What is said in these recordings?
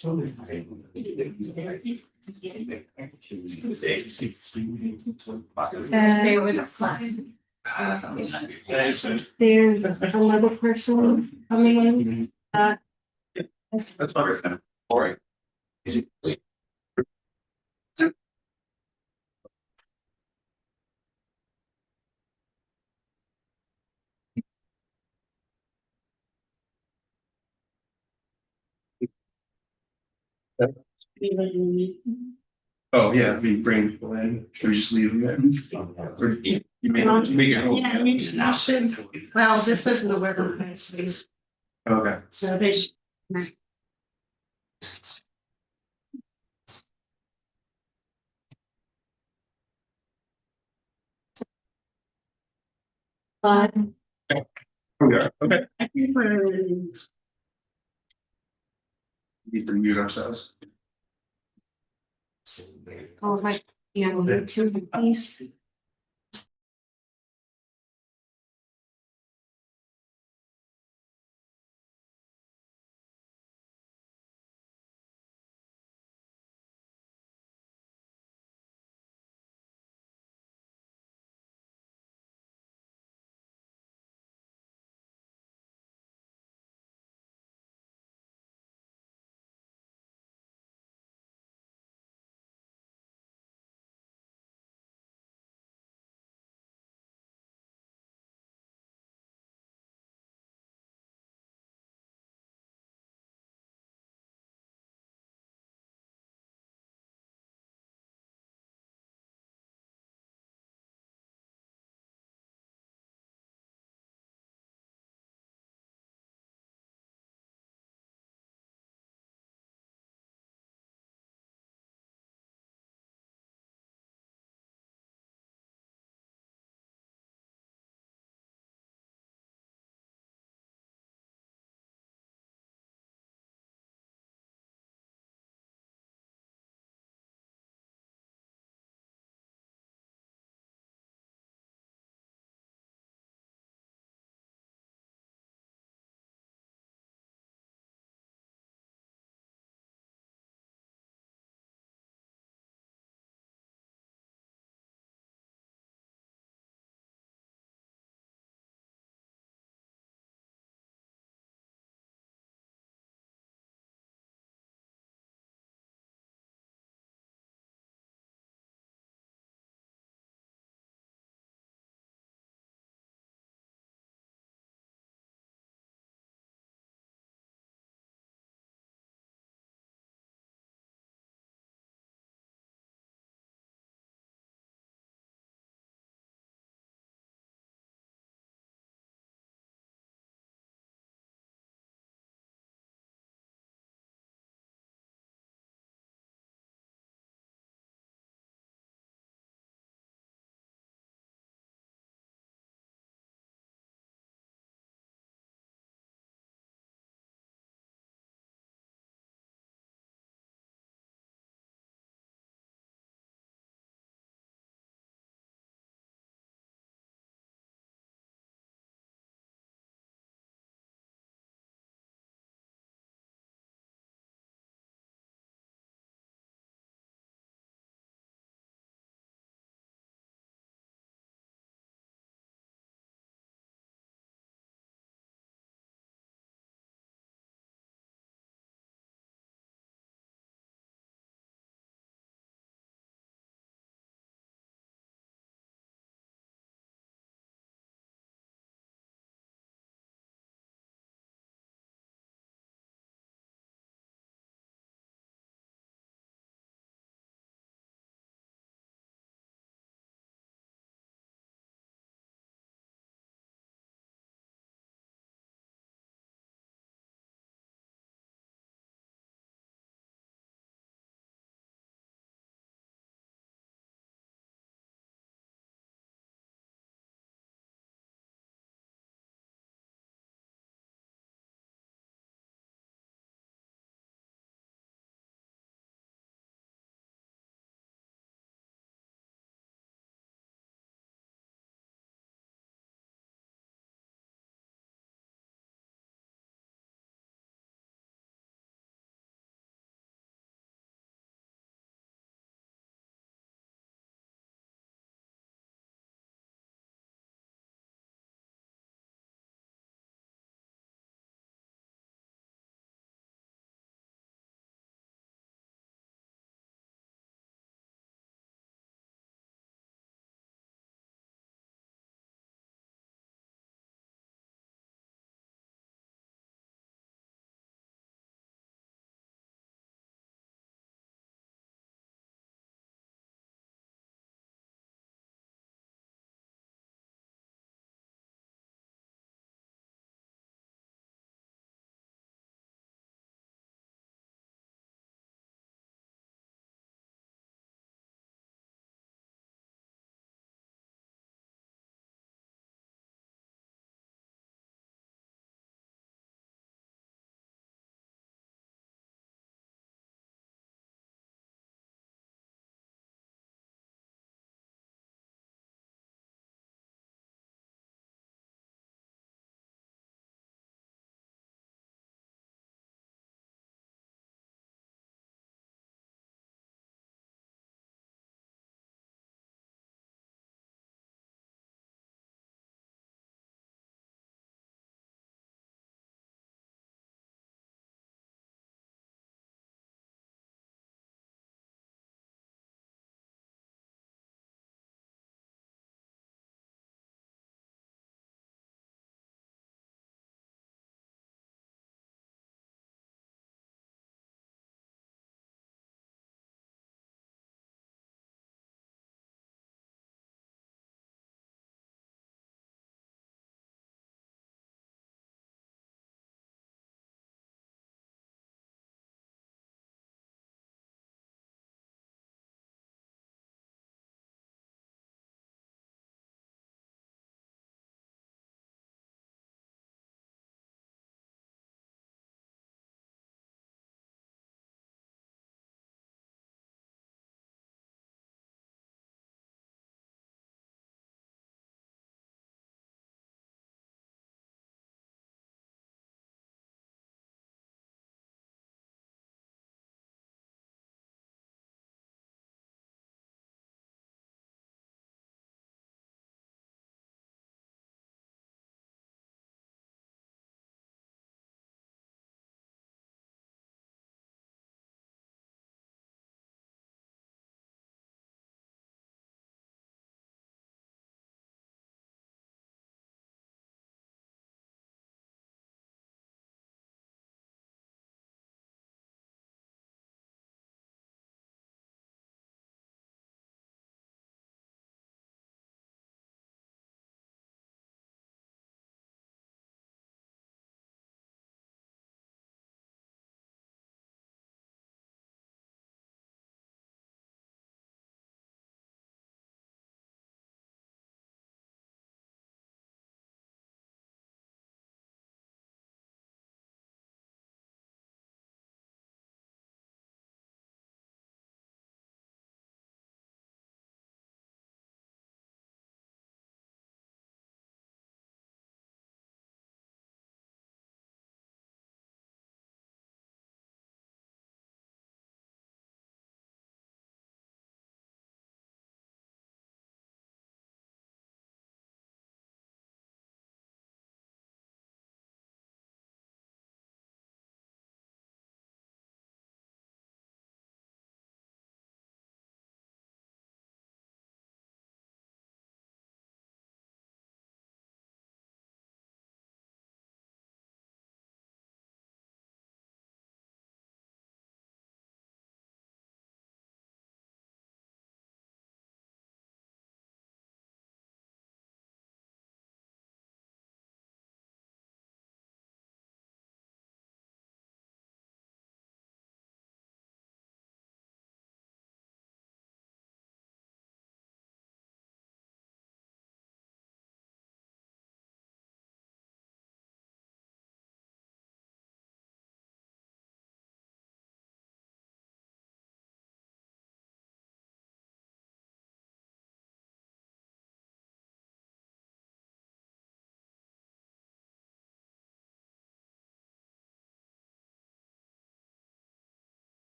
Stay with us. There's another person coming in. That's understandable. All right. Oh, yeah, we bring people in, should we just leave them in? Or you may make it home. Yeah, you should. Well, this isn't the weather place, Okay. so they should. But. We are, okay. I think we're. Need to mute ourselves. Oh, like, yeah, YouTube piece.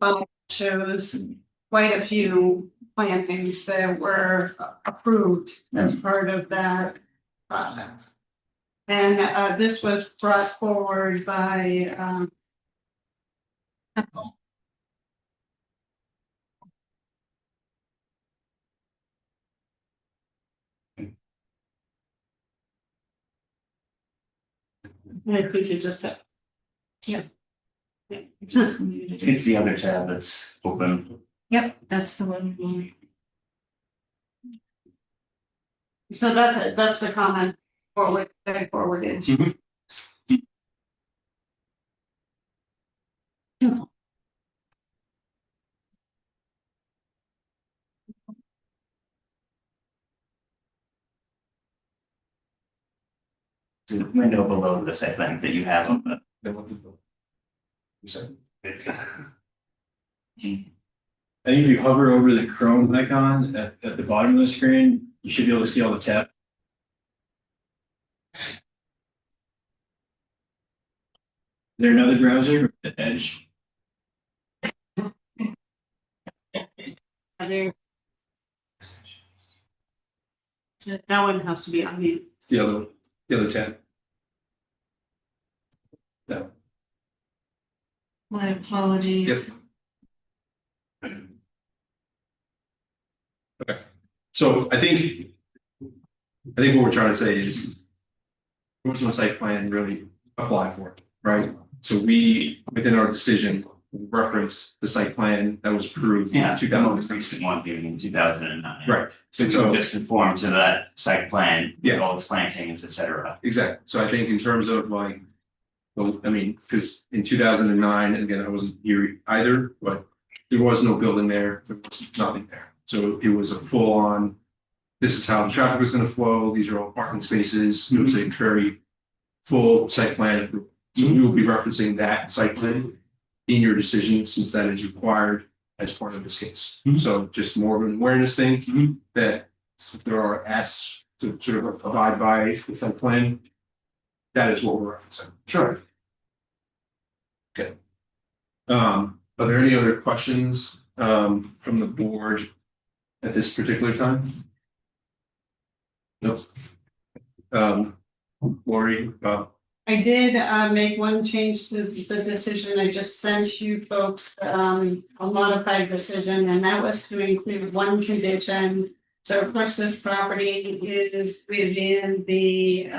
file shows quite a few plantings that were approved as part of that project. And this was brought forward by if we could just have. Yeah. Yeah, just muted it. It's the other tab that's open. Yep, that's the one. So that's the comment forward, that I forwarded. It's the window below this, I think, that you have on the. You said. I think if you hover over the Chrome icon at the bottom of the screen, you should be able to see all the tabs. Is there another browser, Edge? That one has to be on mute. The other tab. No. My apologies. Yes. Okay, so I think what we're trying to say is. What's the site plan really apply for, right? So we, within our decision, reference the site plan that was approved. Yeah, in the 2000. most recent one being in 2009. Right, So we just conform to that site plan with Yeah. all its plantings, et cetera. exactly, so I think in terms of like. Well, I mean, because in 2009, again, I wasn't here either, but there was no building there, there was nothing there. So it was a full on. This is how the traffic was gonna flow, these are all parking spaces, it was a very full site plan. So we will be referencing that site plan in your decision, since that is required as part of this case. Mhm. So just more of an awareness thing, Mhm. that if there are asks to sort of abide by the site plan. That is what we're referencing. Sure. Okay. Are there any other questions from the board at this particular time? Nope. Lori, I did make one change to the decision. I just sent you folks a modified decision, and that was to include one condition. So of course, this property is within the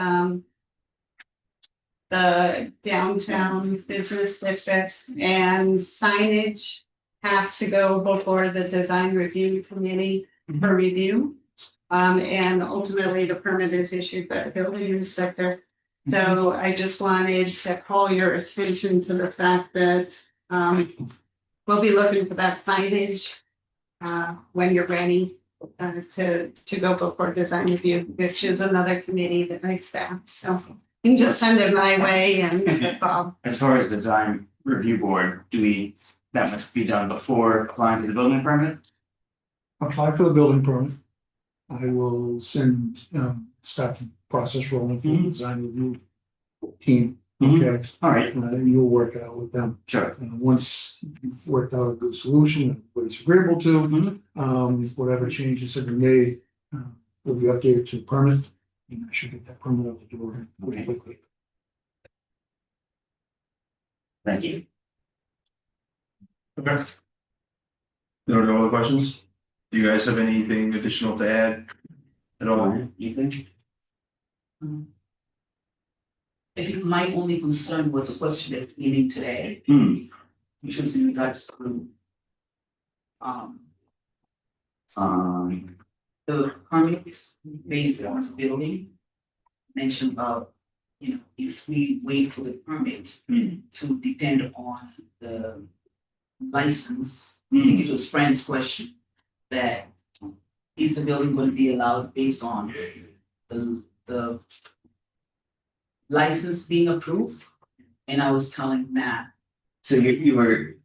downtown business district, and signage has to go before the design review committee for review. And ultimately, the permit is issued by the building inspector. So I just wanted to call your attention to the fact that we'll be looking for that signage when you're ready to go before design review, which is another committee that I staff. So you can just send it my way and Bob. As far as the design review board, that must be done before applying to the building permit? Apply for the building permit. I will send staff and process rolling for the design review team. Okay, All right, and you'll work it out with them. sure. Once you've worked out a good solution that everybody's agreeable to, Mhm. whatever changes have been made, will be updated to the permit. And I should get that permit out the door pretty quickly. Thank you. okay. No other questions? Do you guys have anything additional to add at all? You think? I think my only concern was a question that came in today, Hmm, which was in regards to um the permits based on building. Mention of, if we wait for the permit to depend on the license. I think it was Fran's question, that is the building going to be allowed based on the license being approved? And I was telling Matt, so you were,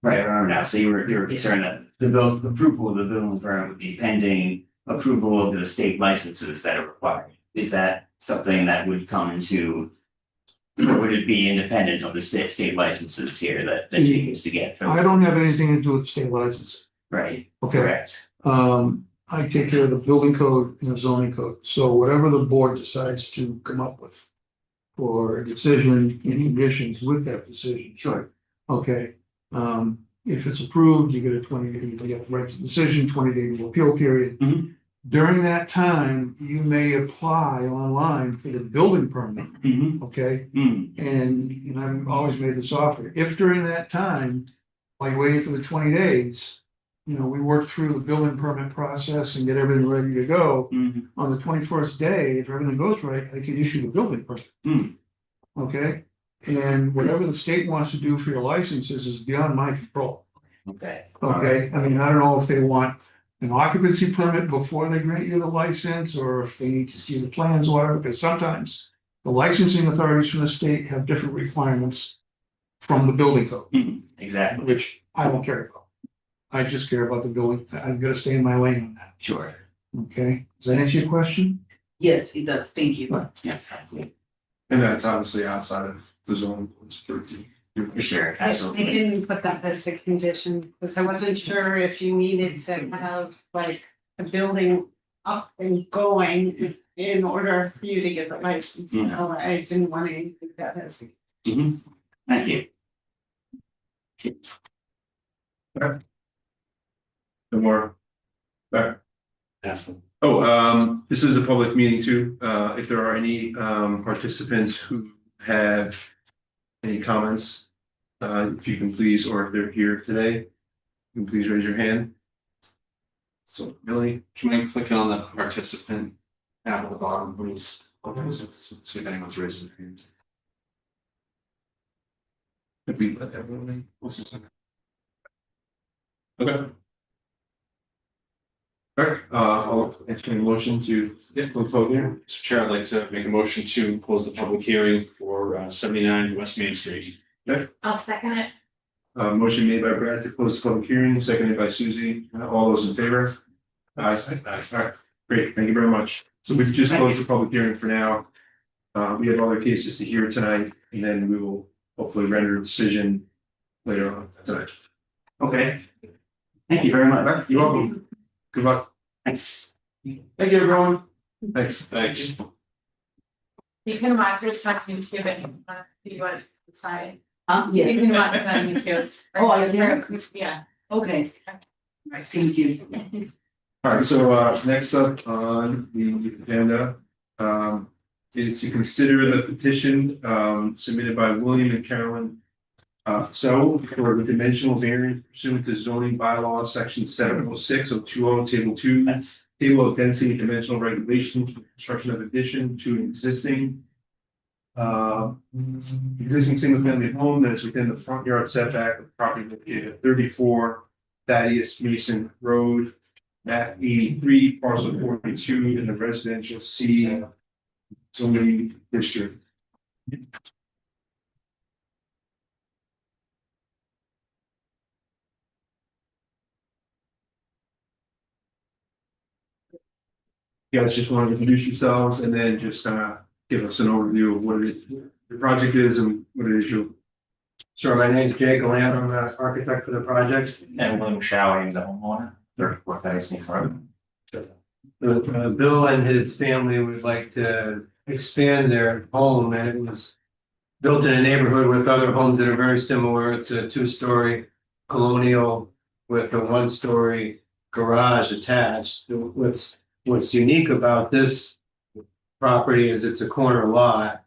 right, I remember now, so you were concerned that the approval of the building permit would be pending approval of the state licenses that are required. Is that something that would come into Or would it be independent of the state licenses here that Jake used to get? I don't have anything to do with state license. Right, Okay, correct. I take care of the building code and the zoning code, so whatever the board decides to come up with. For a decision and conditions with that decision. Sure. Okay, if it's approved, you get a 20-day, you get the right to decision, 20-day appeal period. Mhm. During that time, you may apply online for the building permit, okay? And, I've always made this offer, if during that time, while you're waiting for the 20 days. We work through the building permit process and get everything ready to go. On the 21st day, if everything goes right, I can issue the building permit. Okay, and whatever the state wants to do for your licenses is beyond my control. Okay. Okay, I mean, I don't know if they want an occupancy permit before they grant you the license, or if they need to see the plans or whatever, because sometimes the licensing authorities from the state have different requirements from the building code, Exactly, which I don't care about. I just care about the building. I'm gonna stay in my lane on that. sure. Okay, does that answer your question? Yes, it does, thank you. Yeah, And that's obviously outside of the zone. for sure, I absolutely. didn't put that as a condition, because I wasn't sure if you needed to have like the building up and going in order for you to get the license. So I didn't want to include that as. Thank you. No more. Back. Awesome. Oh, this is a public meeting too. If there are any participants who have any comments, if you can please, or if they're here today, you can please raise your hand. So, Millie, Do you mind clicking on the participant tab at the bottom, please? See if anyone's raising their hand. if we let everyone in. Okay. Alright, I'll entertain a motion to close public hearing. Mr. Chair, I'd like to make a motion to close the public hearing for 79 West Main Street. I'll second it. Motion made by Brad to close the public hearing, seconded by Susie. All those in favor? Aye. Alright, great, thank you very much. So we've just closed the public hearing for now. We have other cases to hear tonight, and then we will hopefully render a decision later on tonight. Okay. Thank you very much. You're welcome. Good luck. Thanks. Thank you, everyone. Thanks. Thanks. You can watch it on YouTube if you want to decide. Yeah. You can watch it on YouTube. Oh, I can? Yeah. Okay. Right, thank you. Alright, so next up on the agenda is to consider the petition submitted by William and Carolyn. So for the dimensional variance pursuant to zoning bylaw section 706 table 2. Thanks. Table of density dimensional regulations for construction of addition to an existing. Existing single family home that is within the front yard setback of the property located at 34 Thaddeus Mason Road. Map 83, parcel 42 in the residential C zoning district. You guys just want to introduce yourselves and then just give us an overview of what it is, the project is and what it is you. Sure, my name is Jake Galant, I'm the architect for the project. And William Showing, the homeowner. What that is, Bill Bill and his family would like to expand their home, and it was built in a neighborhood with other homes that are very similar. It's a 2-story colonial with a 1-story garage attached. What's unique about this property is it's a corner lot.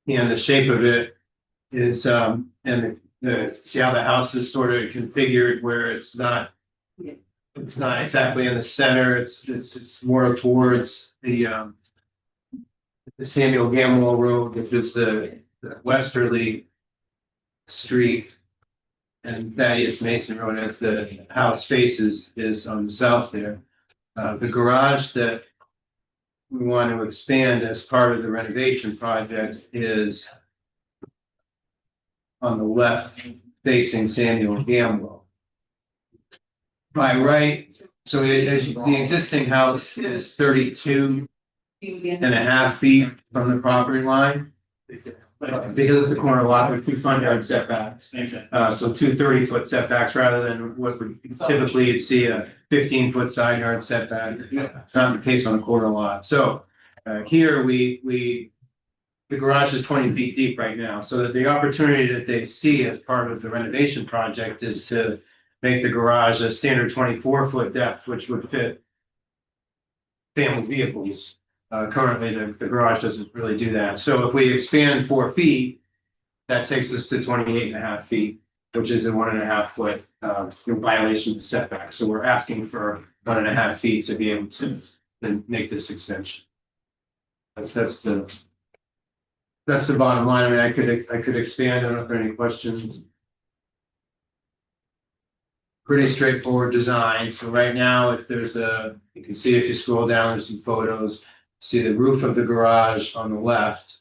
And the shape of it is see how the house is sort of configured where it's not exactly in the center, it's more towards the Samuel Gamble Road, which is the westerly street. And Thaddeus Mason Road, as the house faces, is on the south there. The garage that we want to expand as part of the renovation project is on the left facing Samuel Gamble. By right, so the existing house is 32.5 feet from the property line. Because it's the corner lot, with 2 front yard setbacks. Makes sense. So 2 30-foot setbacks rather than what would typically you'd see a 15-foot side yard setback. It's not the case on a corner lot. So here the garage is 20 feet deep right now, so that the opportunity that they see as part of the renovation project is to make the garage a standard 24-foot depth, which would fit family vehicles. Currently, the garage doesn't really do that. So if we expand 4 feet, that takes us to 28.5 feet, which is a 1.5 foot violation of the setback. So we're asking for 1.5 feet to be able to make this extension. That's the bottom line. I mean, I could expand. I don't know if there are any questions. Pretty straightforward design. So right now, if there's you can see if you scroll down, there's some photos. See the roof of the garage on the left.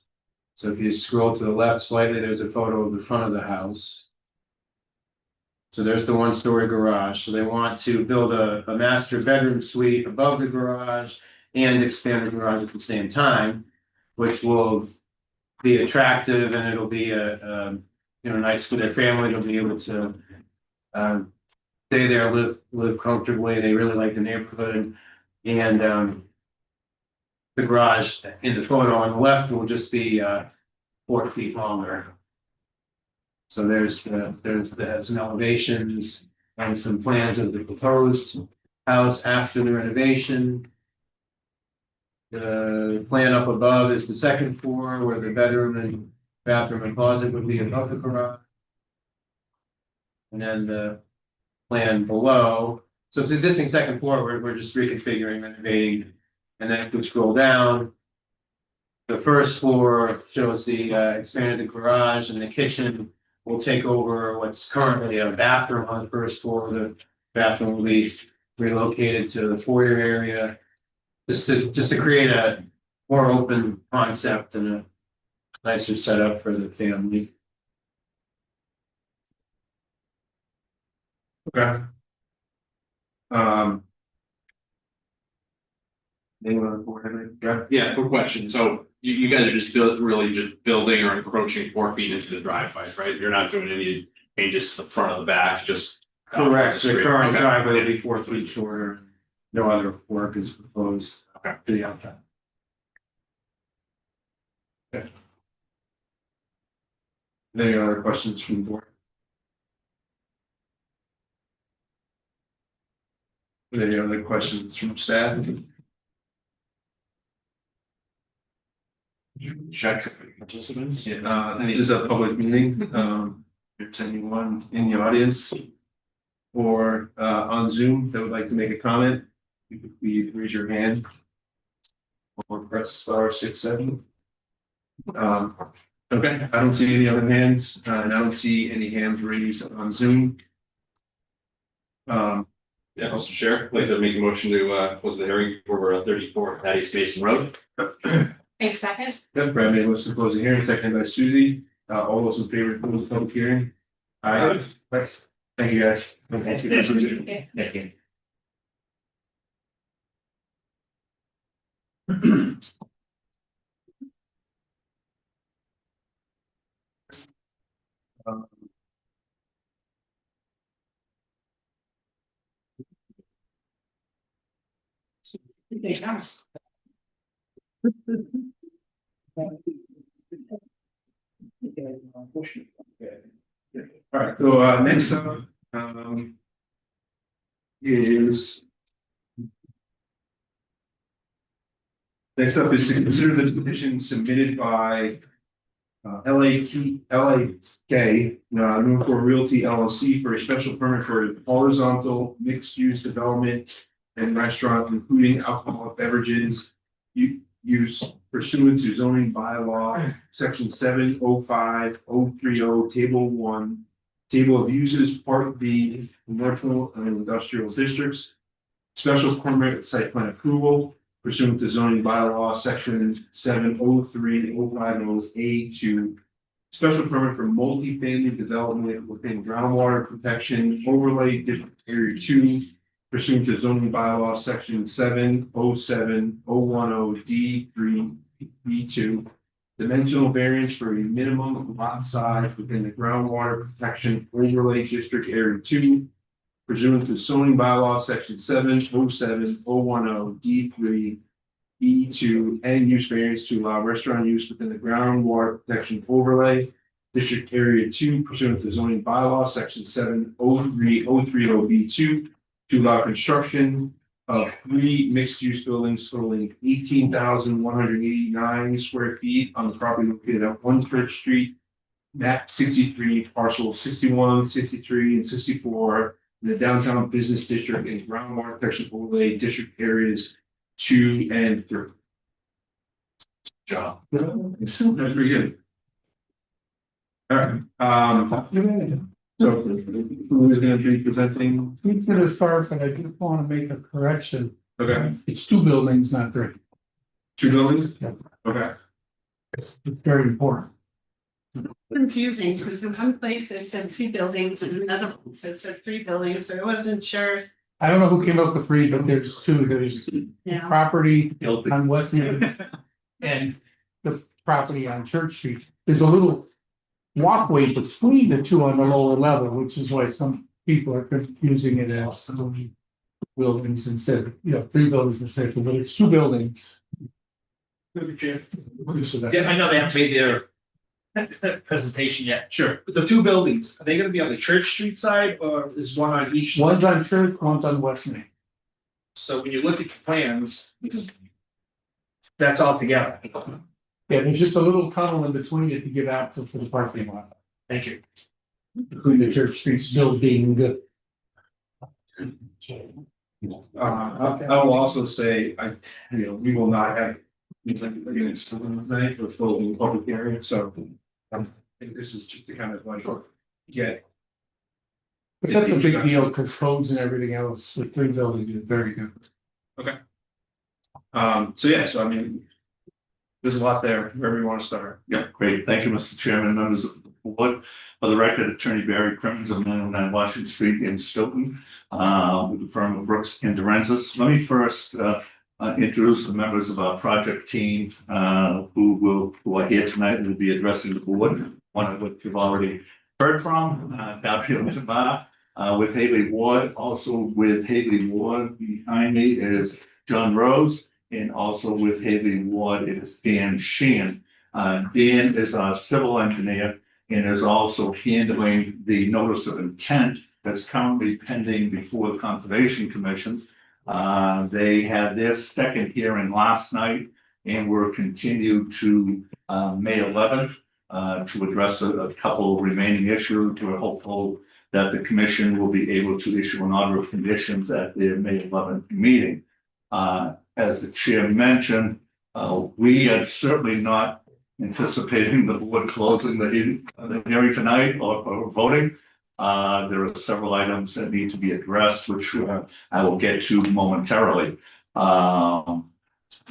So if you scroll to the left slightly, there's a photo of the front of the house. So there's the 1-story garage. So they want to build a master bedroom suite above the garage and expand the garage at the same time, which will be attractive, and it'll be nice for their family to be able to stay there, live comfortably. They really like the neighborhood, and the garage in the photo on the left will just be 4 feet longer. So there's some elevations and some plans of the proposed house after the renovation. The plan up above is the second floor where the bedroom and bathroom and closet would be above the garage. And then the plan below, so it's existing second floor, we're just reconfiguring, renovating. And then if we scroll down, the first floor shows the expanded garage, and the kitchen will take over what's currently a bathroom on the first floor. The bathroom will be relocated to the foyer area, just to create a more open concept and a nicer setup for the family. Okay. Anyone on the board have any? Yeah, quick question. So you guys are just building or encroaching 4 feet into the driveway, right? You're not doing any changes to the front or the back, just. Correct, the Straight. current Okay. driveway will be 4 feet shorter. No other work is proposed. Okay. To the outside. Any other questions from the board? Any other questions from staff? Check participants. Yeah, this is a public meeting, if there's anyone in the audience or on Zoom that would like to make a comment, you could please raise your hand or press *67. Okay, I don't see any other hands, and I don't see any hands raised on Zoom. Yeah, Mr. Chair, please make a motion to close the hearing for 34 Patty Basin Road. A second. Yes, Brad made a motion to close the hearing, seconded by Susie. All those in favor of close the public hearing? Aye. Thank you, guys. Thank you. Okay. Thank you. All right, so next up is. Next up is to consider the petition submitted by LAK Newport Realty LLC for a special permit for a horizontal mixed-use development and restaurant, including alcoholic beverages use pursuant to zoning bylaw section 705-030, table 1, table of uses, part B, commercial and industrial districts. Special permit site plan approval pursuant to zoning bylaw section 703-050A2. Special permit for multi-family development within groundwater protection overlay district area 2 pursuant to zoning bylaw section 707-010D3B2. dimensional variance for a minimum lot size within the groundwater protection overlay district area 2. Pursuant to zoning bylaw section 707-010 D3 E2 and use variance to allow restaurant use within the groundwater protection overlay district area 2 pursuant to zoning bylaw section 703-030 B2 to allow construction of 3 mixed-use buildings totaling 18,189 square feet on the property located at 1 Church Street, map 63, parcel 61, 63, and 64 in the downtown business district and groundwater protection overlay district areas 2 and 3. Job. That's pretty good. All right, so who is gonna be presenting? He's gonna start, but I do wanna make a correction. Okay, It's 2 buildings, not 3. 2 buildings? Yeah. Okay, It's very important. Confusing, because in one place it said 2 buildings and another place it said 3 buildings, so I wasn't sure. I don't know who came up with 3, but there's 2. There's Yeah. property on West End and the property on Church Street. There's a little walkway between the 2 on the lower level, which is why some people are confusing it as some buildings instead of, 3 buildings instead of, but it's 2 buildings. Yeah, I know they haven't made their presentation yet. sure. But the 2 buildings, are they gonna be on the Church Street side or is one on each? One's on Church, one's on West Main. So when you look at the plans, that's all together. Yeah, there's just a little tunnel in between it to give access to the parking lot. Thank you. Between the Church Streets building, good. I will also say, we will not have. Units tonight or full public hearing, so I think this is just to kind of like get. But that's a big deal because codes and everything else with 3 buildings is very good. So yeah, so I mean. There's a lot there, wherever you want to start. Yeah, great. Thank you, Mr. Chairman, members of the board. For the record, Attorney Barry Crimmins of 909 Washington Street in Stoughton, with the firm of Brooks and Dorenzis. Let me first introduce the members of our project team who are here tonight and will be addressing the board. One of which you've already heard from, Gabriel Mitzvah, with Haley Ward. Also with Haley Ward behind me is John Rose. And also with Haley Ward is Dan Sheehan. Dan is our civil engineer and is also handling the notice of intent that's currently pending before the Conservation Commission. They had their second hearing last night and were continued to May 11th to address a couple of remaining issues. We're hopeful that the commission will be able to issue an order of conditions at their May 11th meeting. As the chair mentioned, we are certainly not anticipating the board closing the hearing tonight or voting. There are several items that need to be addressed, which I will get to momentarily.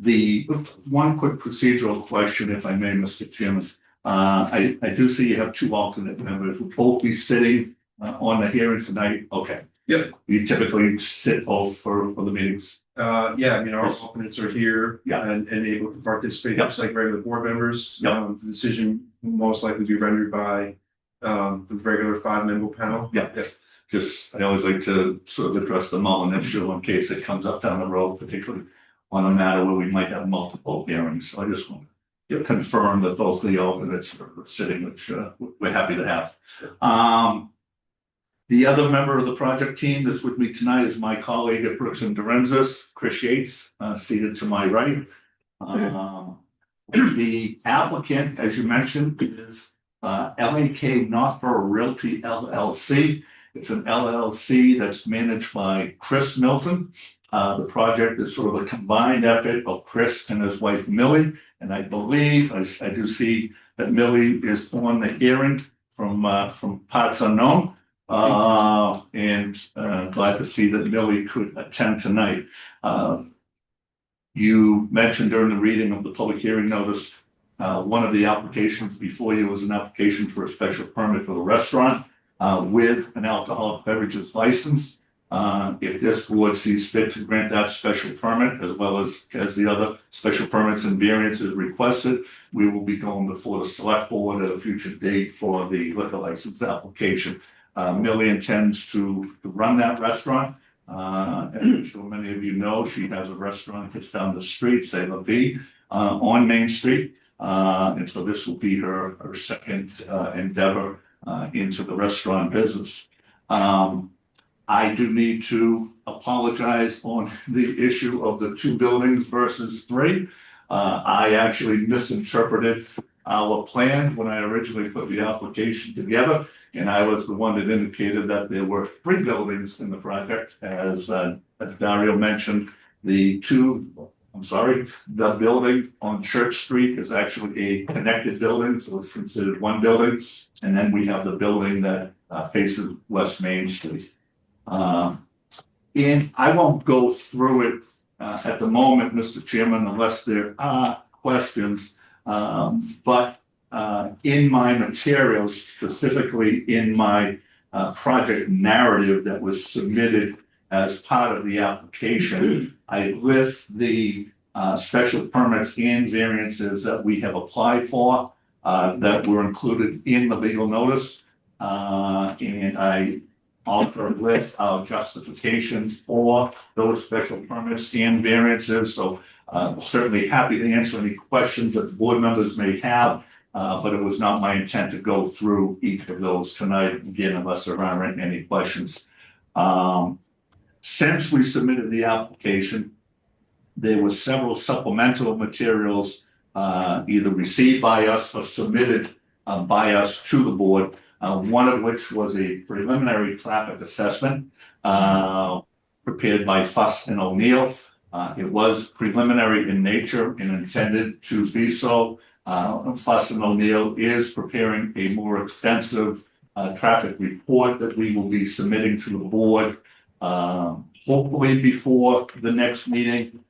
The one quick procedural question, if I may, Mr. Chairman. I do see you have 2 alternate members who both be sitting on the hearing tonight. Okay. Yep. You typically sit both for the meetings. Yeah, I mean, our alternates are here. Yeah. And able to participate, Yep. just like regular board members. Yep. The decision will most likely be rendered by the regular 5-member panel. Yeah. Just, I always like to sort of address the Mullen issue in case it comes up down the road, particularly on a matter where we might have multiple hearings. So I just want to confirm that both the alternates are sitting, which we're happy to have. The other member of the project team that's with me tonight is my colleague at Brooks and Dorenzis, Chris Yates, seated to my right. The applicant, as you mentioned, is LAK Northborough Realty LLC. It's an LLC that's managed by Chris Milton. The project is sort of a combined effort of Chris and his wife Millie. And I believe, I do see that Millie is on the hearing from parts unknown. And glad to see that Millie could attend tonight. You mentioned during the reading of the public hearing notice, one of the applications before you was an application for a special permit for the restaurant with an alcoholic beverages license. If this board sees fit to grant that special permit as well as the other special permits and variances requested, we will be going before the select board at a future date for the liquor license application. Millie intends to run that restaurant. And I'm sure many of you know, she has a restaurant just down the street, C'est La Vie, on Main Street. And so this will be her second endeavor into the restaurant business. I do need to apologize on the issue of the 2 buildings versus 3. I actually misinterpreted our plan when I originally put the application together. And I was the one that indicated that there were 3 buildings in the project. As Dario mentioned, the building on Church Street is actually a connected building, so it's considered 1 building. And then we have the building that faces West Main Street. And I won't go through it at the moment, Mr. Chairman, unless there are questions. But in my materials, specifically in my project narrative that was submitted as part of the application, I list the special permits and variances that we have applied for that were included in the legal notice. And I also list our justifications for those special permits and variances. So certainly happy to answer any questions that the board members may have. But it was not my intent to go through each of those tonight, again, unless there aren't any questions. Since we submitted the application, there were several supplemental materials either received by us or submitted by us to the board. One of which was a preliminary traffic assessment prepared by Fuss and O'Neill. It was preliminary in nature and intended to be so. Fuss and O'Neill is preparing a more extensive traffic report that we will be submitting to the board, hopefully before the next meeting.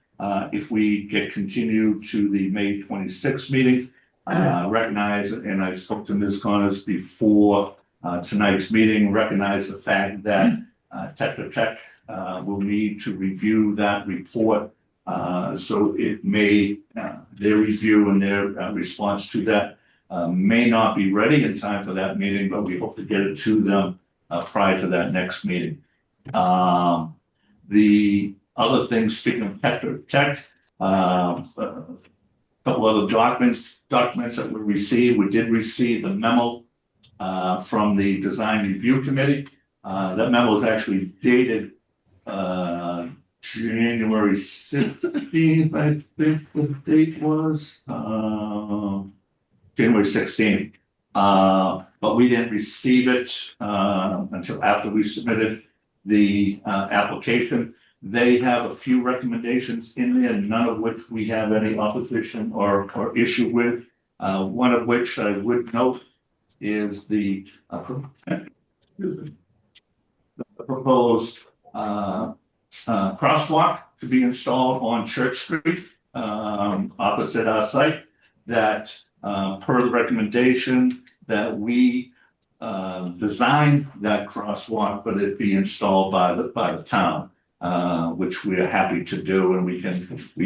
If we get continued to the May 26th meeting, recognize, and I spoke to Ms. Connors before tonight's meeting, recognize the fact that Tetra Tech will need to review that report. So it may, their review and their response to that may not be ready in time for that meeting, but we hope to get it to them prior to that next meeting. The other thing, speaking of Tetra Tech, couple other documents that we received. We did receive a memo from the Design Review Committee. That memo is actually dated January 16th, I think the date was January 16th. But we didn't receive it until after we submitted the application. They have a few recommendations in there, none of which we have any opposition or issue with. One of which I would note is the proposed crosswalk to be installed on Church Street opposite our site. That per the recommendation that we design that crosswalk, but it be installed by the town. Which we are happy to do, and we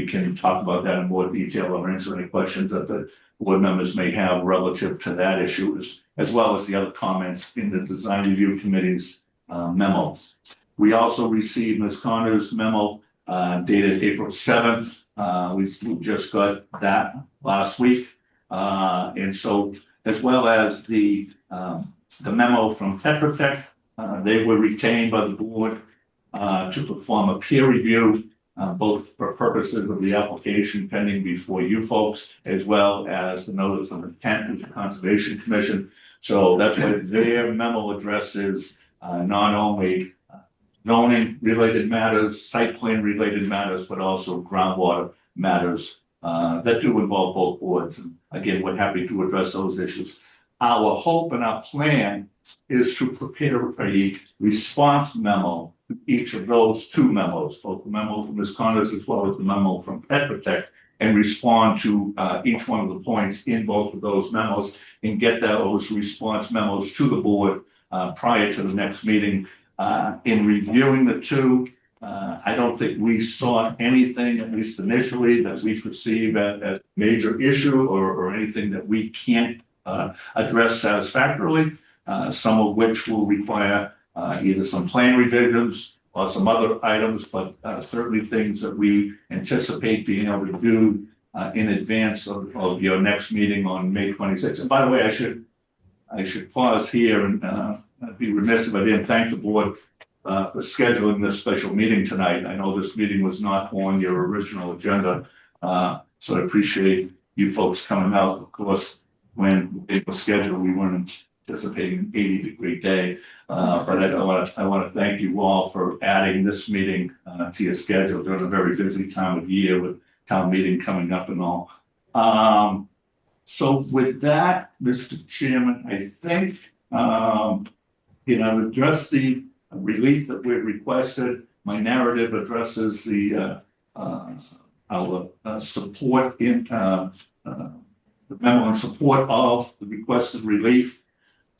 can talk about that in more detail or answer any questions that the board members may have relative to that issue, as well as the other comments in the Design Review Committee's memo. We also received Ms. Connor's memo dated April 7th. We just got that last week, and so as well as the memo from Tetra Tech, they were retained by the board to perform a peer review, both for purposes of the application pending before you folks, as well as the notice of intent with the Conservation Commission. So that's why their memo addresses not only zoning related matters, site plan related matters, but also groundwater matters that do involve both boards. And again, we're happy to address those issues. Our hope and our plan is to prepare a response memo to each of those 2 memos, both the memo from Ms. Connors as well as the memo from Tetra Tech, and respond to each one of the points in both of those memos and get those response memos to the board prior to the next meeting. In reviewing the two, I don't think we saw anything, at least initially, that we perceive as a major issue or anything that we can't address satisfactorily. Some of which will require either some plan revisions or some other items, but certainly things that we anticipate being able to do in advance of your next meeting on May 26th. And by the way, I should pause here and be remiss if I didn't thank the board for scheduling this special meeting tonight. I know this meeting was not on your original agenda, so I appreciate you folks coming out. Of course, when it was scheduled, we weren't anticipating an 80-degree day, but I want to thank you all for adding this meeting to your schedule during a very busy time of year with town meeting coming up and all. So with that, Mr. Chairman, I think I've addressed the relief that we requested. My narrative addresses the our support in the memo in support of the requested relief.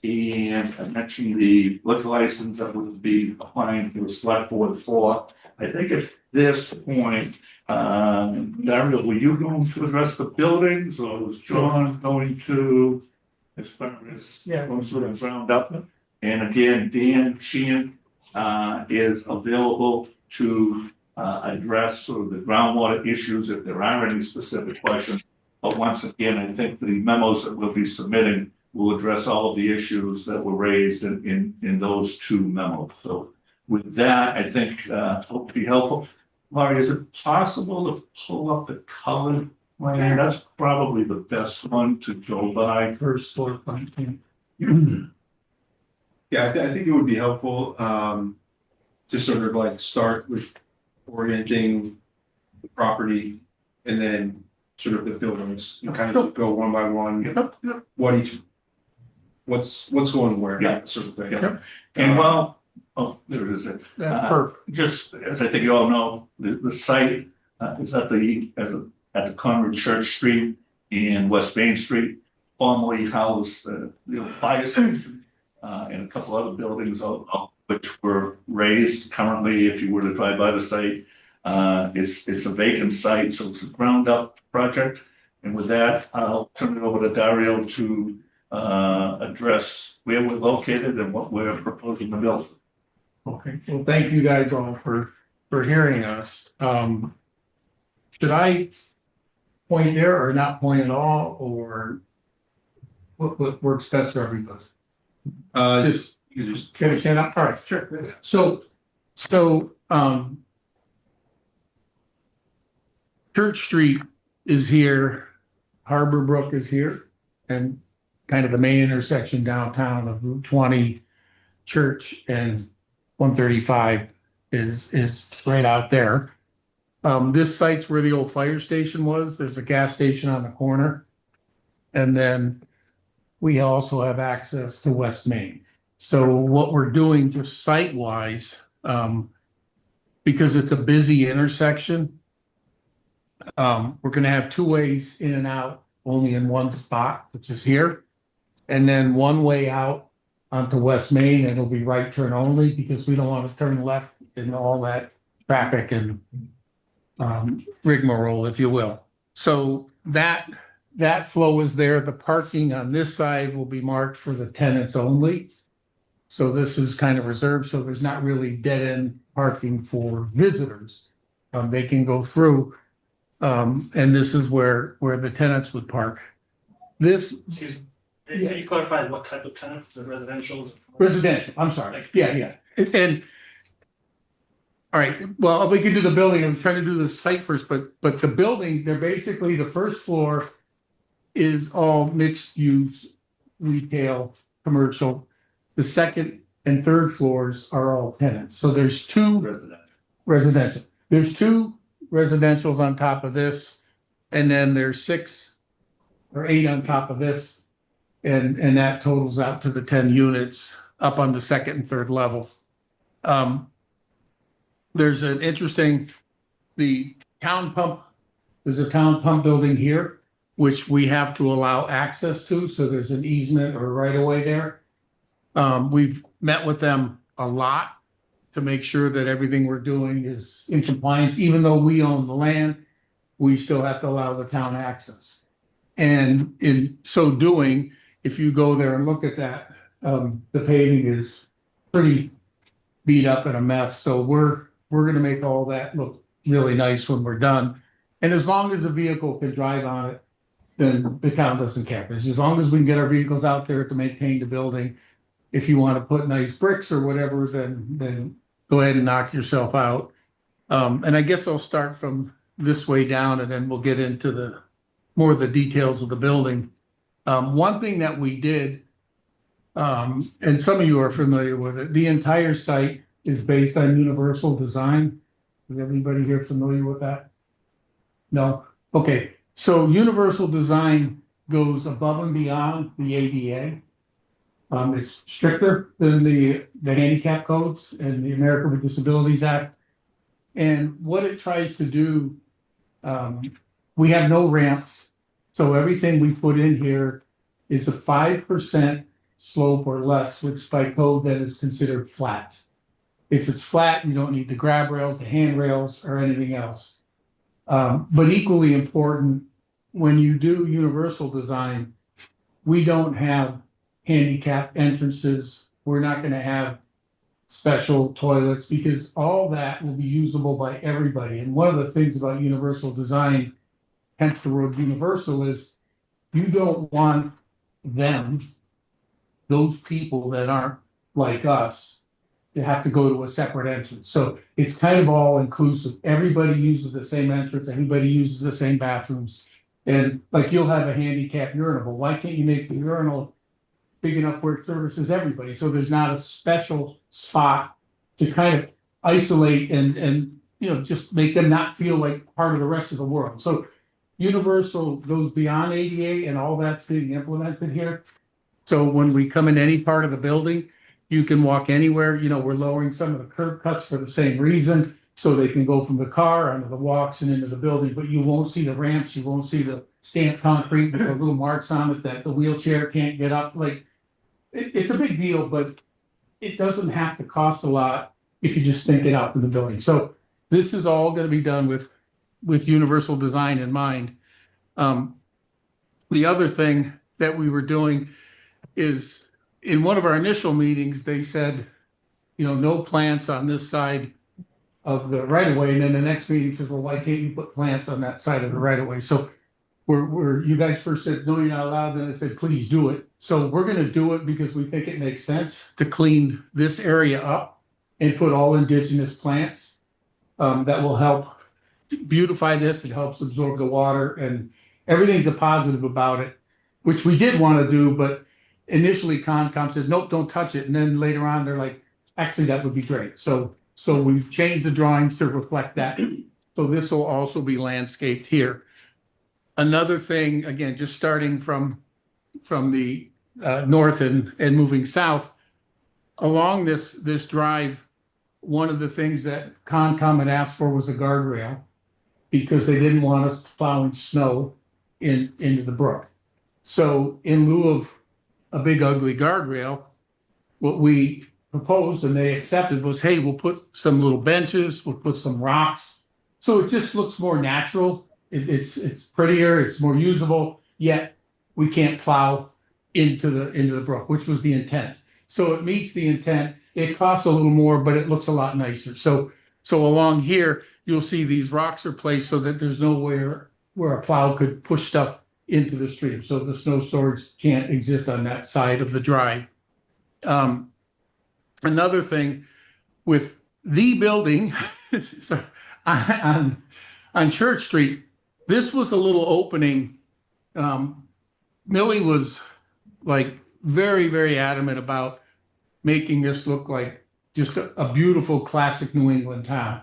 And I mentioned the liquor license that would be applying to the select board for. I think at this point, Daryl, were you going to address the buildings, or was John going to, as far as going through the ground up? And again, Dan Sheehan is available to address sort of the groundwater issues if there are any specific questions. But once again, I think the memos that we'll be submitting will address all of the issues that were raised in those two memos. So with that, I think hope to be helpful. Laurie, is it possible to pull up the colored plan? That's probably the best one to go by. First floor plan. Yeah, I think it would be helpful, to sort of like start with orienting the property and then sort of the buildings, and kind of go one by one. What's going where, Yeah. sort of thing. Yeah. And well, there it is. That's perfect. Just as I think you all know, the site is at the corner of Church Street and West Main Street, formerly housed the fire station and a couple other buildings, all which were raised. Currently, if you were to drive by the site, it's a vacant site, so it's a ground up project. And with that, I'll turn it over to Dario to address where we're located and what we're proposing to build. Okay, well, thank you guys all for hearing us. Should I point there or not point at all, or what works best for everybody? Just, you just can I stand up? All right, sure. So, Church Street is here, Harbor Brook is here, and kind of the main intersection downtown of Route 20, Church and 135 is right out there. This site's where the old fire station was. There's a gas station on the corner. And then we also have access to West Main. So what we're doing just site-wise, because it's a busy intersection, we're gonna have two ways in and out, only in one spot, which is here. And then one way out onto West Main, and it'll be right turn only, because we don't want to turn left in all that traffic and rigmarole, if you will. So that flow is there. The parking on this side will be marked for the tenants only. So this is kind of reserved, so there's not really dead end parking for visitors. They can go through, and this is where the tenants would park. This. Excuse me. Can you clarify what type of tenants? Is it residential? Residential, I'm sorry. Yeah. And all right, well, we can do the building. I'm trying to do the site first, but the building, they're basically, the first floor is all mixed use, retail, commercial. The second and third floors are all tenants. So there's two residential. There's two residentials on top of this, and then there's 6 or 8 on top of this. And that totals out to the 10 units up on the second and third level. There's an interesting, there's a town pump building here, which we have to allow access to. So there's an easement or right of way there. We've met with them a lot. to make sure that everything we're doing is in compliance, even though we own the land, we still have to allow the town access. And in so doing, if you go there and look at that, the paving is pretty beat up and a mess, so we're gonna make all that look really nice when we're done. And as long as a vehicle can drive on it, then the town doesn't care. As long as we can get our vehicles out there to maintain the building. If you want to put nice bricks or whatever, then go ahead and knock yourself out. And I guess I'll start from this way down and then we'll get into the more of the details of the building. One thing that we did, and some of you are familiar with it, the entire site is based on universal design. Is everybody here familiar with that? No? Okay, so universal design goes above and beyond the ADA. It's stricter than the handicap codes and the American with Disabilities Act. And what it tries to do, we have no ramps. So everything we put in here is a 5% slope or less, which by code then is considered flat. If it's flat, you don't need the grab rails, the handrails, or anything else. But equally important, when you do universal design, we don't have handicap entrances. We're not going to have special toilets because all that will be usable by everybody. And one of the things about universal design, hence the word universal, is you don't want them, those people that aren't like us, to have to go to a separate entrance. So it's kind of all inclusive. Everybody uses the same entrance, everybody uses the same bathrooms. And like you'll have a handicap urinal. Why can't you make the urinal big enough where it services everybody? So there's not a special spot to kind of isolate and just make them not feel like part of the rest of the world. So universal goes beyond ADA and all that's being implemented here. So when we come in any part of the building, you can walk anywhere. We're lowering some of the curb cuts for the same reason, so they can go from the car onto the walks and into the building, but you won't see the ramps, you won't see the stamped concrete with the little marks on it that the wheelchair can't get up. Like, it's a big deal, but it doesn't have to cost a lot if you just think it out in the building. So this is all gonna be done with universal design in mind. The other thing that we were doing is, in one of our initial meetings, they said, no plants on this side of the right of way. And then the next meeting says, well, why can't you put plants on that side of the right of way? So you guys first said, no, you're not allowed. Then I said, please do it. So we're going to do it because we think it makes sense to clean this area up and put all indigenous plants that will help beautify this. It helps absorb the water and everything's a positive about it, which we did want to do, but initially Concom said, nope, don't touch it. And then later on, they're like, actually, that would be great. So we've changed the drawings to reflect that. So this will also be landscaped here. Another thing, again, just starting from the north and moving south, along this drive, one of the things that Concom had asked for was a guardrail because they didn't want us plowing snow into the brook. So in lieu of a big ugly guardrail, what we proposed and they accepted was, hey, we'll put some little benches, we'll put some rocks. So it just looks more natural. It's prettier, it's more usable, yet we can't plow into the brook, which was the intent. So it meets the intent. It costs a little more, but it looks a lot nicer. So along here, you'll see these rocks are placed so that there's nowhere where a plow could push stuff into the stream. So the snow storage can't exist on that side of the drive. Another thing with the building so on Church Street, this was a little opening. Millie was like very, very adamant about making this look like just a beautiful classic New England town.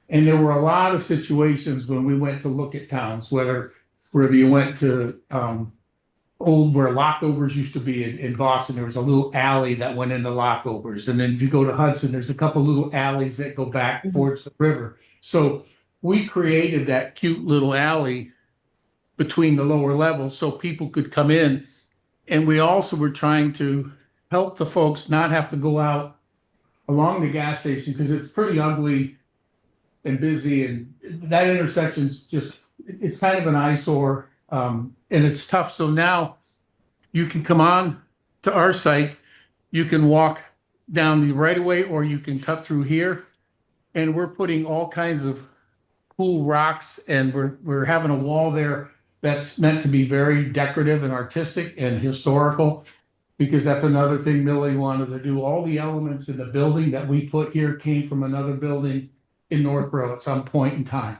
And there were a lot of situations when we went to look at towns, whether you went to where Lockovers used to be in Boston, there was a little alley that went into Lockovers. And then if you go to Hudson, there's a couple little alleys that go back towards the river. So we created that cute little alley between the lower levels so people could come in. And we also were trying to help the folks not have to go out along the gas station, because it's pretty ugly and busy, and that intersection's just, it's kind of an eyesore, and it's tough. So now you can come on to our site, you can walk down the right of way, or you can cut through here. And we're putting all kinds of cool rocks, and we're having a wall there that's meant to be very decorative and artistic and historical. Because that's another thing Millie wanted to do. All the elements in the building that we put here came from another building in Northborough at some point in time.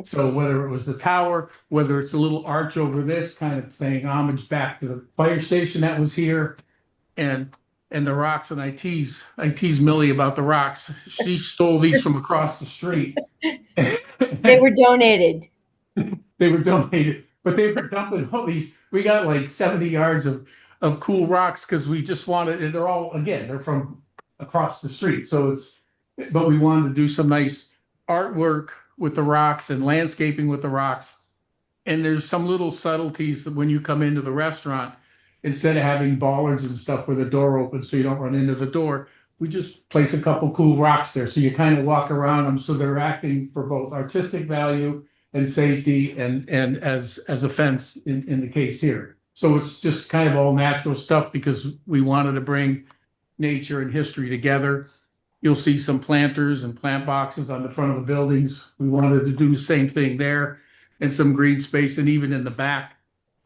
So whether it was the tower, whether it's a little arch over this kind of thing, homage back to the fire station that was here. And the rocks, and I tease Millie about the rocks. She stole these from across the street. They were donated. They were donated, but they were dumping all these. We got like 70 yards of cool rocks because we just wanted, and they're all, again, they're from across the street. So but we wanted to do some nice artwork with the rocks and landscaping with the rocks. And there's some little subtleties that when you come into the restaurant, instead of having bollards and stuff where the door opens so you don't run into the door, we just place a couple cool rocks there. So you kind of walk around them. So they're acting for both artistic value and safety and as a fence in the case here. So it's just kind of all natural stuff because we wanted to bring nature and history together. You'll see some planters and plant boxes on the front of the buildings. We wanted to do the same thing there, and some green space, and even in the back,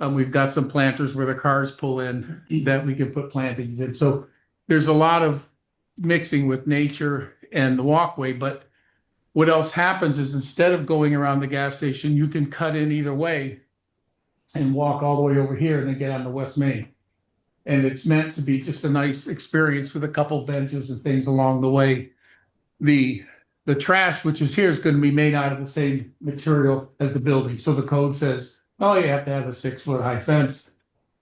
we've got some planters where the cars pull in that we can put plantings in. So there's a lot of mixing with nature and the walkway, but what else happens is instead of going around the gas station, you can cut in either way and walk all the way over here and then get on the West Main. And it's meant to be just a nice experience with a couple benches and things along the way. The trash, which is here, is going to be made out of the same material as the building. So the code says, oh, you have to have a 6-foot high fence.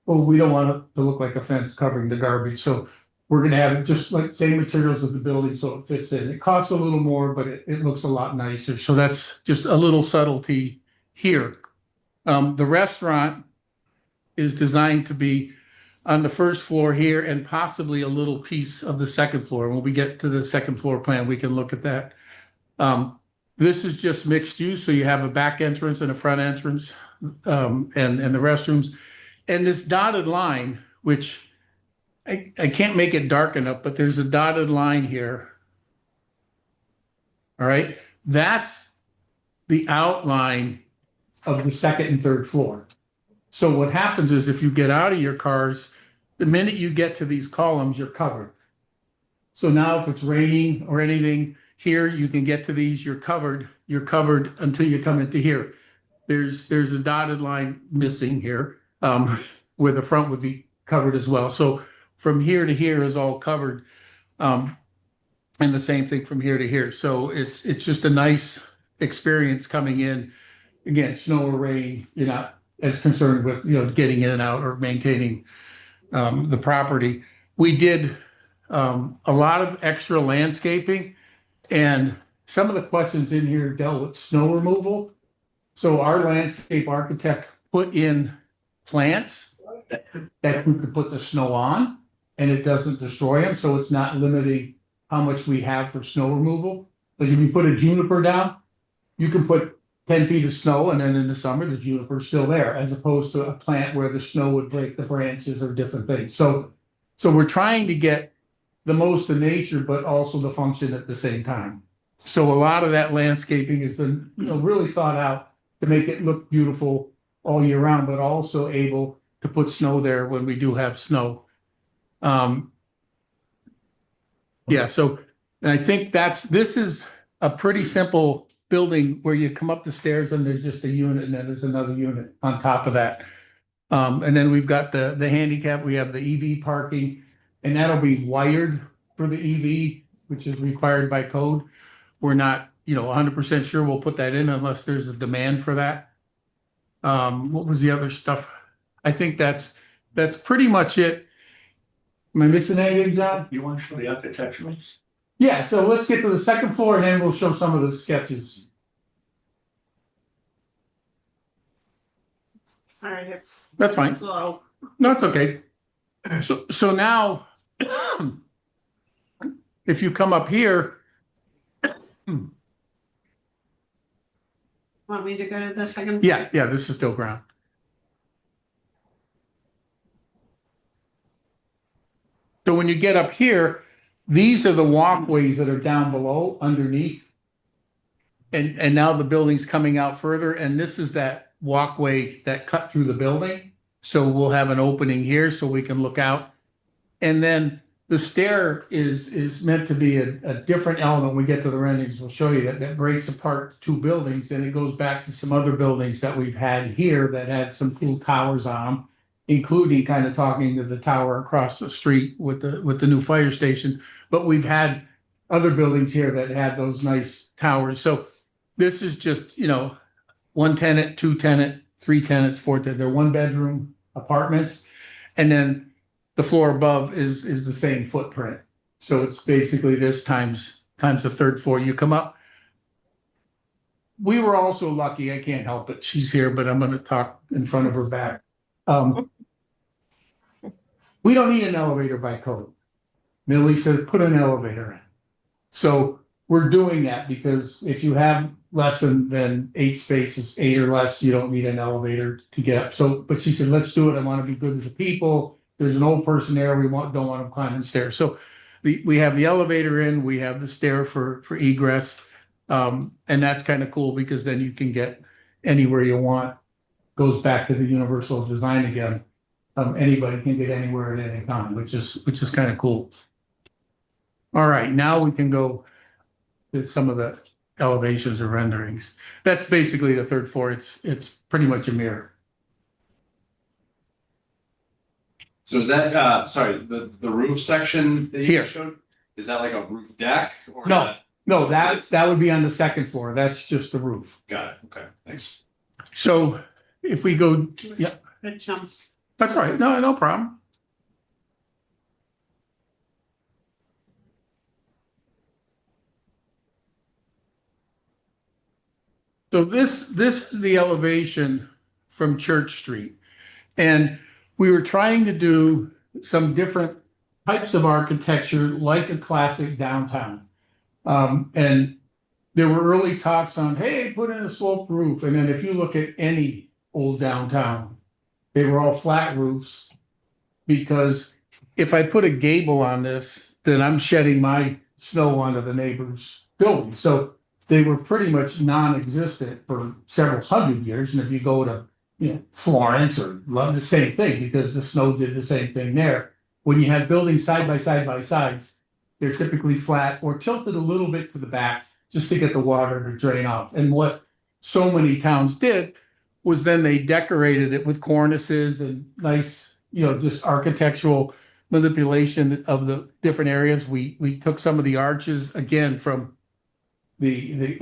Well, we don't want it to look like a fence covering the garbage. So we're going to have it just like same materials of the building so it fits in. It costs a little more, but it looks a lot nicer. So that's just a little subtlety here. The restaurant is designed to be on the first floor here and possibly a little piece of the second floor. When we get to the second floor plan, we can look at that. This is just mixed use. So you have a back entrance and a front entrance, and the restrooms. And this dotted line, which I can't make it dark enough, but there's a dotted line here. All right. That's the outline of the second and third floor. So what happens is if you get out of your cars, the minute you get to these columns, you're covered. So now if it's raining or anything here, you can get to these, you're covered until you come into here. There's a dotted line missing here, where the front would be covered as well. So from here to here is all covered. And the same thing from here to here. So it's just a nice experience coming in. Again, snow or rain, you're not as concerned with, getting in and out or maintaining the property. We did a lot of extra landscaping, and some of the questions in here dealt with snow removal. So our landscape architect put in plants that we could put the snow on, and it doesn't destroy them. So it's not limiting how much we have for snow removal. Like if you put a juniper down, you can put 10 feet of snow, and then in the summer, the juniper's still there, as opposed to a plant where the snow would break the branches or different things. So we're trying to get the most of nature, but also the function at the same time. So a lot of that landscaping has been, really thought out to make it look beautiful all year round, but also able to put snow there when we do have snow. Yeah, so and I think this is a pretty simple building where you come up the stairs and there's just a unit and then there's another unit on top of that. And then we've got the handicap, we have the EV parking, and that'll be wired for the EV, which is required by code. We're not, 100% sure we'll put that in unless there's a demand for that. What was the other stuff? I think that's pretty much it. Am I missing anything, John? You want to show the architectural? Yeah, so let's get to the second floor and then we'll show some of the sketches. Sorry, it's. That's fine. Slow. No, it's okay. So now if you come up here, Want me to go to the second? yeah, this is still ground. So when you get up here, these are the walkways that are down below underneath. And now the building's coming out further, and this is that walkway that cut through the building. So we'll have an opening here so we can look out. And then the stair is meant to be a different element. When we get to the renderings, we'll show you that breaks apart two buildings, and it goes back to some other buildings that we've had here that had some cool towers on them, including kind of talking to the tower across the street with the new fire station. But we've had other buildings here that had those nice towers. So this is just, you know, 1 tenant, 2 tenant, 3 tenants, 4 tenant. They're 1-bedroom apartments. And then the floor above is the same footprint. So it's basically this times the third floor. You come up. We were also lucky. I can't help it. She's here, but I'm going to talk in front of her back. We don't need an elevator by code. Millie said, put an elevator in. So we're doing that because if you have less than 8 spaces, 8 or less, you don't need an elevator to get up. So, but she said, let's do it. I want to be good to the people. There's an old person there. We don't want them climbing stairs. So we have the elevator in, we have the stair for egress. And that's kind of cool because then you can get anywhere you want. Goes back to the universal design again. Anybody can get anywhere at any time, which is kind of cool. All right, now we can go to some of the elevations or renderings. That's basically the third floor. It's pretty much a mirror. So is that, sorry, the roof section that you Here. showed, is that like a roof deck? Or is No. that- No, that would be on the second floor. That's just the roof. Got it, okay, thanks. So if we go, yeah, It jumps. that's right. No problem. So this is the elevation from Church Street. And we were trying to do some different types of architecture like a classic downtown. And there were early talks on, hey, put in a sloped roof. And then if you look at any old downtown, they were all flat roofs. Because if I put a gable on this, then I'm shedding my snow onto the neighbor's building. So they were pretty much non-existent for several hundred years. And if you go to, Florence or London, the same thing, because the snow did the same thing there. When you have buildings side by side, they're typically flat or tilted a little bit to the back just to get the water to drain off. And what so many towns did was then they decorated it with cornices and nice, just architectural manipulation of the different areas. We took some of the arches again from the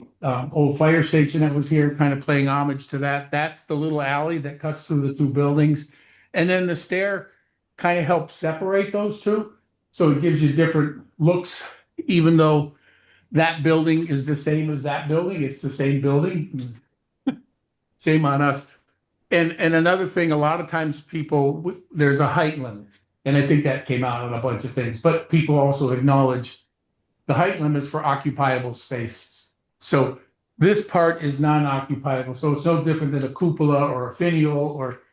old fire station that was here, kind of playing homage to that. That's the little alley that cuts through the two buildings. And then the stair kind of helps separate those two. So it gives you different looks, even though that building is the same as that building. It's the same building. Shame on us. And another thing, a lot of times there's a height limit. And I think that came out on a bunch of things, but people also acknowledge the height limits for occupiable spaces. So this part is non-occupiable. So it's no different than a cupola or a finial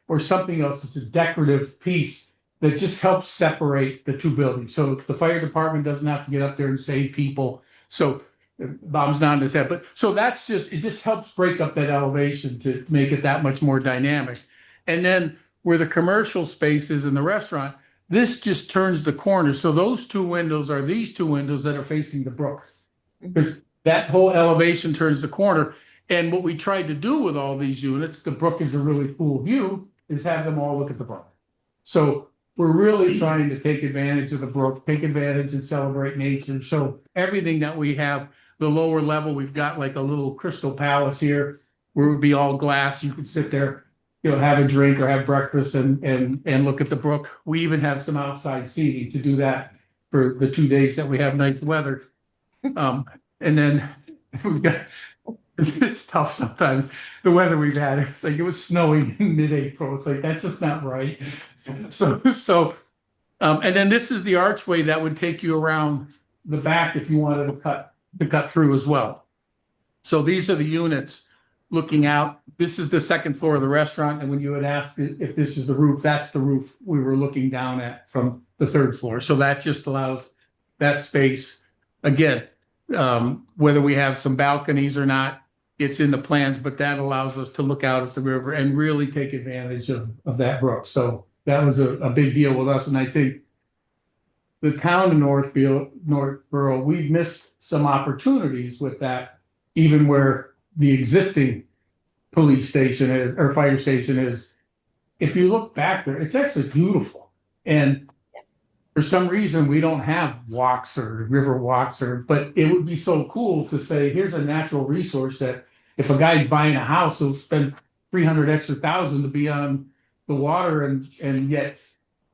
or something else. It's a decorative piece that just helps separate the two buildings. So the fire department doesn't have to get up there and save people. So Bob's nodding his head, but so it just helps break up that elevation to make it that much more dynamic. And then where the commercial space is in the restaurant, this just turns the corner. So those two windows are these two windows that are facing the brook. Because that whole elevation turns the corner. And what we tried to do with all these units, the brook is a really cool view, is have them all look at the brook. So we're really trying to take advantage of the brook, take advantage and celebrate nature. So everything that we have, the lower level, we've got like a little crystal palace here where it would be all glass. You could sit there, have a drink or have breakfast and look at the brook. We even have some outside seating to do that for the 2 days that we have nice weather. And then we've got, it's tough sometimes. The weather we've had, it's like it was snowing in mid-April. It's like, that's just not right. So, and then this is the archway that would take you around the back if you wanted to cut through as well. So these are the units looking out. This is the second floor of the restaurant, and when you had asked if this is the roof, that's the roof we were looking down at from the third floor. So that just allows that space. Again, whether we have some balconies or not, it's in the plans, but that allows us to look out at the river and really take advantage of that brook. So that was a big deal with us, and I think the town of Northborough, we've missed some opportunities with that, even where the existing police station or fire station is. If you look back there, it's actually beautiful. And for some reason, we don't have walks or river walks but it would be so cool to say, here's a natural resource that if a guy's buying a house, he'll spend 300 extra thousand to be on the water, and yet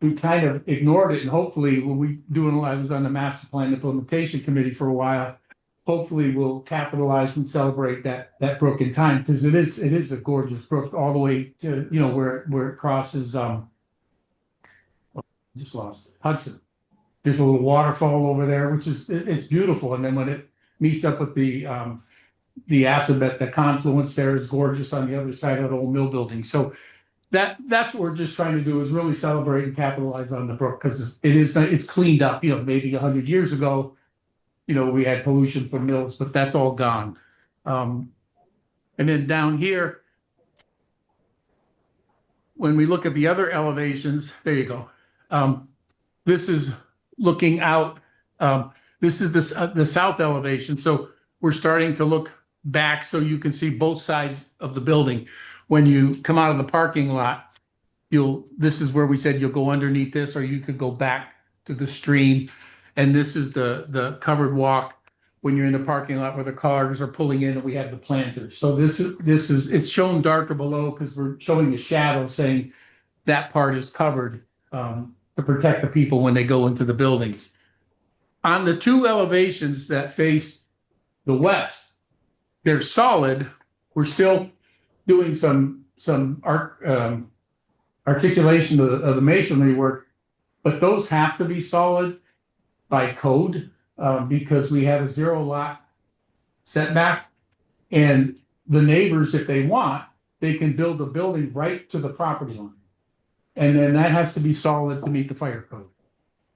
we kind of ignored it. And hopefully when I was on the master plan implementation committee for a while, hopefully we'll capitalize and celebrate that brook in time, because it is a gorgeous brook all the way to, where it crosses, just lost it, Hudson. There's a little waterfall over there, which is, it's beautiful. And then when it meets up with the Assabet, the confluence there is gorgeous on the other side of the old mill building. So that's what we're just trying to do, is really celebrate and capitalize on the brook, because it's cleaned up. Maybe 100 years ago, we had pollution from mills, but that's all gone. And then down here, when we look at the other elevations, there you go. This is looking out. This is the south elevation. So we're starting to look back so you can see both sides of the building. When you come out of the parking lot, this is where we said you'll go underneath this, or you could go back to the stream. And this is the covered walk when you're in the parking lot where the cars are pulling in, and we have the planters. So it's shown darker below because we're showing the shadow, saying that part is covered to protect the people when they go into the buildings. On the two elevations that face the west, they're solid. We're still doing some articulation of the masonry work, but those have to be solid by code, because we have a 0 lot setback, and the neighbors, if they want, they can build a building right to the property line. And then that has to be solid to meet the fire code.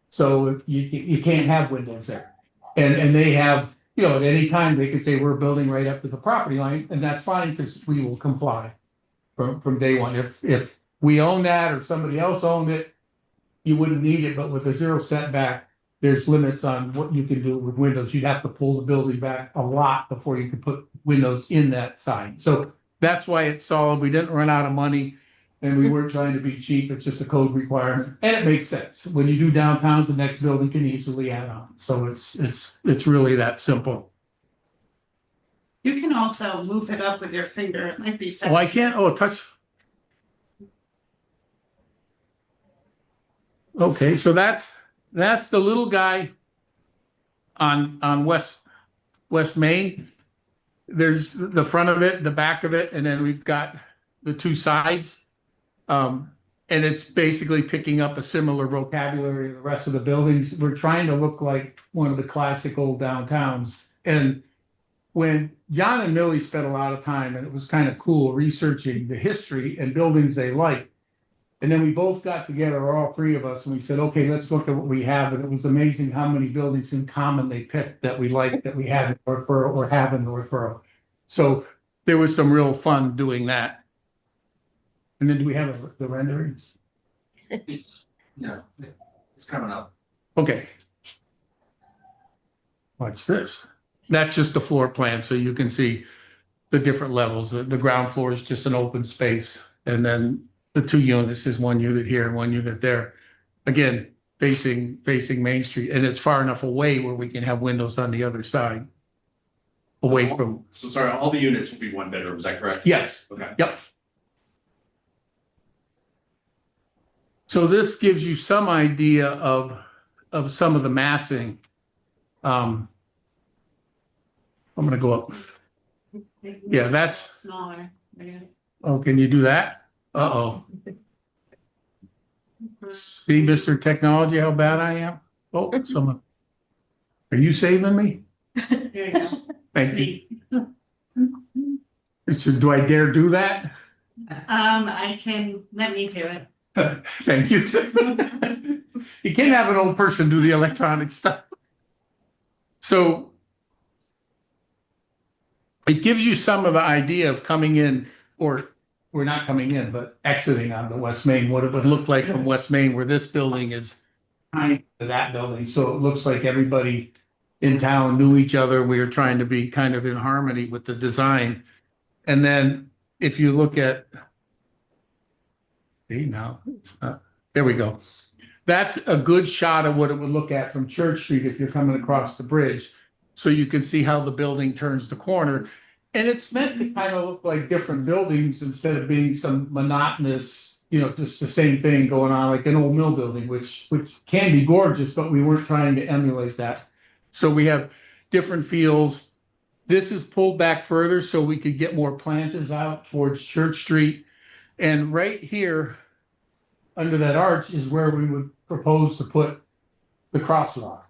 So you can't have windows there. And they have, at any time they could say we're building right up to the property line, and that's fine, because we will comply from day one. If we own that or somebody else owned it, you wouldn't need it. But with a 0 setback, there's limits on what you can do with windows. You'd have to pull the building back a lot before you could put windows in that side. So that's why it's solid. We didn't run out of money, and we weren't trying to be cheap. It's just a code requirement, and it makes sense. When you do downtowns, the next building can easily add on. So it's really that simple. You can also move it up with your finger. It might be. Oh, I can't. Oh, touch. Okay, so that's the little guy on West Main. There's the front of it, the back of it, and then we've got the two sides. And it's basically picking up a similar vocabulary of the rest of the buildings. We're trying to look like one of the classic old downtowns. And when John and Millie spent a lot of time, and it was kind of cool, researching the history and buildings they liked. And then we both got together, all three of us, and we said, okay, let's look at what we have. And it was amazing how many buildings in common they picked that we liked, that we had in Northborough or have in Northborough. So there was some real fun doing that. And then do we have the renderings? Yeah, it's coming up. Okay. Watch this. That's just the floor plan, so you can see the different levels. The ground floor is just an open space, and then the two units is one unit here and one unit there. Again, facing Main Street, and it's far enough away where we can have windows on the other side. Away from. So sorry, all the units will be 1 bedroom, is that correct? Yes. Okay. Yep. So this gives you some idea of some of the massing. I'm gonna go up. Yeah, that's. Smaller. Yeah. Oh, can you do that? Uh-oh. See, Mr. Technology, how bad I am? Oh, someone. Are you saving me? There you go. Thank you. So do I dare do that? Let me do it. Thank you. You can't have an old person do the electronic stuff. So it gives you some of the idea of coming in, or we're not coming in, but exiting on the West Main, what it would look like from West Main, where this building is behind that building. So it looks like everybody in town knew each other. We were trying to be kind of in harmony with the design. And then if you look at, see now, there we go. That's a good shot of what it would look at from Church Street if you're coming across the bridge. So you can see how the building turns the corner. And it's meant to kind of look like different buildings instead of being some monotonous, just the same thing going on like an old mill building, which can be gorgeous, but we weren't trying to emulate that. So we have different feels. This is pulled back further so we could get more planters out towards Church Street. And right here, under that arch is where we would propose to put the crosswalk.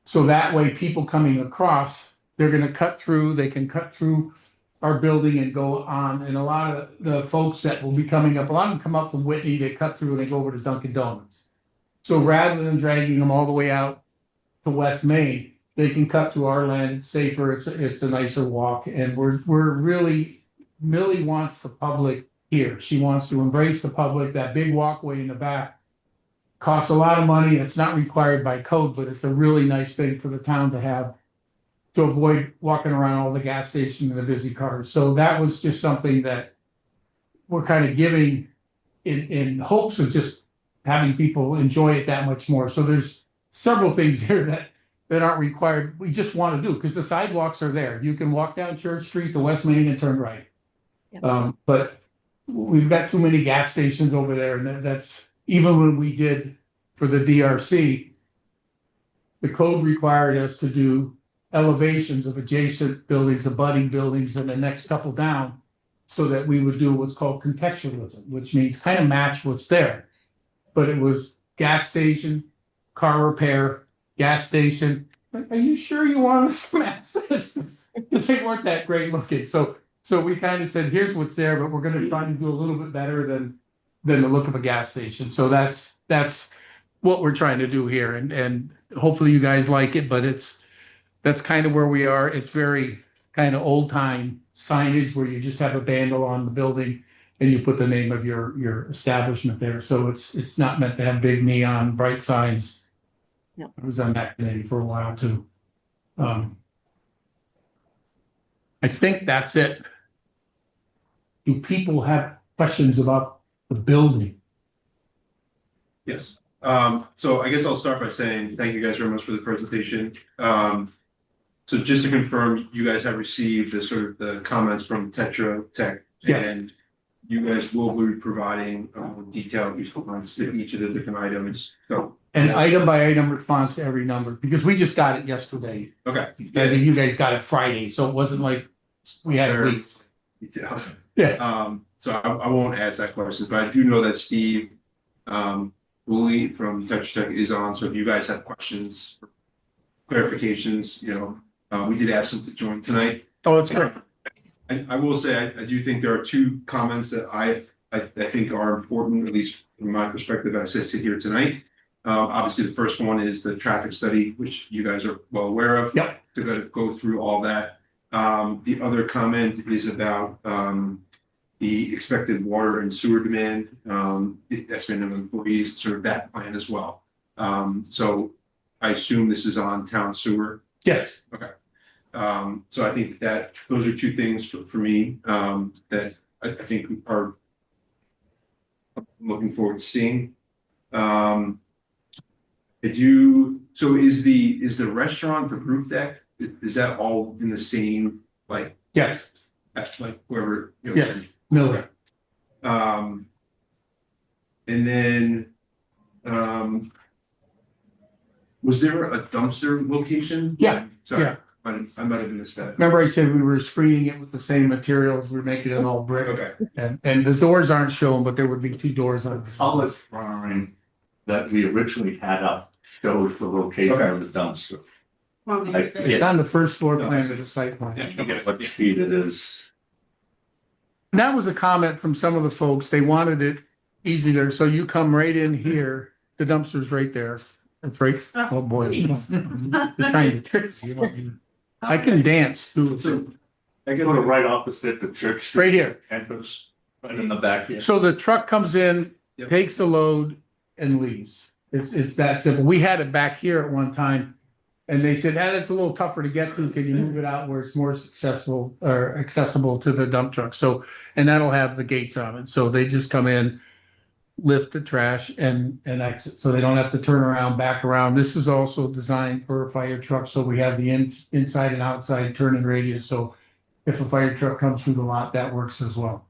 So that way people coming across, they're gonna cut through, they can cut through our building and go on. And a lot of the folks that will be coming up, a lot of them come up from Whitney, they cut through and they go over to Dunkin' Donuts. So rather than dragging them all the way out to West Main, they can cut through our land, it's safer, it's a nicer walk. And we're really, Millie wants the public here. She wants to embrace the public. That big walkway in the back costs a lot of money. It's not required by code, but it's a really nice thing for the town to have, to avoid walking around all the gas stations and the busy cars. So that was just something that we're kind of giving in hopes of just having people enjoy it that much more. So there's several things here that aren't required. We just want to do, because the sidewalks are there. You can walk down Church Street to West Main and turn right. Yep. But we've got too many gas stations over there, and that's, even when we did for the DRC, the code required us to do elevations of adjacent buildings, abutting buildings, and the next couple down, so that we would do what's called contextualism, which means kind of match what's there. But it was gas station, car repair, gas station. Are you sure you want us to match this? Because they weren't that great looking. So we kind of said, here's what's there, but we're going to try to do a little bit better than the look of a gas station. So that's what we're trying to do here, and hopefully you guys like it. But that's kind of where we are. It's very kind of old time signage where you just have a bandle on the building and you put the name of your establishment there. So it's not meant to have big neon bright signs. No. I was on that committee for a while too. I think that's it. Do people have questions about the building? Yes. So I guess I'll start by saying thank you guys very much for the presentation. So just to confirm, you guys have received the sort of the comments from Tetra Tech. Yes. And you guys will be providing detailed response to each of the different items. So. An item by item response to every number, because we just got it yesterday. Okay. And you guys got it Friday, so it wasn't like we had weeks. Details. Yeah. So I won't ask that question, but I do know that Steve Woolley from Tetra Tech is on. So if you guys have questions, clarifications, we did ask him to join tonight. Oh, that's great. I will say, I do think there are two comments that I think are important, at least from my perspective, as I sit here tonight. Obviously, the first one is the traffic study, which you guys are well aware of. Yep. To go through all that. The other comment is about the expected water and sewer demand, estimate of employees, sort of that plan as well. So I assume this is on town sewer. Yes. Okay. So I think that those are two things for me that I think are looking forward to seeing. So is the restaurant, the roof deck, is that all in the same, like? Yes. That's like wherever. Yes. Miller. And then, was there a dumpster location? Yeah, Sorry, yeah. I might have missed that. Remember I said we were screening it with the same materials, we're making it all brick. Okay. And the doors aren't shown, but there would be two doors on. Olive drawing that we originally had up shows the location of the dumpster. It's on the first floor plan of the site plan. Yeah, what speed it is. And that was a comment from some of the folks. They wanted it easier. So you come right in here, the dumpster's right there. It's right, oh boy. They're trying to trick you. I can dance too. I get the right opposite the church. Right here. Entrance, right in the back here. So the truck comes in, takes the load and leaves. It's that simple. We had it back here at one time. And they said, it's a little tougher to get to. Can you move it out where it's more successful or accessible to the dump truck? So, and that'll have the gates on it. So they just come in, lift the trash and exit. So they don't have to turn around, back around. This is also designed for a fire truck. So we have the inside and outside turning radius. So if a fire truck comes through the lot, that works as well.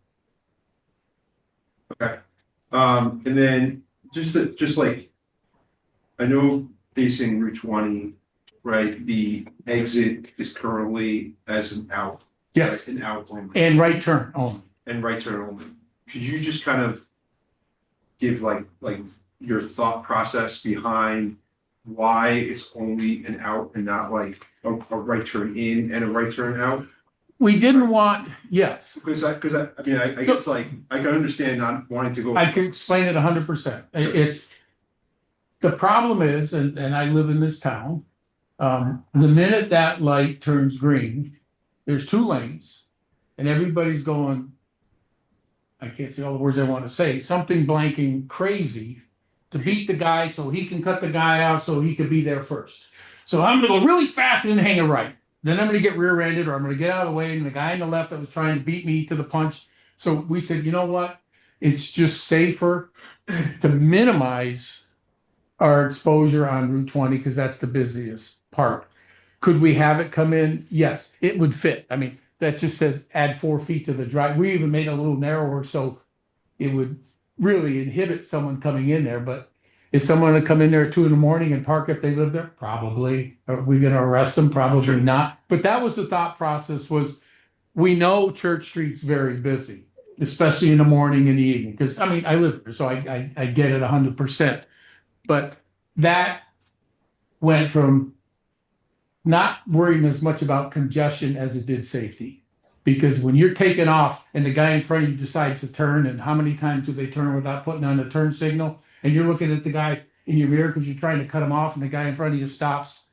Okay. And then just like, I know facing Route 20, right, the exit is currently as an out. Yes. An out only. And right turn only. And right turn only. Could you just kind of give like your thought process behind why it's only an out and not like a right turn in and a right turn out? We didn't want, yes. Because I mean, I guess like, I can understand not wanting to go. I can explain it 100%. It's, the problem is, and I live in this town, the minute that light turns green, there's 2 lanes and everybody's going, I can't say all the words I want to say, something blanking crazy to beat the guy so he can cut the guy out so he could be there first. So I'm gonna go really fast and hang a right. Then I'm gonna get rear-ended or I'm gonna get out of the way and the guy on the left that was trying to beat me to the punch. So we said, you know what? It's just safer to minimize our exposure on Route 20 because that's the busiest part. Could we have it come in? Yes, it would fit. I mean, that just says add 4 feet to the drive. We even made it a little narrower so it would really inhibit someone coming in there. But is someone to come in there at 2 a.m. and park if they live there? Probably. Are we going to arrest them? Probably not. But that was the thought process was we know Church Street's very busy, especially in the morning and the evening. Because I mean, I live there, so I get it 100%. But that went from not worrying as much about congestion as it did safety. Because when you're taking off and the guy in front of you decides to turn, and how many times do they turn without putting on the turn signal? And you're looking at the guy in your rear because you're trying to cut him off and the guy in front of you stops.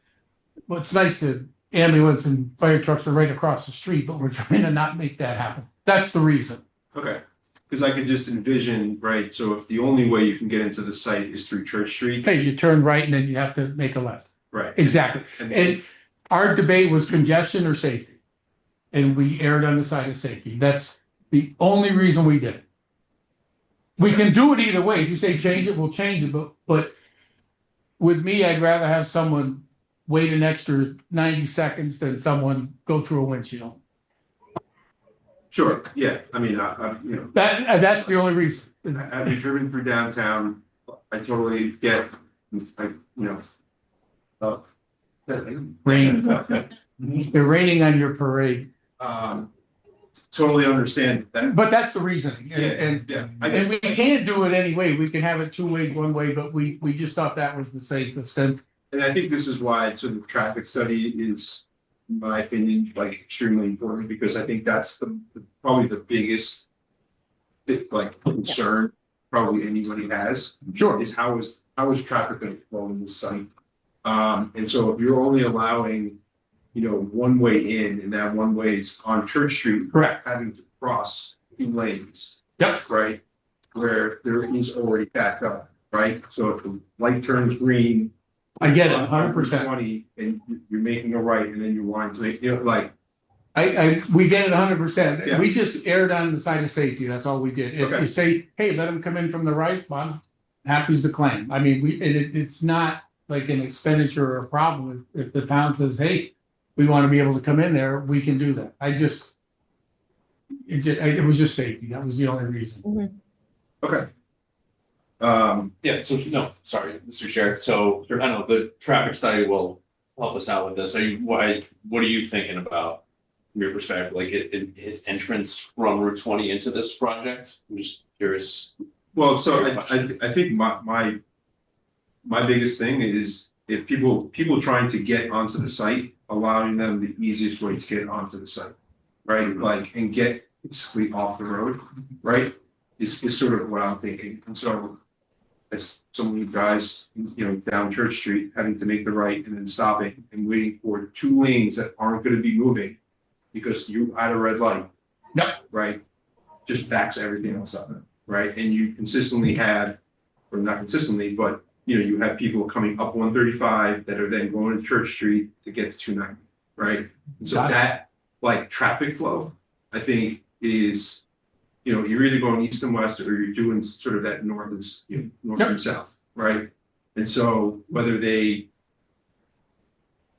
Well, it's nice that ambulance and fire trucks are right across the street, but we're trying to not make that happen. That's the reason. Okay. Because I could just envision, right, so if the only way you can get into the site is through Church Street. Hey, you turn right and then you have to make a left. Right. Exactly. And- And our debate was congestion or safety. And we erred on the side of safety. That's the only reason we did it. We can do it either way. If you say change it, we'll change it. But with me, I'd rather have someone wait an extra 90 seconds than someone go through a windshield. Sure, yeah, I mean, you know, That's the only reason. having driven through downtown, I totally get, like, you know. Rain. They're raining on your parade. Totally understand that. But that's the reason. And Yeah. and we can't do it anyway. We can have it 2 ways, 1 way, but we just thought that was the safest. And I think this is why sort of traffic study is, in my opinion, like extremely important, because I think that's probably the biggest like concern probably anybody has. Sure. Is how is traffic going to flow in this site? And so if you're only allowing, you know, 1 way in, and that 1 way is on Church Street. Correct. Having to cross 2 lanes. Yep. Right, where there is already backed up, right? So if the light turns green. I get it, on 100%. 20, and you're making a right, and then you're wanting to make, you know, like. we get it 100%. Yeah. We just erred on the side of safety. That's all we did. If Okay. you say, hey, let them come in from the right, I'm happy as a clam. I mean, it's not like an expenditure or a problem. If the town says, hey, we want to be able to come in there, we can do that. It was just safety. That was the only reason. Okay. Yeah, so no, sorry, Mr. Chair. So I know the traffic study will help us out with this. What are you thinking about from your perspective, like an entrance from Route 20 into this project? I'm just curious. Well, so I think my biggest thing is if people trying to get onto the site, allowing them the easiest way to get onto the site. Right, like, and get basically off the road, right, is sort of what I'm thinking, and so. As someone who drives, down Church Street, having to make the right and then stopping and waiting for 2 lanes that aren't gonna be moving. Because you at a red light. Yep. Right, just backs everything else up, right, and you consistently have, or not consistently, but, you have people coming up 135 that are then going to Church Street to get to 290, right? And so Got it. that, like, traffic flow, I think is. You're either going east and west, or you're doing sort of that north and, north and south, right? And so whether they.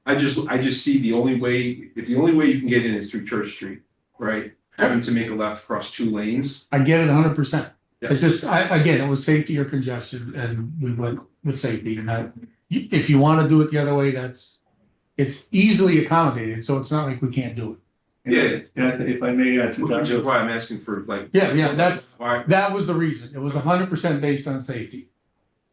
I just see the only way, if the only way you can get in is through Church Street, right? Having to make a left across 2 lanes. I get it 100%. Yeah. It's just, again, it was safety or congestion, and we went with safety, and that, if you wanna do it the other way, it's easily accommodated, so it's not like we can't do it. Yeah. If I may add to Which is that, why I'm asking for like. Yeah, that's, Why, that was the reason, it was 100% based on safety.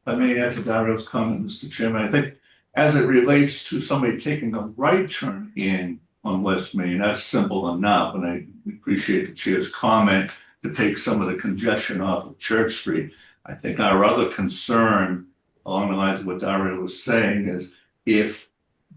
if I may add to Darrell's comment, Mr. Chairman, I think as it relates to somebody taking a right turn in on West Main, that's simple enough, and I appreciate the chair's comment to take some of the congestion off of Church Street. I think our other concern along the lines of what Darrell was saying is if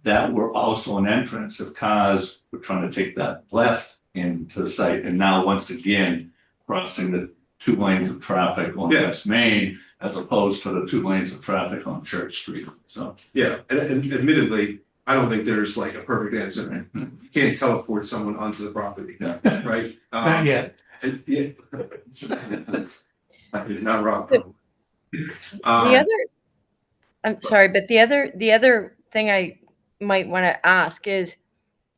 that were also an entrance, if cars were trying to take that left into the site and now once again crossing the 2 lanes of traffic on Yeah. West Main as opposed to the 2 lanes of traffic on Church Street, so. yeah, and admittedly, I don't think there's like a perfect answer. You can't teleport someone onto the property, Yeah. right? Not yet. Yeah. You're not wrong. The other, I'm sorry, but the other thing I might want to ask is,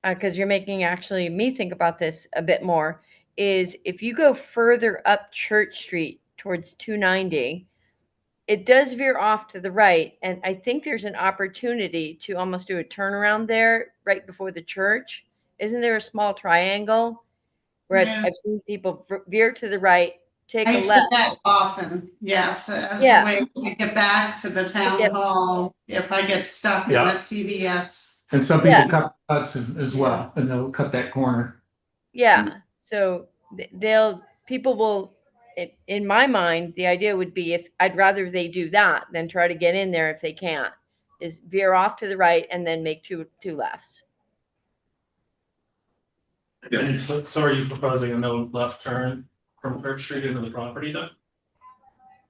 because you're making actually me think about this a bit more, is if you go further up Church Street towards 290, it does veer off to the right, and I think there's an opportunity to almost do a turnaround there right before the church. Isn't there a small triangle where Yeah. I've seen people veer to the right, take I a see left? that often, yes, as Yeah. a way to get back to the town Yep. hall, if I get stuck in Yeah. the CVS. And some people Yeah. cut Hudson as well, and they'll cut that corner. Yeah, so people will, in my mind, the idea would be, if I'd rather they do that than try to get in there if they can't, is veer off to the right and then make two lefts. Yeah. And so are you proposing a no left turn from Church Street into the property then?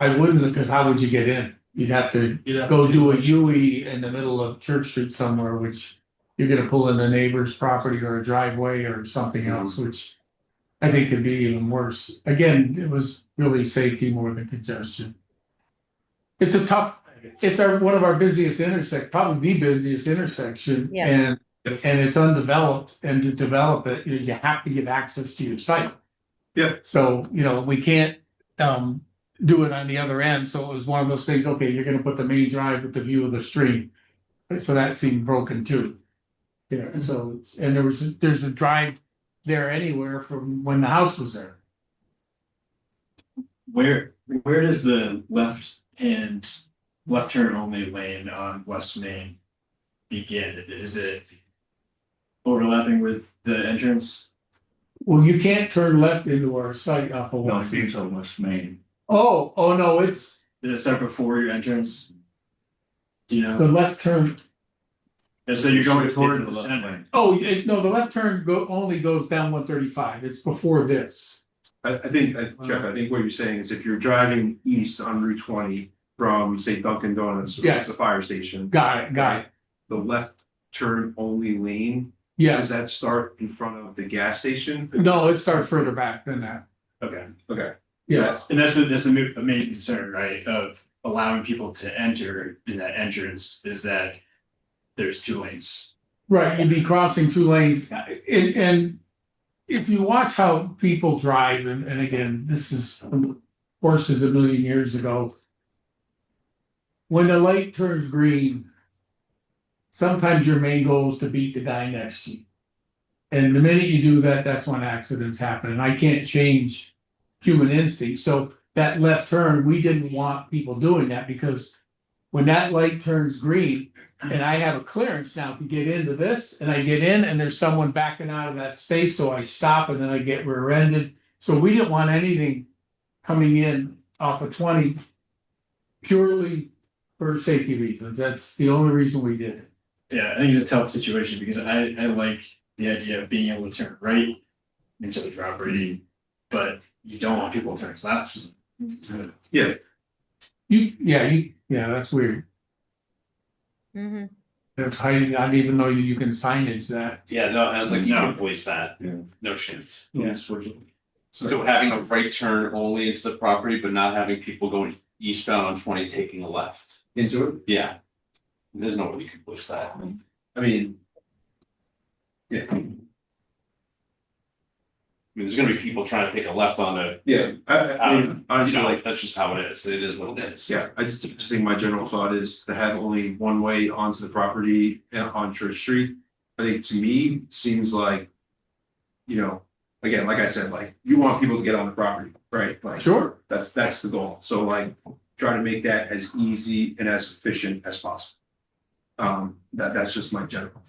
I wouldn't, because how would you get in? You'd have to You'd have go to do a U-E in the middle of Church Street somewhere, which you're gonna pull in the neighbor's property or a driveway or something else, which I think could be even worse. Again, it was really safety more than congestion. It's a tough, it's one of our busiest probably the busiest intersection. Yeah. And it's undeveloped, and to develop it, you have to give access to your site. Yeah. So, we can't do it on the other end, so it was one of those things, okay, you're gonna put the main drive with the view of the stream. So that seemed broken too. So there's a drive there anywhere from when the house was there. Where does the left turn only lane on West Main begin? Is it overlapping with the entrance? Well, you can't turn left into our site off of No, West Main. fees on West Main. Oh, no, it's Is it set before your entrance? Do you know? the left turn. And so you're going Into towards the left center. lane. Oh, no, the left turn only goes down 135. It's before this. I think, Jeff, I think what you're saying is if you're driving east on Route 20 from, say, Dunkin' Donuts, or Yes. the fire station. Got it. The left turn only lane, Yes. does that start in front of the gas station? No, it starts further back than that. Okay. Okay. Yes. And that's the main concern, right, of allowing people to enter in that entrance is that there's 2 lanes. Right, you'd be crossing 2 lanes, and if you watch how people drive, and again, this is horses a million years ago. When the light turns green, sometimes your main goal is to beat the guy next to you. And the minute you do that, that's when accidents happen, and I can't change human instinct, so that left turn, we didn't want people doing that because when that light turns green, and I have a clearance now to get into this, and I get in and there's someone backing out of that space, so I stop and then I get rear-ended. So we didn't want anything coming in off of 20 purely for safety reasons. That's the only reason we did it. Yeah, I think it's a tough situation because I like the idea of being able to turn right into the property, but you don't want people to turn left. Yeah, Yeah, that's weird. Mm-hmm. That's hiding, I didn't even know you can signage that. Yeah, no, I was like, you No. can voice that, no chance. Yeah. So having a right turn only into the property, but not having people going eastbound on 20 taking a left. into it. Yeah. There's no way you can voice that. I mean. Yeah, I mean, there's gonna be people trying to take a left onto, yeah, I mean, honestly, like, that's just how it is. It is what it is. yeah, I just think my general thought is to have only one way onto the property on Church Street. I think to me, seems like, you know, again, like I said, like, you want people to get on the property, right? Like, Sure. that's the goal. So like, try to make that as easy and as efficient as possible. That's just my general.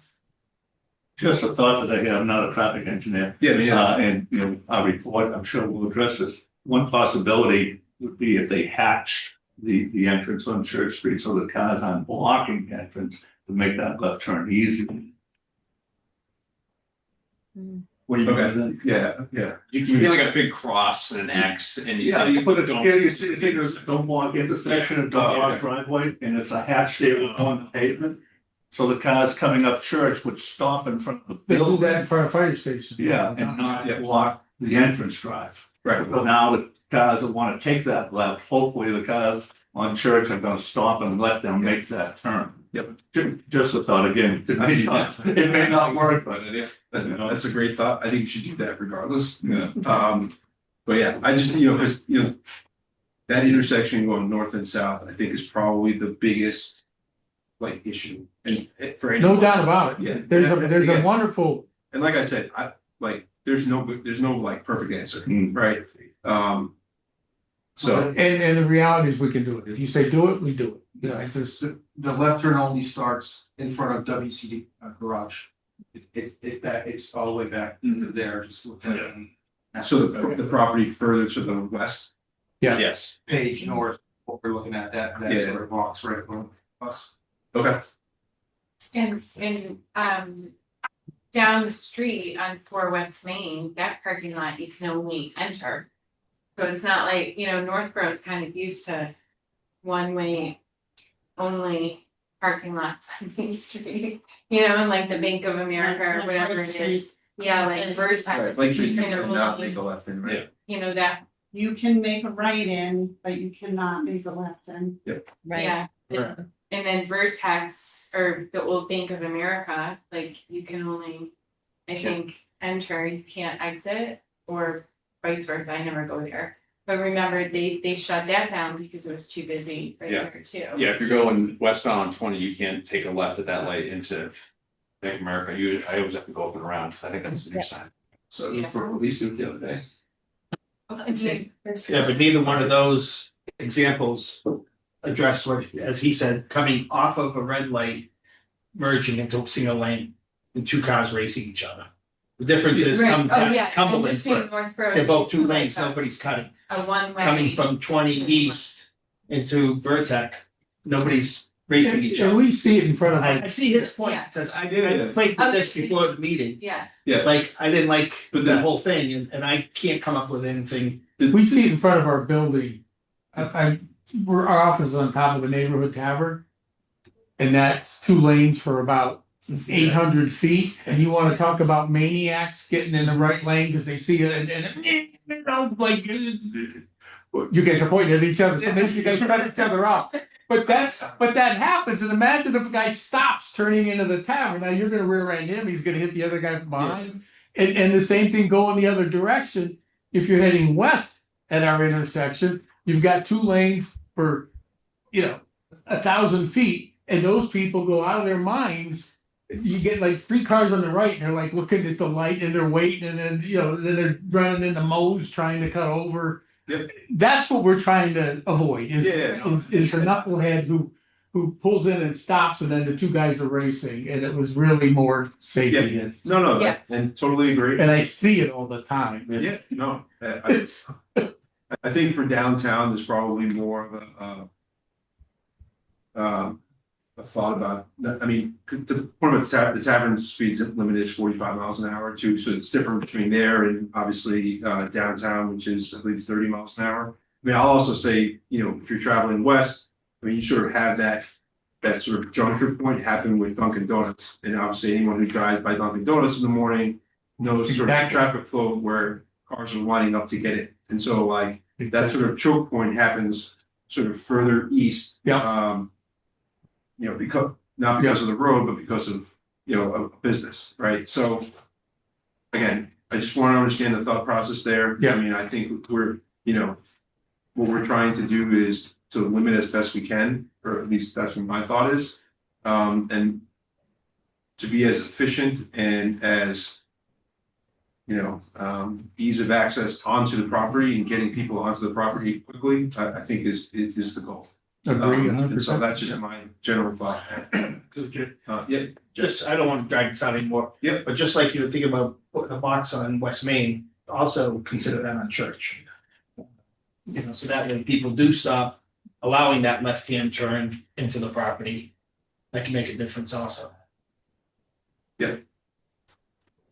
Just a thought that I have, I'm not a traffic engineer. Yeah, And, you know, our report, I'm sure we'll address this. One possibility would be if they hatched the entrance on Church Street so the cars aren't blocking the entrance to make that left turn easy. What do you Okay. mean? yeah. You can be like a big cross and an X and you Yeah, say, you put it, don't. yeah, you see, there's a don't block intersection and don't block driveway, and it's a hatch there on the pavement. So the cars coming up Church would stop in front of the They do building. that in front of fire stations. Yeah, and not block the entrance drive. Right. So now the cars that wanna take that left, hopefully the cars on Church are gonna stop and let them make that turn. Yep. Just a thought again, it may not work, but That's a great thought. I think you should do that regardless. yeah. But yeah, I just, cause that intersection going north and south, I think is probably the biggest like issue and for No anyone. doubt about it. Yeah. There's a Yeah. wonderful, And like I said, there's no like perfect answer, Mm. right? So, and the reality is we can do it. If you say do it, we do it. Yeah, it's just, The left turn only starts in front of WCD garage. It's all the way back to there, just look at it. And so the property further to the west. yeah. Yes. page north, what we're looking at, that Yeah. sort of box right above us. Okay. And down the street on 4 West Main, that parking lot you can only enter. So it's not like, Northborough's kind of used to one way only parking lots on Main Street. And like the Bank of America or whatever it is. Yeah, like Vertex. Like you you can cannot only- make a left in, right? that, You can make a right in, but you cannot make a left in. Right. yeah. Right. And then Vertex or the old Bank of America, like you can only, I think, enter, you can't exit, or vice versa, I never go there. But remember, they shut that down because it was too busy right Yeah. there too. Yeah, if you're going westbound on 20, you can't take a left at that light into Bank of America. I always have to go up and around. I think that's the new sign. So Yeah. for release it the other day. Yeah, but neither one of those examples addressed what, as he said, coming off of a red light, merging into a single lane, and two cars racing each other. The difference is Right, come oh past yeah, and Cumberland, just saying Northborough. they're both is two like lanes, a- nobody's cutting. A one way. Coming from 20 east into Vertec, nobody's racing each and other. we see it in front of I us. see his point, Yeah. because I Yeah. played with this before the meeting, Yeah, like, I didn't like But the the- whole thing, and I can't come up with anything. We see it in front of our building. Our office is on top of the neighborhood tavern. And that's 2 lanes for about 800 feet, and you wanna talk about maniacs getting in the right lane because they see it and like. You guys are pointing at each other, so maybe you guys cut each other off. But that happens, and imagine if a guy stops turning into the tavern, now you're gonna rear end him, he's gonna hit the other guy from behind. And the same thing going the other direction, if you're heading west at our intersection, you've got 2 lanes for, 1,000 feet, and those people go out of their minds. You get like 3 cars on the right, and they're like looking at the light and they're waiting, and then, then they're running into Moe's trying to cut over. Yep. That's what we're trying to avoid, is Yeah, no. the knucklehead who pulls in and stops, and then the two guys are racing, and it was really more safety. No, Yeah. and totally agree. And I see it all the time. Yeah, no, It's, I think for downtown, there's probably more of a thought about, I mean, the point of the tavern speeds limit is 45 miles an hour too, so it's different between there and obviously downtown, which is, I believe, 30 miles an hour. I mean, I'll also say, you know, if you're traveling west, I mean, you sort of have that sort of juncture point happen with Dunkin' Donuts. And obviously anyone who drives by Dunkin' Donuts in the morning knows sort of Exactly. traffic flow where cars are lining up to get it. And so like that sort of choke point happens sort of further east. Yeah. You know, not because of the road, but because of, you know, a business, right? So again, I just want to understand the thought process there. Yeah. I mean, I think we're, you know, what we're trying to do is to limit as best we can, or at least that's what my thought is. And to be as efficient and as, you know, ease of access onto the property and getting people onto the property quickly, I think is the goal. agree, And so 100%. that's just my general thought. Yeah, Just, I don't want to drag this out anymore. Yep. But just like you were thinking about putting a box on West Main, also consider that on Church. You know, so that when people do stop, allowing that left-hand turn into the property, that can make a difference also. Yeah.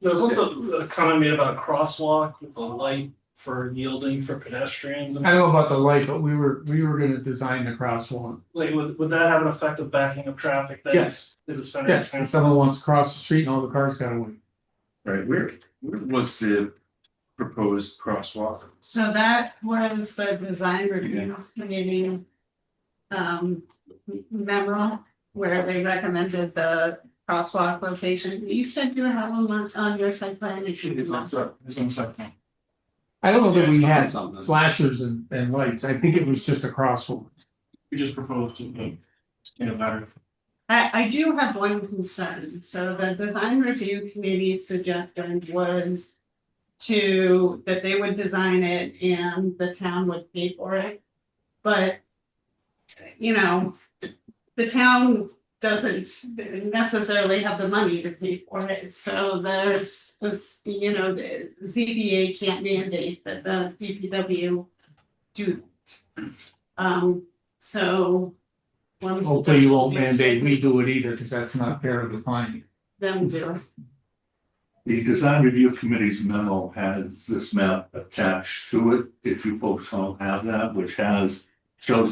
There was also a comment made about a crosswalk with a light for yielding for pedestrians. I don't know about the light, but we were gonna design the crosswalk. Like, would that have an effect of backing up traffic then? Yes, To the center? yes, if someone wants to cross the street and all the cars got away. right, where was the proposed crosswalk? So that was the design review committee. Memo where they recommended the crosswalk location. You said you have on your site plan. It's on site plan. I don't know that we had something. flashers and lights, I think it was just a crosswalk. We just proposed to, better. I do have one concern. So the design review committee's suggestion was that they would design it and the town would pay for it. But, you know, the town doesn't necessarily have the money to pay for it. So there's this, you know, the ZBA can't mandate that the DPW do that. So. one Hopefully you won't suggestion mandate we do it either, because that's not fair to the client. Them do it. The design review committee's memo has this map attached to it, if you folks don't have that, which shows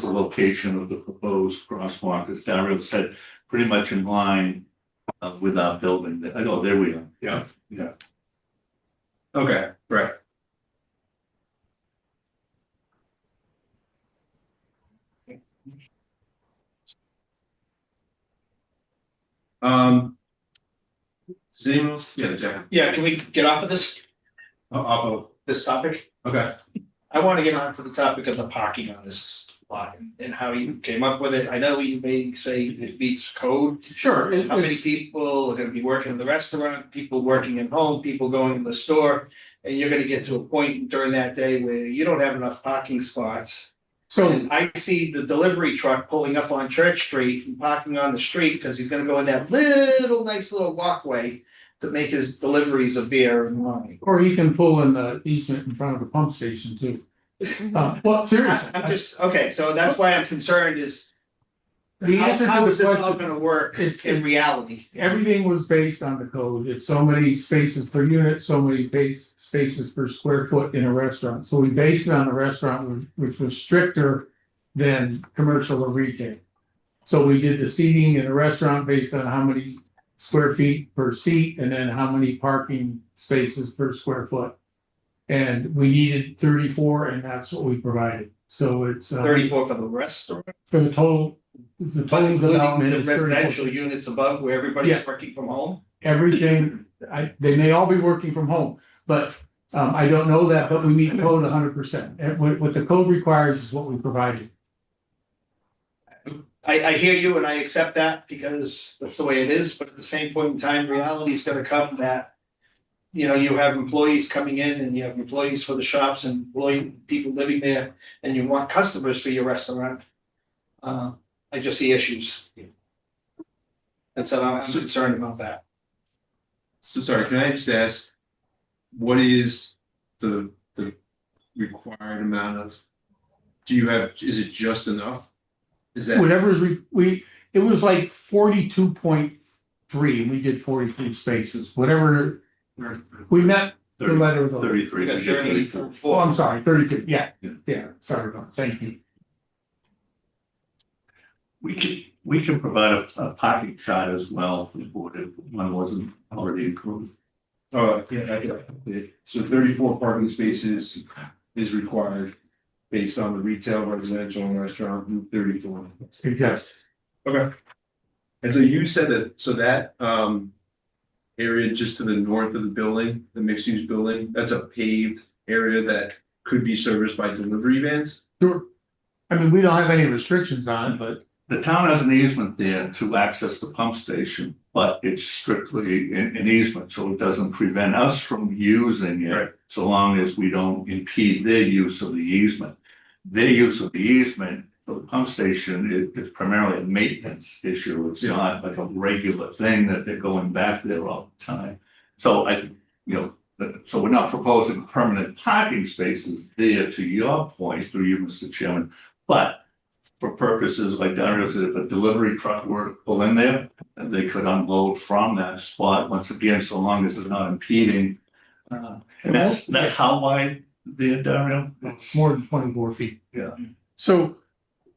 the location of the proposed crosswalk, as Dario said, pretty much in line with our building. I know, there we are. Yeah. Okay, right. Zamos, yeah, exactly. Yeah, can we get off of this, this topic? Okay. I want to get onto the topic of the parking on this lot and how you came up with it. I know you may say it meets code. Sure, How many people are gonna be working in the restaurant, people working at home, people going to the store? And you're gonna get to a point during that day where you don't have enough parking spots. so And I see the delivery truck pulling up on Church Street and parking on the street because he's gonna go in that nice little walkway to make his deliveries of beer and wine. or he can pull in the easement in front of the pump station too. Well, seriously, I'm just, okay, so that's why I'm concerned is the answer how to is the this all question, gonna work in reality? everything was based on the code. It's so many spaces per unit, so many spaces per square foot in a restaurant. So we based it on a restaurant which was stricter than commercial or retail. So we did the seating in a restaurant based on how many square feet per seat and then how many parking spaces per square foot. And we needed 34 and that's what we provided. So it's 34 for the restaurant, for the total including development the is 34. residential units above where everybody's Yeah. working from home? Everything, they may all be working from home, but I don't know that, but we meet code 100%. And what the code requires is what we provided. I hear you and I accept that because that's the way it is, but at the same point in time, reality is gonna come that. You know, you have employees coming in and you have employees for the shops and people living there and you want customers for your restaurant. I just see issues. And so I'm concerned about that. So sorry, can I just ask, what is the required amount of? Do you have, is it just enough? Is that? Whatever's it was like 42.3, and we did 43 spaces, whatever. We met the letter of the. 33. We got 34. Oh, I'm sorry, 32, yeah, sorry about, thank you. We can provide a parking chart as well for the board if one wasn't already approved. Oh, yeah, I got it. So 34 parking spaces is required based on the retail, residential, and restaurant, Route 34. Yes. Okay. And so you said that, so that area just to the north of the building, the mixed use building, that's a paved area that could be serviced by delivery vans? Sure. I mean, we don't have any restrictions on it, but The town has an easement there to access the pump station, but it's strictly an easement, so it doesn't prevent us from using Right. it. So long as we don't impede their use of the easement. Their use of the easement for the pump station is primarily a maintenance issue. It's not like a regular thing that they're going back there all the time. So so we're not proposing permanent parking spaces there, to your point, through you, Mr. Chairman. But for purposes like Dario said, if a delivery truck were to pull in there, then they could unload from that spot, once again, so long as it's not impeding. And that's how wide the Dario? It's more than 24 feet. Yeah. So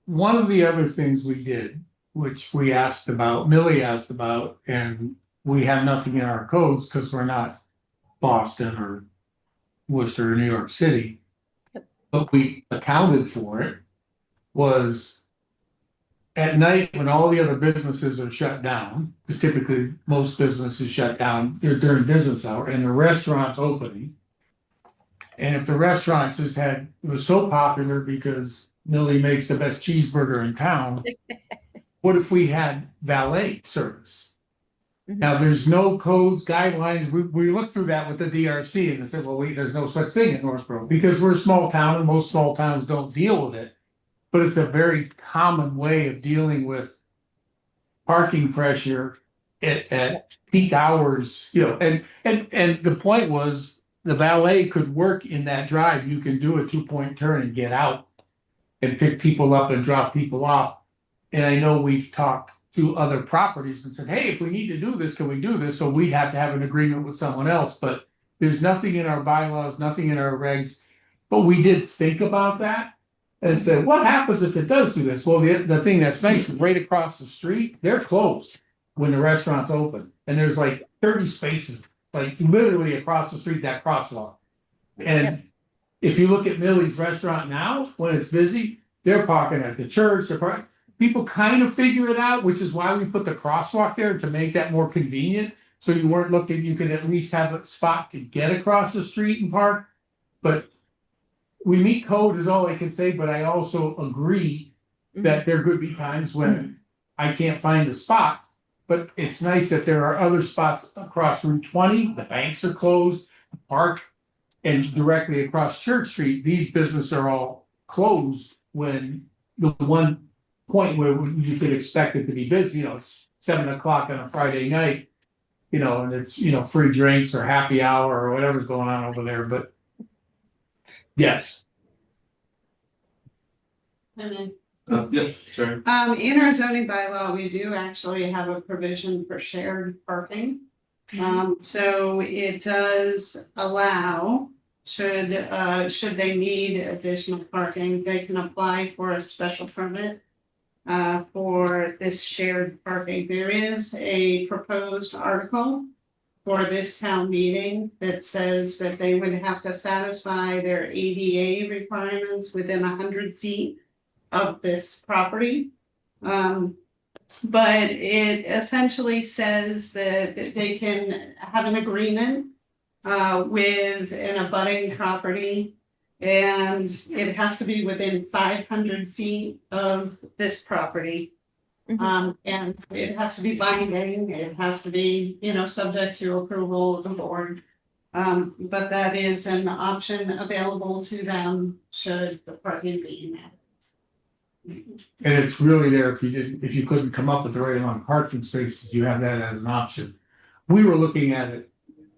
one of the other things we did, which we asked about, Millie asked about, and we have nothing in our codes because we're not Boston or Worcester or New York City, but we accounted for it, was at night when all the other businesses are shut down, because typically most businesses shut down during business hour, and the restaurant's opening. And if the restaurant just it was so popular because Millie makes the best cheeseburger in town, what if we had valet service? Now, there's no codes, guidelines, we looked through that with the DRC and they said, well, there's no such thing in Northborough, because we're a small town and most small towns don't deal with it. But it's a very common way of dealing with parking pressure at peak hours, and the point was the valet could work in that drive. You can do a 2-point turn and get out and pick people up and drop people off. And I know we've talked to other properties and said, hey, if we need to do this, can we do this? So we'd have to have an agreement with someone else, but there's nothing in our bylaws, nothing in our regs. But we did think about that and said, what happens if it does do this? Well, the thing that's nice is right across the street, they're closed when the restaurant's open. And there's like 30 spaces, like literally across the street, that crosswalk. And if you look at Millie's restaurant now, when it's busy, they're parking at the church, people kind of figure it out, which is why we put the crosswalk there to make that more convenient. So you weren't looking, you could at least have a spot to get across the street and park. But we meet code is all I can say, but I also agree that there could be times when I can't find a spot. But it's nice that there are other spots across Route 20, the banks are closed, the park, and directly across Church Street, these businesses are all closed when the one point where you could expect it to be busy, it's 7 o'clock on a Friday night, and it's, free drinks or happy hour or whatever's going on over there, but yes. Yeah, sorry. In our zoning bylaw, we do actually have a provision for shared parking. So it does allow, should they need additional parking, they can apply for a special permit for this shared parking. There is a proposed article for this town meeting that says that they would have to satisfy their ADA requirements within 100 feet of this property. But it essentially says that they can have an agreement with an abutting property, and it has to be within 500 feet of this property. And it has to be binding, it has to be, subject to approval of the board. But that is an option available to them should the parking be met. And it's really there if you couldn't come up with the right amount of parking spaces, you have that as an option. We were looking at it,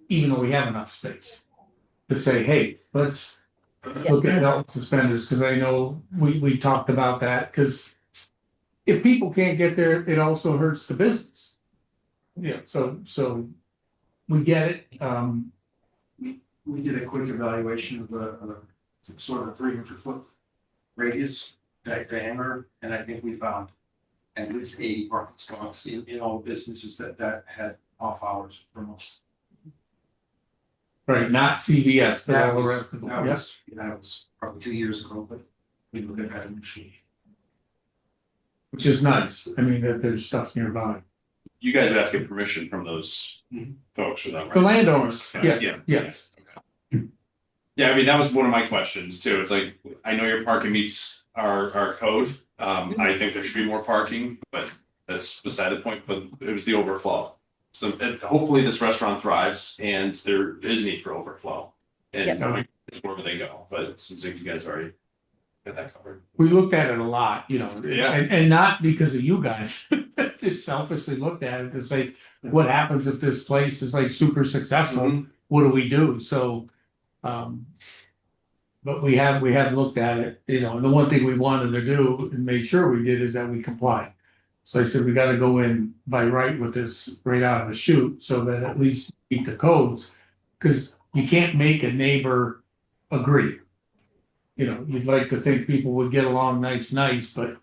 even though we have enough space. To say, hey, let's look at belt and suspenders, cause I know we talked about that, cause. If people can't get there, it also hurts the business. Yeah, so we get it, We did a quick evaluation of a sort of 300-foot radius diameter, and I think we found at least 80 parking spots in all businesses that had off hours from us. right, not CVS, but all the rest of them, yes. That was probably 2 years ago, but we looked at that initially. Which is nice, I mean, that there's stuff nearby. You guys would have to get permission from those folks for that, right? The landowners, Okay, yeah, yes. Yeah, I mean, that was one of my questions too. It's like, I know your parking meets our code. I think there should be more parking, but that's beside the point, but it was the overflow. So hopefully this restaurant thrives and there is need for overflow. And Yeah. going wherever they go, but it seems like you guys already got that covered. We looked at it a lot, you know, Yeah. and not because of you guys, just selfishly looked at it to say, what happens if this place is like super successful? What do we do? So, but we have looked at it, you know, and the one thing we wanted to do and made sure we did is that we complied. So I said, we gotta go in by right with this right out of the chute, so that at least meet the codes. Cause you can't make a neighbor agree. You know, you'd like to think people would get along nice, but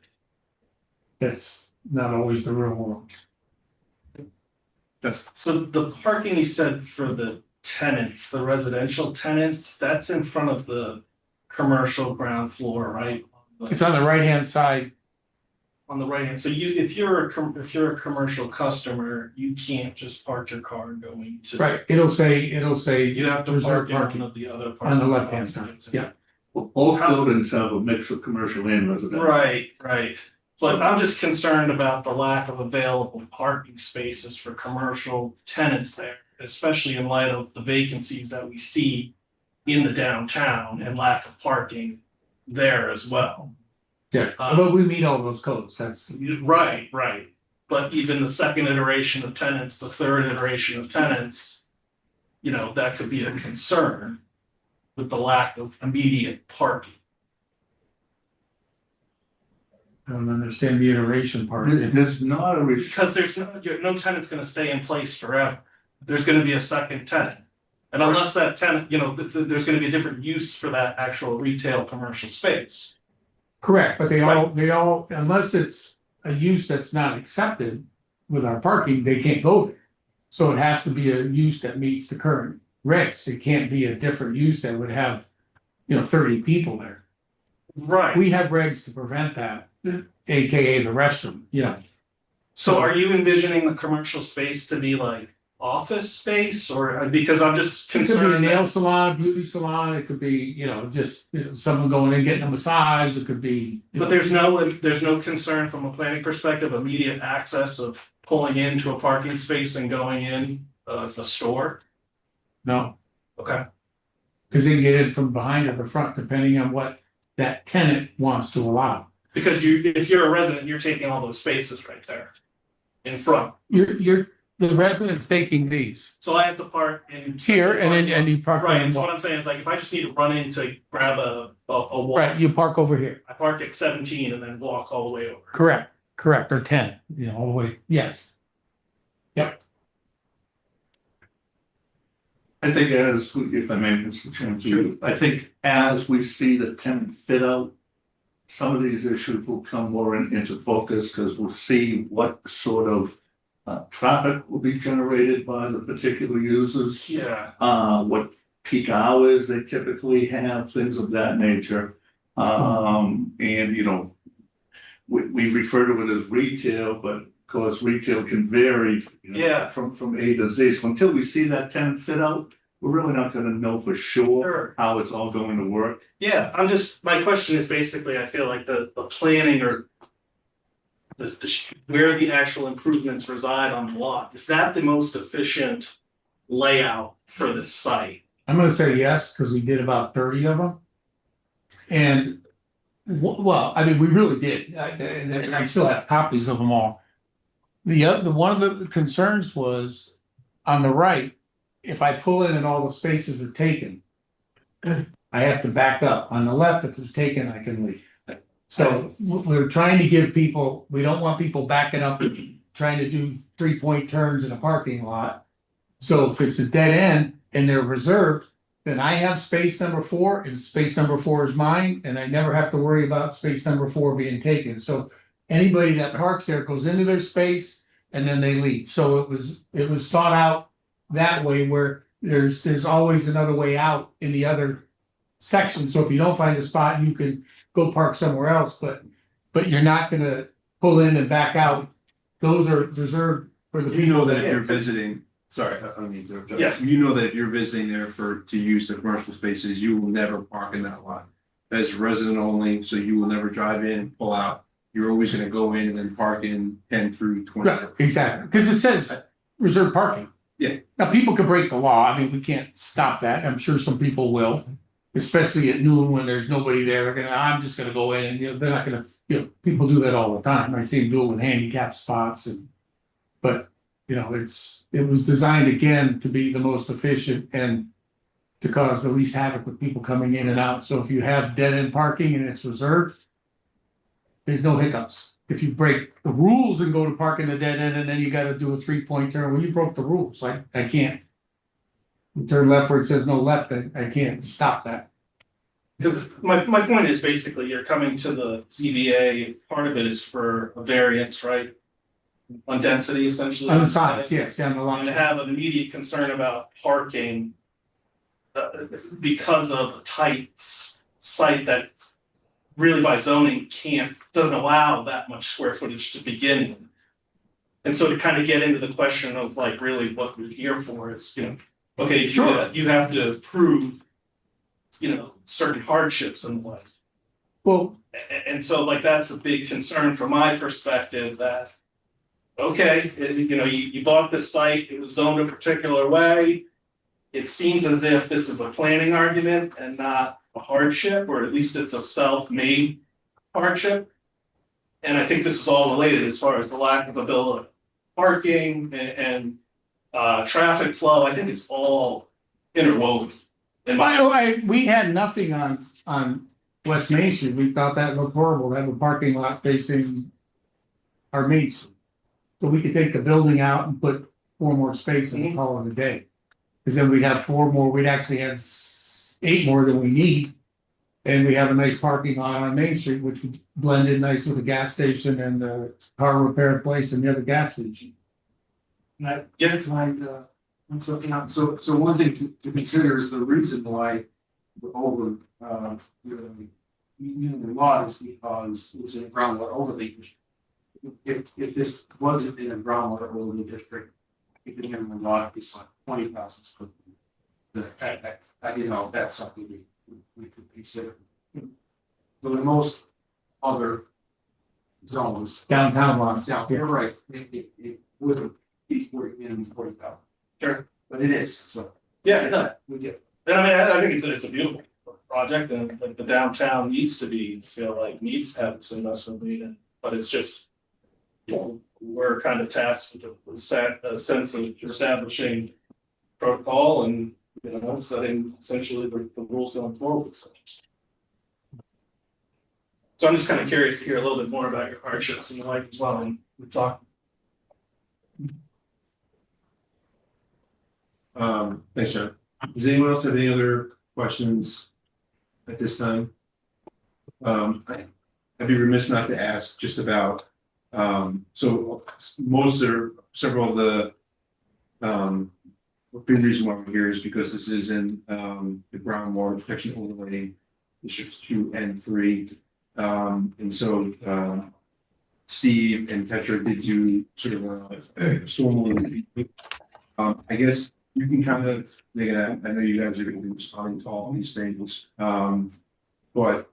that's not always the real world. So the parking you said for the tenants, the residential tenants, that's in front of the commercial ground floor, right? It's on the right-hand side. On the right hand, so if you're a commercial customer, you can't just park your car going to. Right, it'll say, You have to reserve park in one parking of the other. on the parking left-hand lots. side, yeah. Both buildings have a mix of commercial and residential. Right, but I'm just concerned about the lack of available parking spaces for commercial tenants there, especially in light of the vacancies that we see in the downtown and lack of parking there as well. Yeah, but we meet all those codes, that's. Right. But even the second iteration of tenants, the third iteration of tenants, you know, that could be a concern with the lack of immediate parking. I don't understand the iteration part. There's not a Because there's no tenant's gonna stay in place forever. There's gonna be a second tenant. And unless that tenant, you know, there's gonna be a different use for that actual retail commercial space. Correct, but they all, unless it's a use that's not accepted with our parking, they can't go there. So it has to be a use that meets the current regs, it can't be a different use that would have, you know, 30 people there. Right. We have regs to prevent that, AKA the restroom, you know. So are you envisioning the commercial space to be like office space or because I'm just It could be a concerned nail that. salon, beauty salon, it could be, you know, just, you know, someone going in getting a massage, it could be. you But know, there's no concern from a planning perspective, immediate access of pulling into a parking space and going in the store? No, Okay. cause they can get in from behind or the front, depending on what that tenant wants to allow. Because if you're a resident, you're taking all those spaces right there in front. You're, the resident's taking these So I have to park in. here and you park Right, on and so the what wall. I'm saying is like, if I just need to run in to grab a wall. Right, you park over here, I park at 17 and then walk all the way over. correct, or 10, you know, all the way, yes. Yep, I think if I may, Mr. Chairman, I think as we see the tenant fit out, some of these issues will come more into focus because we'll see what sort of traffic will be generated by the particular users. Yeah. What peak hours they typically have, things of that nature. And you know, we refer to it as retail, but of course, retail can vary, you know, Yeah. from A to Z. So until we see that tenant fit out, we're really not gonna know for sure how it's all going to work. Yeah, my question is basically, I feel like the planning or where the actual improvements reside on the lot, is that the most efficient layout for this site? I'm gonna say yes, cause we did about 30 of them. And Well, I mean, we really did, and I still have copies of them all. One of the concerns was on the right, if I pull in and all the spaces are taken, I have to back up. On the left, if it's taken, I can leave. So we're trying to give people, we don't want people backing up and trying to do 3-point turns in a parking lot. So if it's a dead end and they're reserved, then I have space number 4 and space number 4 is mine, and I never have to worry about space number 4 being taken. So anybody that parks there goes into their space and then they leave. So it was thought out that way where there's always another way out in the other section. So if you don't find a spot, you can go park somewhere else, but you're not gonna pull in and back out. Those are reserved for the people. You know that if you're visiting, sorry, I don't mean to interrupt. Yeah. You know that if you're visiting there to use the commercial spaces, you will never park in that lot. That's resident only, so you will never drive in, pull out. You're always gonna go in and then park in 10 through 20. Right, exactly, because it says reserved parking. Yeah. Now, people could break the law, I mean, we can't stop that, I'm sure some people will. Especially at noon when there's nobody there, I'm just gonna go in and, they're not gonna, people do that all the time, I see them do it with handicap spots and. But, it was designed again to be the most efficient and to cause the least havoc with people coming in and out, so if you have dead end parking and it's reserved. There's no hiccups, if you break the rules and go to park in the dead end and then you gotta do a 3-point turn, well, you broke the rules, I can't. You turn left where it says no left, I can't stop that. Because my point is basically you're coming to the ZBA, part of it is for a variance, right? On density essentially. On the sides, yes, on the line. And to have an immediate concern about parking. Because of a tight site that really by zoning doesn't allow that much square footage to begin with. And so to kind of get into the question of like really what we're here for is, okay, Sure. you have to prove, certain hardships in life. Well, And so like that's a big concern from my perspective that, okay, you bought this site, it was zoned a particular way. It seems as if this is a planning argument and not a hardship, or at least it's a self-made hardship. And I think this is all related as far as the lack of ability, parking and traffic flow. I think it's all interwoven. We had nothing on West Main Street, we thought that looked horrible, to have a parking lot facing our main street. So we could take the building out and put 4 more spaces and call it a day. Cause then we'd have 4 more, we'd actually have 8 more than we need. And we have a nice parking lot on Main Street, which would blend in nice with the gas station and the car repair place and the other gas station. So one thing to consider is the reason why we're over, the law is because it's a groundwater overlay district. If this wasn't in a groundwater overlay district, it could have been law, it's like 20,000 square feet. That's something we could consider. But in most other zones. Downtown lots. Yeah, you're right, it wouldn't be 40,000. Sure. But it is, so. Yeah, We get. and I think it's a beautiful project, and like the downtown needs to have this investment needed, but it's just. We're kind of tasked with a sense of establishing protocol and, setting essentially the rules going forward. So I'm just kind of curious to hear a little bit more about your hardships and your life as well, and we talk. Thanks, John. Does anyone else have any other questions at this time? I'd be remiss not to ask just about, so several of the, big reason why we're here is because this is in, the groundwater protection overlay districts 2 and 3. And so, Steve and Tetra did do sort of a stormwater. I guess you can kind of, I know you guys are going to be responding to all these things, but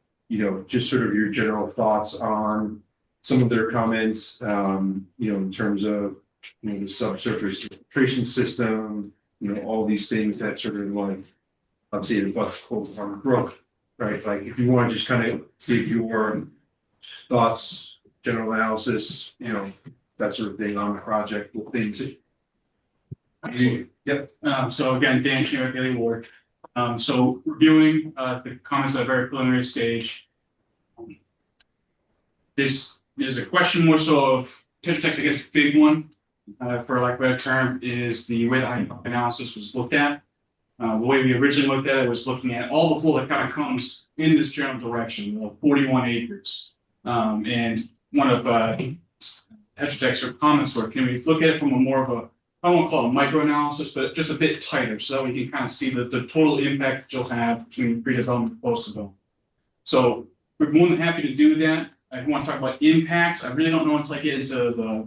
just sort of your general thoughts on some of their comments, in terms of the subsurface filtration system, all these things that sort of like, obviously the Bucks Cold Farm Brook, right, like if you want to just kind of give your thoughts, general analysis, you know, that sort of thing on the project, with things. Absolutely. Yep. So again, Dan Sherrick, Daily Ward. So reviewing, the comments at a very preliminary stage. This is a question more so of Tetra Tech's, I guess, the big one, for lack of a better term, is the way the height analysis was looked at. The way we originally looked at it was looking at all the flow that kind of comes in this general direction, 41 acres. And one of Tetra Tech's comments were, can we look at it from a more of a, I won't call it micro analysis, but just a bit tighter, so that we can kind of see the total impact that you'll have between pre-development and post-development. So we're more than happy to do that. I want to talk about impacts. I really don't know until I get into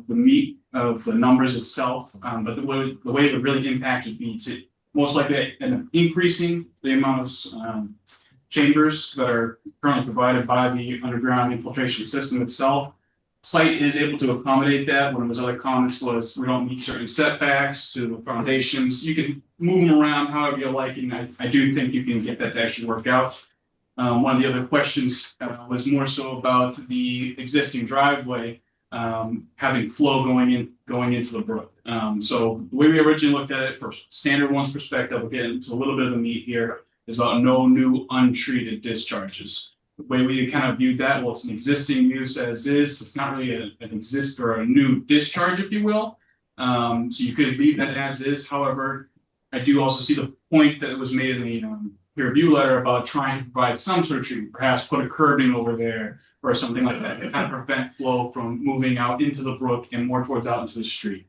the meat of the numbers itself. But the way it would really impact would be to most likely end up increasing the amount of chambers that are currently provided by the underground infiltration system itself. Site is able to accommodate that. One of his other comments was we don't meet certain setbacks to the foundations. You can move them around however you like, and I do think you can get that to actually work out. One of the other questions was more so about the existing driveway having flow going into the brook. So the way we originally looked at it for standard one's perspective, we'll get into a little bit of the meat here, is about no new untreated discharges. The way we kind of viewed that, well, it's an existing use as is. It's not really an exist or a new discharge, if you will. So you could leave that as is. However, I do also see the point that was made in the peer review letter about trying to provide some sort of treatment, perhaps put a curbing over there or something like that to kind of prevent flow from moving out into the brook and more towards out into the street.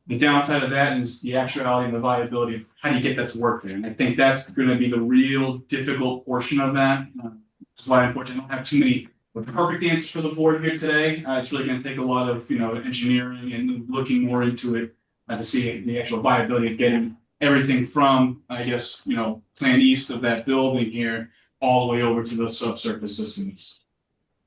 The downside of that is the actuality and the viability of how do you get that to work there. And I think that's going to be the real difficult portion of that. That's why unfortunately I don't have too many perfect answers for the board here today. It's really going to take a lot of engineering and looking more into it to see the actual viability of getting everything from, I guess, plan east of that building here, all the way over to the subsurface systems.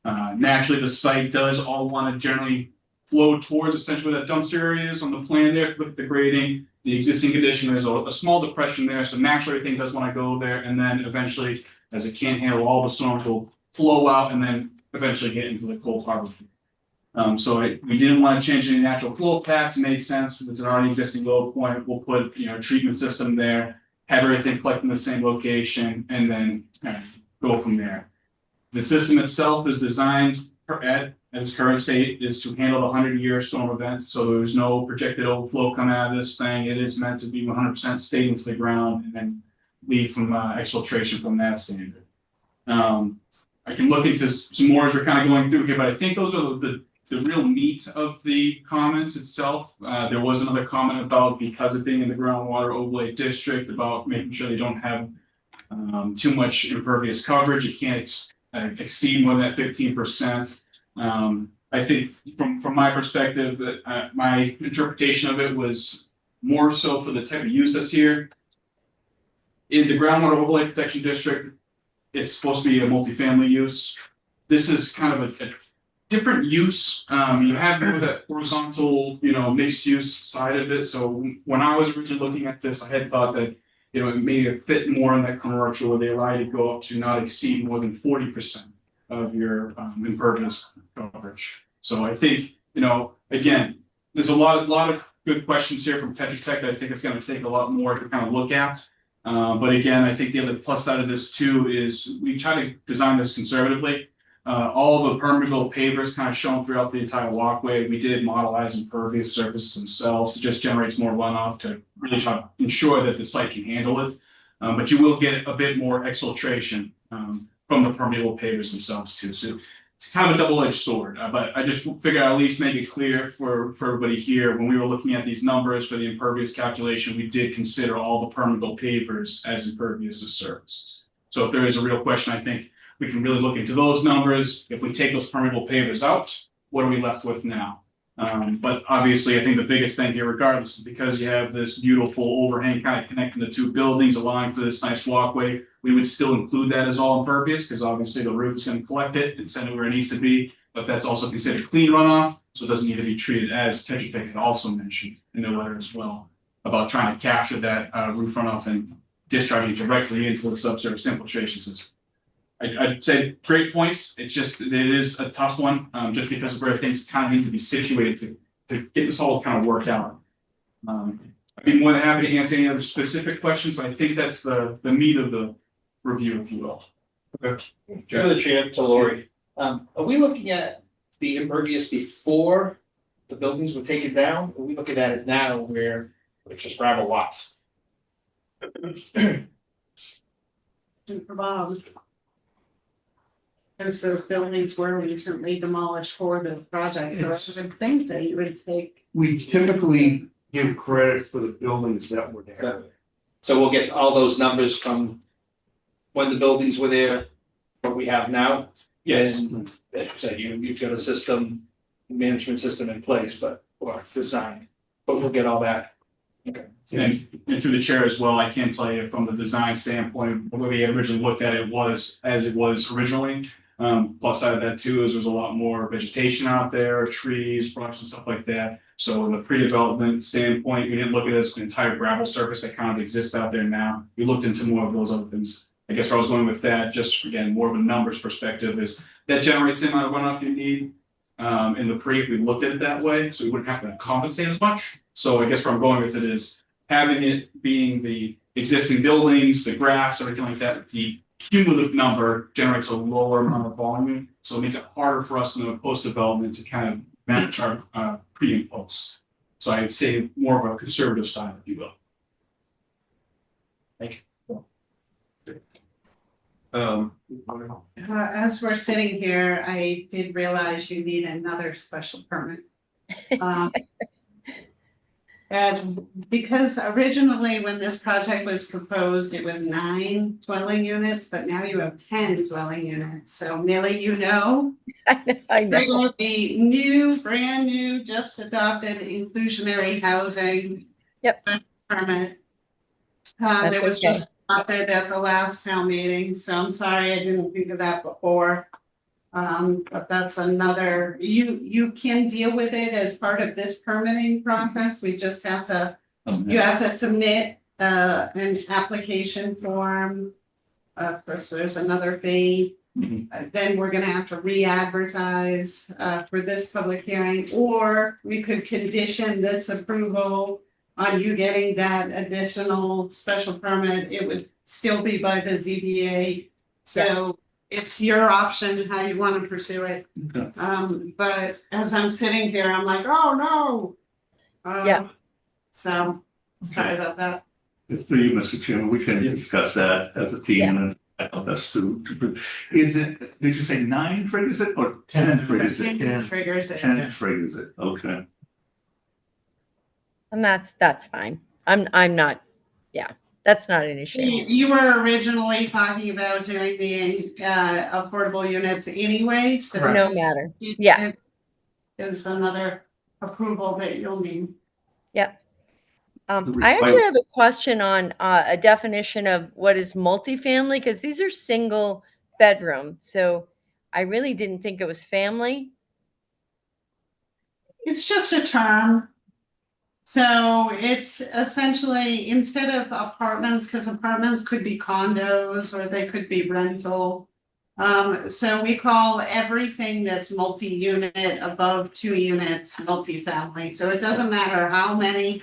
Naturally, the site does all want to generally flow towards essentially where that dumpster area is on the plan there. If you look at the grading, the existing condition, there's a small depression there. So naturally, everything does want to go there. And then eventually, as it can't handle all the storms, will flow out and then eventually get into the Cold Harbor. So we didn't want to change any natural flow paths. It made sense. It's an already existing low point. We'll put a treatment system there, have everything collect in the same location, and then kind of go from there. The system itself is designed at its current state is to handle the 100-year storm events. So there's no projected overflow coming out of this thing. It is meant to be 100% stay into the ground and then lead from exfiltration from that standard. I can look into some more as we're kind of going through here, but I think those are the real meat of the comments itself. There was another comment about, because of being in the groundwater overlay district, about making sure they don't have too much impervious coverage. It can't exceed more than that 15%. I think from my perspective, that my interpretation of it was more so for the type of use that's here. In the groundwater overlay protection district, it's supposed to be a multifamily use. This is kind of a different use. You have that horizontal, mixed use side of it. So when I was originally looking at this, I had thought that, it may have fit more in that commercial where they allow you to go up to not exceed more than 40% of your impervious coverage. So I think, again, there's a lot of good questions here from Tetra Tech that I think it's going to take a lot more to kind of look at. But again, I think the other plus side of this too is we try to design this conservatively. All the permeable pavers kind of shown throughout the entire walkway. We did modelize impervious surfaces themselves. It just generates more runoff to really try to ensure that the site can handle it. But you will get a bit more exfiltration from the permeable pavers themselves too. So it's kind of a double-edged sword. But I just figured I'd at least make it clear for everybody here, when we were looking at these numbers for the impervious calculation, we did consider all the permeable pavers as impervious to surfaces. So if there is a real question, I think we can really look into those numbers. If we take those permeable pavers out, what are we left with now? But obviously, I think the biggest thing here, regardless, is because you have this beautiful overhang kind of connecting the two buildings, allowing for this nice walkway, we would still include that as all impervious, because obviously the roof is going to collect it and send it where it needs to be. But that's also considered clean runoff, so it doesn't need to be treated, as Tetra Tech had also mentioned in their letter as well, about trying to capture that roof runoff and discharging directly into the subsurface infiltration system. I'd say great points, it's just, it is a tough one, just because of where things kind of need to be situated to get this all kind of worked out. I'd be more than happy to answer any other specific questions, but I think that's the meat of the review, if you will. Through the chair to Lori, are we looking at the impervious before the buildings were taken down? Or are we looking at it now where it's just gravel lots? Because those buildings were recently demolished for the project, so It's- I would think that you would take. We typically give credit for the buildings that were there. So we'll get all those numbers from when the buildings were there, what we have now. Yes. And as you said, you've got a system, management system in place, or design, but we'll get all that. Okay. And through the chair as well, I can tell you from the design standpoint, the way we originally looked at it was as it was originally. Plus side of that too is there's a lot more vegetation out there, trees, brush and stuff like that. So in the pre-development standpoint, we didn't look at it as an entire gravel surface that kind of exists out there now. We looked into more of those other things. I guess where I was going with that, just again, more of a numbers perspective is that generates the amount of runoff you need. In the pre, if we looked at it that way, so we wouldn't have to compensate as much. So I guess where I'm going with it is having it being the existing buildings, the grass, everything like that, the cumulative number generates a lower amount of volume. So it makes it harder for us in the post development to kind of manage our pre and post. So I would say more of a conservative style, if you will. Thank you. As we're sitting here, I did realize you need another special permit. And because originally when this project was proposed, it was 9 dwelling units, but now you have 10 dwelling units. So Millie, you know. I know. The new, brand new, just adopted inclusionary housing. Yep. Permit. That's That was okay. just adopted at the last town meeting, so I'm sorry I didn't think of that before. But that's another, you can deal with it as part of this permitting process, we just have to, you have to submit an application form. Of course, there's another fee. Then we're gonna have to re-advertise for this public hearing, or we could condition this approval on you getting that additional special permit. It would still be by the ZBA. So it's your option how you wanna pursue it. But as I'm sitting here, I'm like, oh no. Yeah. So, sorry about that. Through you, Mr. Chairman, we can discuss that as a team and help us to. Is it, did you say 9 triggers it or 10 triggers it? 10 triggers it. 10 triggers it, okay. And that's fine. I'm not, yeah, that's not an issue. You were originally talking about doing the affordable units anyway, so. No just- matter. Yeah. Is another approval that you'll need. Yep. I actually have a question on a definition of what is multifamily, because these are single bedroom. So I really didn't think it was family. It's just a term. So it's essentially, instead of apartments, because apartments could be condos or they could be rental. So we call everything that's multi-unit above 2 units multifamily. So it doesn't matter how many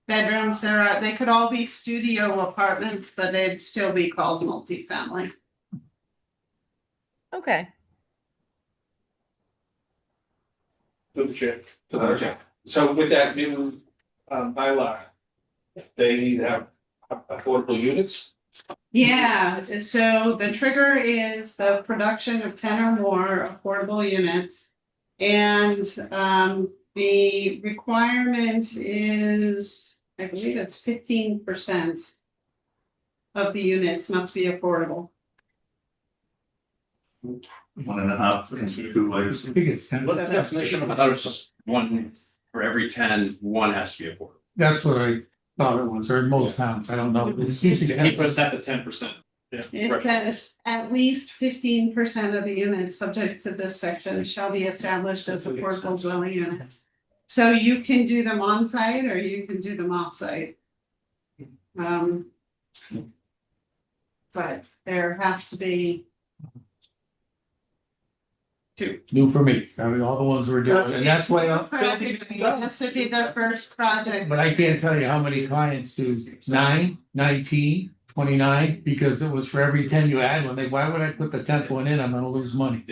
bedrooms there are, they could all be studio apartments, but they'd still be called multifamily. Okay. To the chair. So with that new bylaw, they need to have affordable units? Yeah, so the trigger is the production of 10 or more affordable units. And the requirement is, I believe it's 15% of the units must be affordable. 1.5 2 ways. I think it's 10. What's the definition of, I thought it was just one, for every 10, one has to be affordable. That's what I thought it was, or in most towns, I don't know. It's usually Keep us at the 10%. Yeah. It says at least 15% of the units subject to this section shall be established as affordable dwelling units. So you can do them on site or you can do them off site. but there has to be. New for me, I mean, all the ones we're doing, and that's why I'm. This would be the first project. But I can't tell you how many clients do 9, 19, 29, because it was for every 10 you add, when they, why would I put the 10th one in, I'm gonna lose money.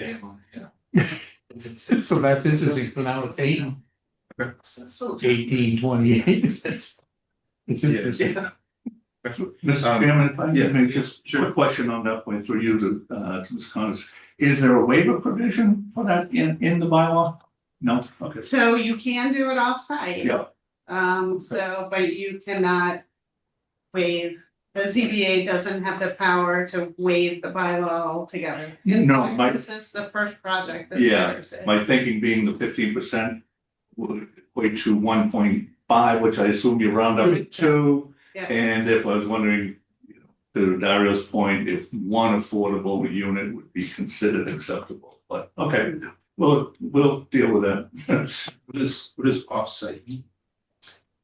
So that's interesting, so now it's 8, 18, 28, it's interesting. Mr. Chairman, if I may make just a quick question on that point through you to Ms. Connors. Is there a waiver provision for that in the bylaw? No, okay. So you can do it offsite. Yeah. So, but you cannot waive, the ZBA doesn't have the power to waive the bylaw altogether. In No, fact, this is the first project that. Yeah, covers it. my thinking being the 15% would equate to 1.5, which I assume you round up to 2. Yeah. And if I was wondering, you know, to Dario's point, if one affordable unit would be considered acceptable, but okay, we'll deal with that. What is offsite?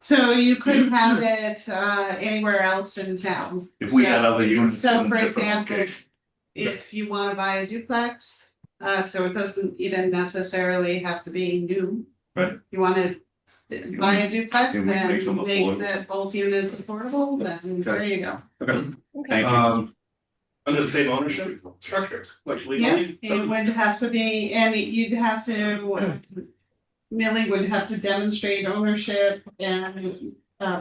So you could have it anywhere else in town. If we had other units. So in for different example, locations. if you wanna buy a duplex, so it doesn't even necessarily have to be new. Right. You wanna buy a duplex Can we make them and make affordable? both units affordable, then there you go. Okay. Thank you. Under the same ownership structure, like Yeah, legally. it would have to be, and you'd have to, Millie would have to demonstrate ownership and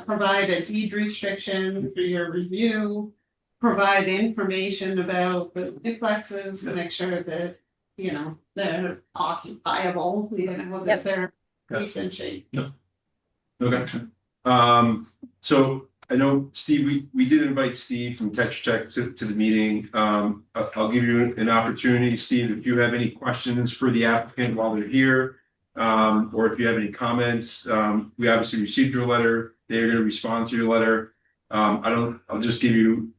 provide a deed restriction for your review. Provide information about the duplexes and make sure that, you know, they're occupiable, you know, that they're decent shape. Okay. So I know Steve, we did invite Steve from Tetra Tech to the meeting. I'll give you an opportunity, Steve, if you have any questions for the applicant while they're here. Or if you have any comments, we obviously received your letter, they're gonna respond to your letter. I'll just give you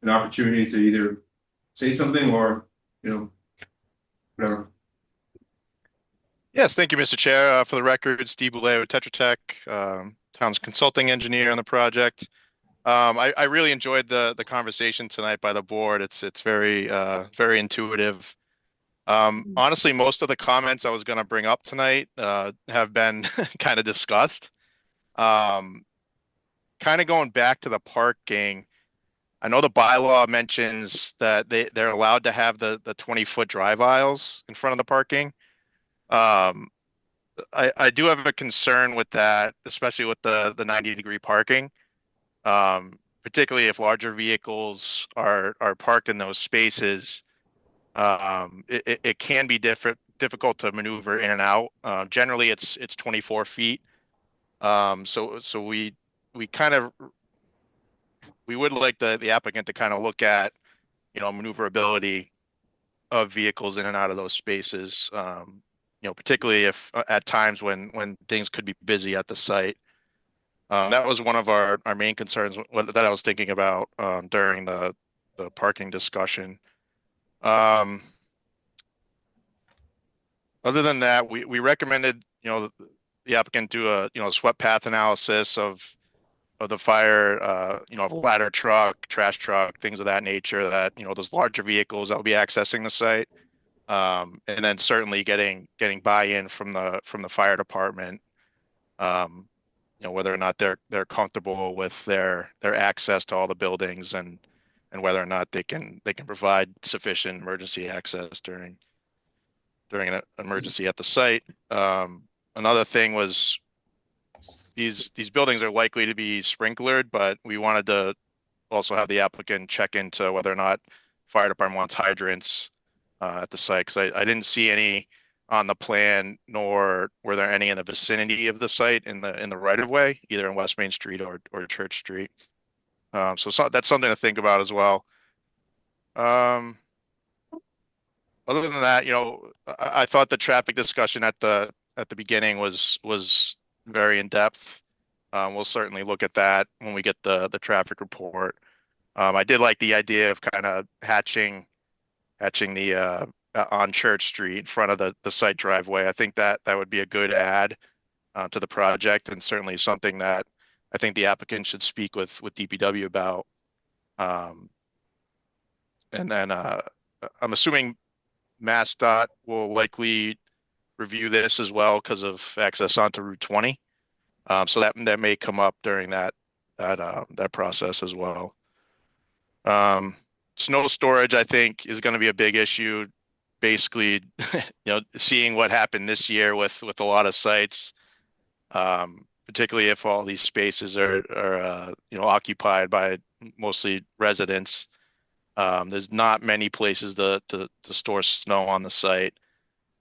an opportunity to either say something or, you know, whatever. Yes, thank you, Mr. Chair. For the record, Steve Boulay with Tetra Tech, town's consulting engineer on the project. I really enjoyed the conversation tonight by the board. It's very very intuitive. Honestly, most of the comments I was going to bring up tonight have been kind of discussed. Kind of going back to the parking. I know the bylaw mentions that they're allowed to have the 20-foot drive aisles in front of the parking. I do have a concern with that, especially with the 90-degree parking. Particularly if larger vehicles are parked in those spaces, it can be difficult to maneuver in and out. Generally, it's 24 feet. So we would like the applicant to kind of look at, you know, maneuverability of vehicles in and out of those spaces. You know, particularly if at times when things could be busy at the site. That was one of our main concerns that I was thinking about during the parking discussion. Other than that, we recommended, you know, the applicant do a, you know, swept path analysis of the fire, you know, of a ladder truck, trash truck, things of that nature, that, you know, those larger vehicles that will be accessing the site. And then certainly getting buy-in from the fire department, you know, whether or not they're comfortable with their access to all the buildings, and whether or not they can provide sufficient emergency access during an emergency at the site. Another thing was these buildings are likely to be sprinklered, but we wanted to also have the applicant check into whether or not fire department wants hydrants at the site, because I didn't see any on the plan, nor were there any in the vicinity of the site in the right of way, either in West Main Street or Church Street. So that's something to think about as well. Other than that, you know, I thought the traffic discussion at the beginning was very in depth. We'll certainly look at that when we get the traffic report. I did like the idea of kind of hatching the on Church Street in front of the site driveway. I think that would be a good add to the project, and certainly something that I think the applicant should speak with DPW about. And then I'm assuming MassDOT will likely review this as well because of access onto Route 20. So that may come up during that process as well. Snow storage, I think, is going to be a big issue. Basically, seeing what happened this year with a lot of sites, particularly if all these spaces are occupied by mostly residents. There's not many places to store snow on the site.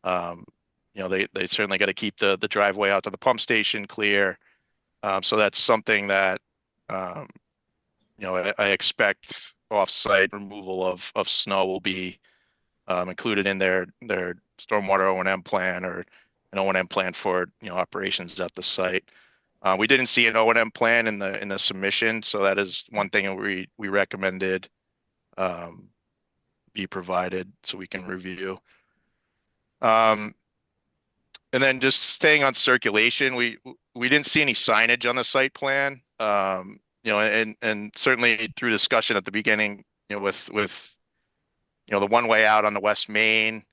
They certainly got to keep the driveway out to the pump station clear. So that's something that I expect off-site removal of snow will be included in their stormwater O&M plan, or an O&M plan for operations at the site. We didn't see an O&M plan in the submission, so that is one thing we recommended be provided so we can review. And then just staying on circulation, we didn't see any signage on the site plan. And certainly through discussion at the beginning, with the one way out on the West Main,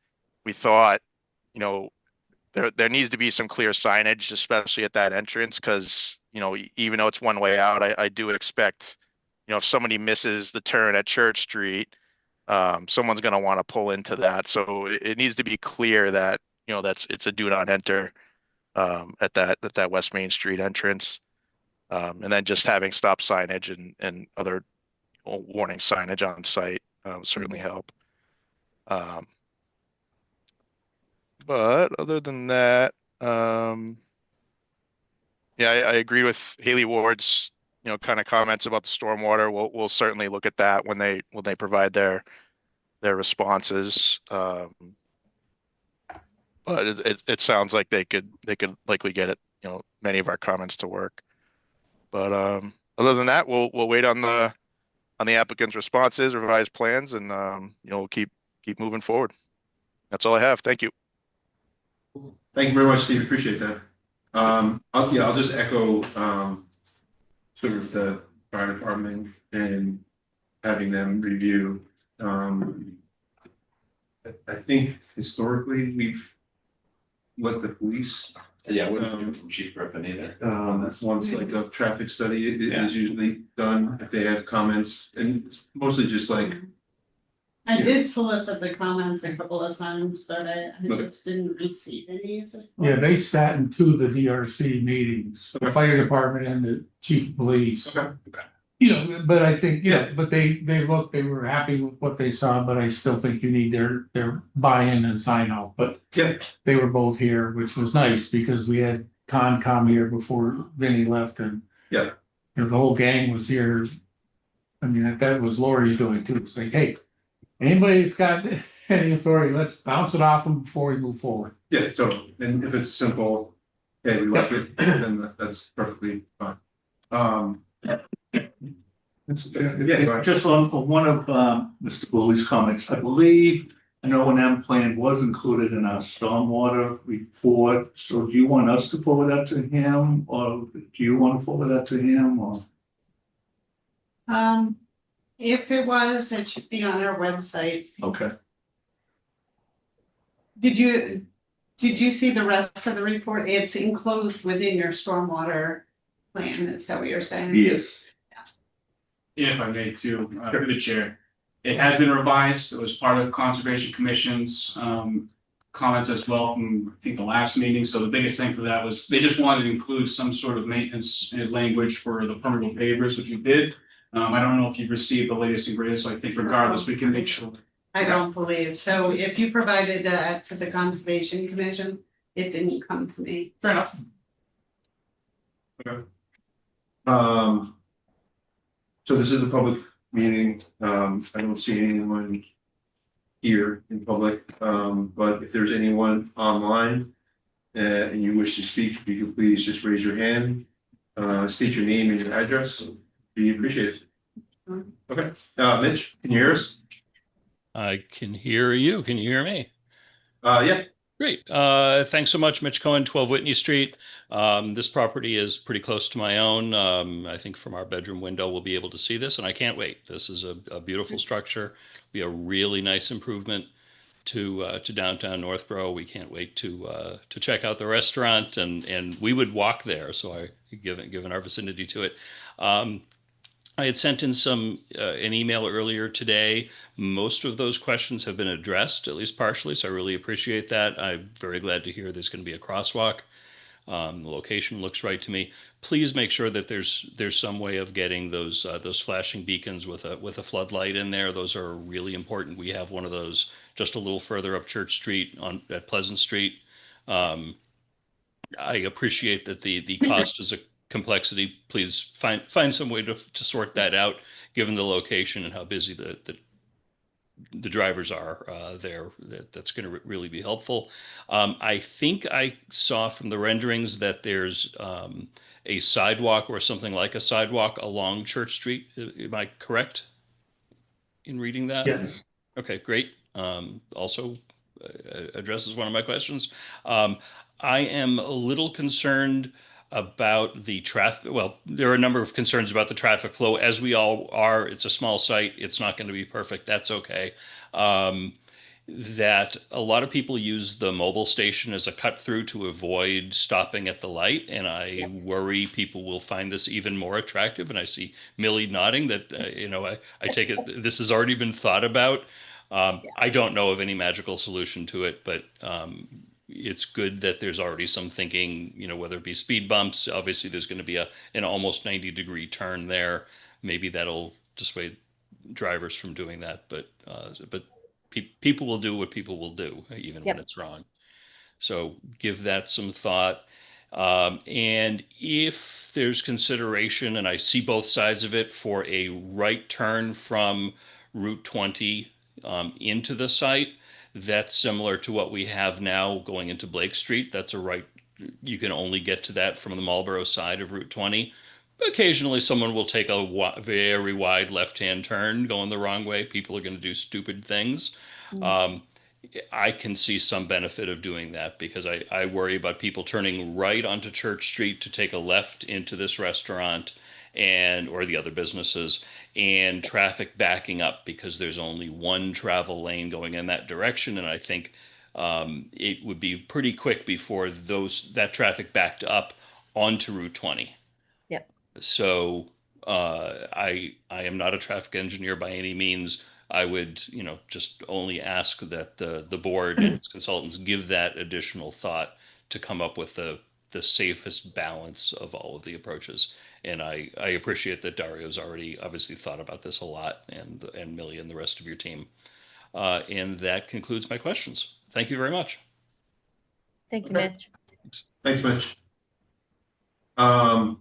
we thought, there needs to be some clear signage, especially at that entrance, because, even though it's one way out, I do expect, if somebody misses the turn at Church Street, someone's going to want to pull into that. So it needs to be clear that, it's a do not enter at that West Main Street entrance. And then just having stop signage and other warning signage on site would certainly help. But other than that, I agree with Haley Ward's kind of comments about the stormwater. We'll certainly look at that when they provide their responses. But it sounds like they could likely get it, many of our comments to work. But other than that, we'll wait on the applicant's responses, revised plans, and we'll keep moving forward. That's all I have. Thank you. Thank you very much, Steve. Appreciate that. I'll just echo sort of the fire department and having them review. I think historically we've let the police. Yeah, we don't from Chief Griffin either. That's once like a traffic study is usually done if they have comments, and it's mostly just like. I did solicit the comments a couple of times, but I just didn't receive any of it. Yeah, they sat in two of the DRC meetings, the fire department and the chief of police. Okay. But I think, but they were happy with what they saw, but I still think you need their buy-in and sign off, but they were both here, which was nice because we had Concom here before Vinny left, and the whole gang was here. I mean, that was Lori's doing too. It's like, hey, anybody that's got any authority, let's bounce it off them before we move forward. Yeah, totally. And if it's simple, hey, we like it, then that's perfectly fine. Just on one of Mr. Bully's comments, I believe an O&M plan was included in our stormwater report. So do you want us to forward that to him, or do you want to forward that to him, or? If it was, it should be on our website. Okay. Did you see the rest of the report? It's enclosed within your stormwater plan. Is that what you're saying? Yes. If I may too, through the chair. It has been revised. It was part of Conservation Commission's comments as well from, I think, the last meeting. So the biggest thing for that was they just wanted to include some sort of maintenance language for the permeable pavers, which we did. I don't know if you've received the latest and greatest, so I think regardless, we can make sure. I don't believe so. If you provided that to the Conservation Commission, it didn't come to me. Fair enough. Okay. So this is a public meeting. I don't see anyone here in public, but if there's anyone online and you wish to speak, if you could please just raise your hand, state your name and your address. Be appreciated. Okay, Mitch, can you hear us? I can hear you. Can you hear me? Yeah. Great. Thanks so much, Mitch Cohen, 12 Whitney Street. This property is pretty close to my own. I think from our bedroom window, we'll be able to see this, and I can't wait. This is a beautiful structure. Be a really nice improvement to downtown Northborough. We can't wait to check out the restaurant, and we would walk there. So given our vicinity to it. I had sent in an email earlier today. Most of those questions have been addressed, at least partially, so I really appreciate that. I'm very glad to hear there's going to be a crosswalk. The location looks right to me. Please make sure that there's some way of getting those flashing beacons with a floodlight in there. Those are really important. We have one of those just a little further up Church Street at Pleasant Street. I appreciate that the cost is a complexity. Please find some way to sort that out, given the location and how busy the drivers are there. That's going to really be helpful. I think I saw from the renderings that there's a sidewalk or something like a sidewalk along Church Street. Am I correct in reading that? Yes. Okay, great. Also addresses one of my questions. I am a little concerned about the traffic. Well, there are a number of concerns about the traffic flow, as we all are. It's a small site. It's not going to be perfect. That's okay. That a lot of people use the mobile station as a cut through to avoid stopping at the light. And I worry people will find this even more attractive. And I see Millie nodding that, I take it this has already been thought about. I don't know of any magical solution to it, but it's good that there's already some thinking, whether it be speed bumps. Obviously, there's going to be an almost 90-degree turn there. Maybe that'll dissuade drivers from doing that. But people will do what people will do, even when it's wrong. So give that some thought. And if there's consideration, and I see both sides of it, for a right turn from Route 20 into the site, that's similar to what we have now going into Blake Street. That's a right. You can only get to that from the Marlboro side of Route 20. Occasionally, someone will take a very wide left-hand turn going the wrong way. People are going to do stupid things. I can see some benefit of doing that, because I worry about people turning right onto Church Street to take a left into this restaurant or the other businesses, and traffic backing up because there's only one travel lane going in that direction. And I think it would be pretty quick before that traffic backed up onto Route 20. Yep. So I am not a traffic engineer by any means. I would, just only ask that the board and its consultants give that additional thought to come up with the safest balance of all of the approaches. And I appreciate that Dario's already obviously thought about this a lot, and Millie and the rest of your team. And that concludes my questions. Thank you very much. Thank you, Mitch. Thanks, Mitch. All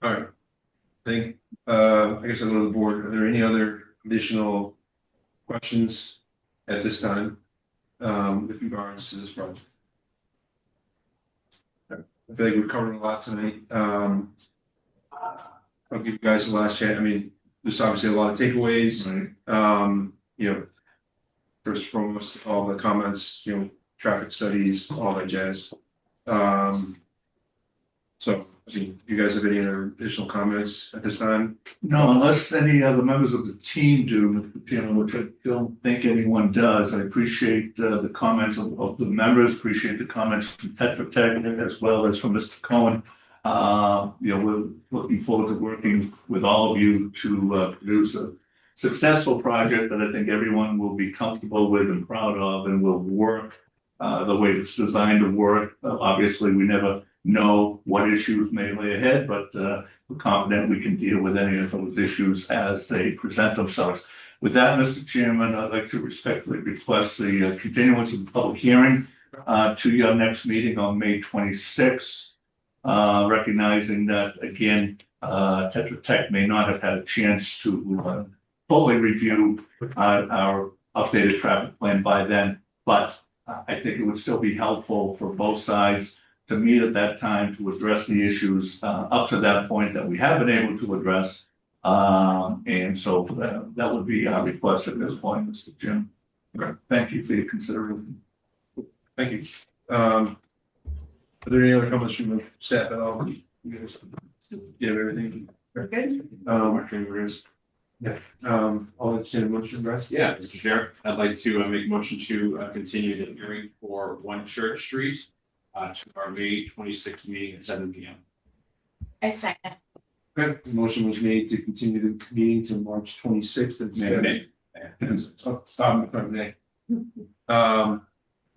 right. I guess I'll go to the board. Are there any other additional questions at this time with regards to this project? I feel like we're covering a lot tonight. I'll give you guys the last chance. I mean, there's obviously a lot of takeaways. Right. First and foremost, all the comments, traffic studies, all that jazz. So, you guys have any other additional comments at this time? No, unless any other members of the team do, Mr. Chairman, which I don't think anyone does. I appreciate the comments of the members, appreciate the comments from Tetra Tech as well as from Mr. Cohen. We're looking forward to working with all of you to produce a successful project that I think everyone will be comfortable with and proud of, and will work the way it's designed to work. Obviously, we never know what issues may lay ahead, but we're confident we can deal with any of those issues as they present themselves. With that, Mr. Chairman, I'd like to respectfully request the continuance of the public hearing to your next meeting on May 26th, recognizing that, again, Tetra Tech may not have had a chance to fully review our updated traffic plan by then, but I think it would still be helpful for both sides to meet at that time to address the issues up to that point that we have been able to address. And so that would be our request at this point, Mr. Jim. Okay. Thank you for your consideration. Thank you. Are there any other comments from the staff at all? You guys, you have everything? Good. Martin, yeah, I'll entertain a motion, Brett. Yeah, Mr. Chair, I'd like to make a motion to continue the hearing for 1 Church Street to our May 26th meeting at 7 p.m. I second. Okay, the motion was made to continue the meeting to March 26th. It's May. Stop in front of May.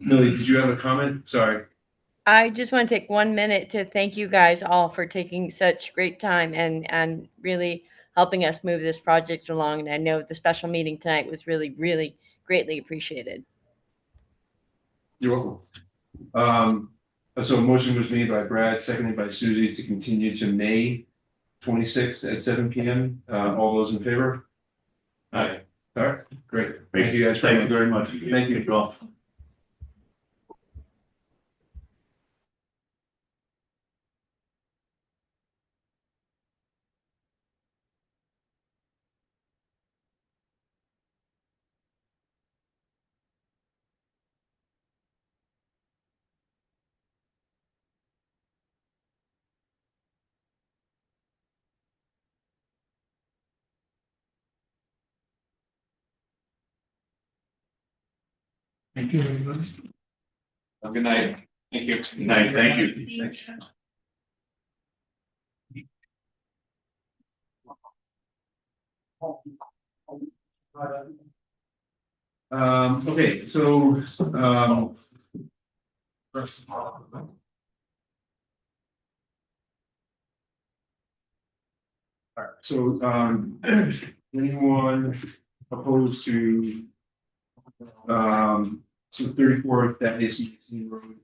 Millie, did you have a comment? Sorry. I just want to take 1 minute to thank you guys all for taking such great time and really helping us move this project along. And I know the special meeting tonight was really, really greatly appreciated. You're welcome. So a motion was made by Brad, seconded by Susie to continue to May 26th at 7 p.m. All those in favor? Aye. All right, great. Thank you guys. Thank you very much. Thank you, Joel. Thank you very much. Have a good night. Thank you. Good night, thank you. Okay, so all right, so anyone opposed to so 34 that is Mason Road,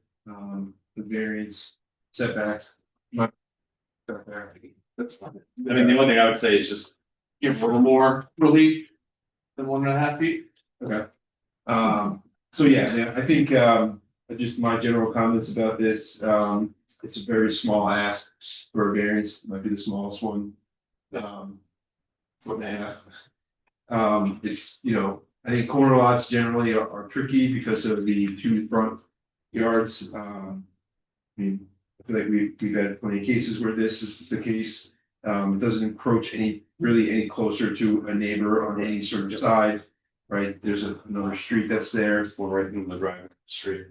the variance setback. That's fine. I mean, the only thing I would say is just give a little more relief than 1.5 feet. Okay. So yeah, I think just my general comments about this, it's a very small ask for a variance, might be the smallest one. 1.5 feet. It's, you know, I think corner lots generally are tricky because of the 2 front yards. I mean, I feel like we've had plenty of cases where this is the case. It doesn't encroach any closer to a neighbor on any sort of side, right? There's another street that's there. We're right in the drive street.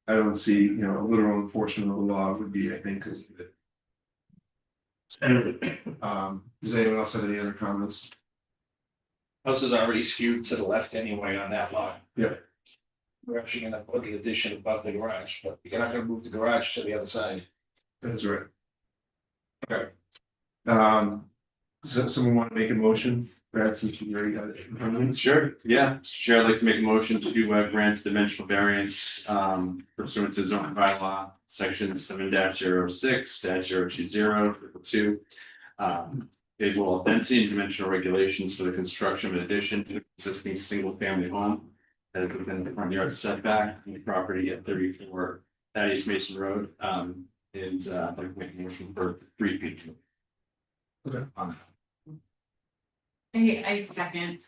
I don't see, you know, a literal enforcement of the law would be, I think, because of it. Does anyone else have any other comments? House is already skewed to the left anyway on that lot. Yeah. We're actually gonna put the addition above the garage, but you're not gonna move the garage to the other side. That's right. Okay. Does someone want to make a motion? Brad, since you already got it. Sure, yeah, Mr. Chair, I'd like to make a motion to grant dimensional variance pursuant to zoning bylaw section 7-06-020 Table of density and dimensional regulations for the construction of an addition to an existing single family home that is within the front yard setback in the property at 34 Thaddeus Mason Road. And I'd like to make a motion for 3 feet. Okay. I second.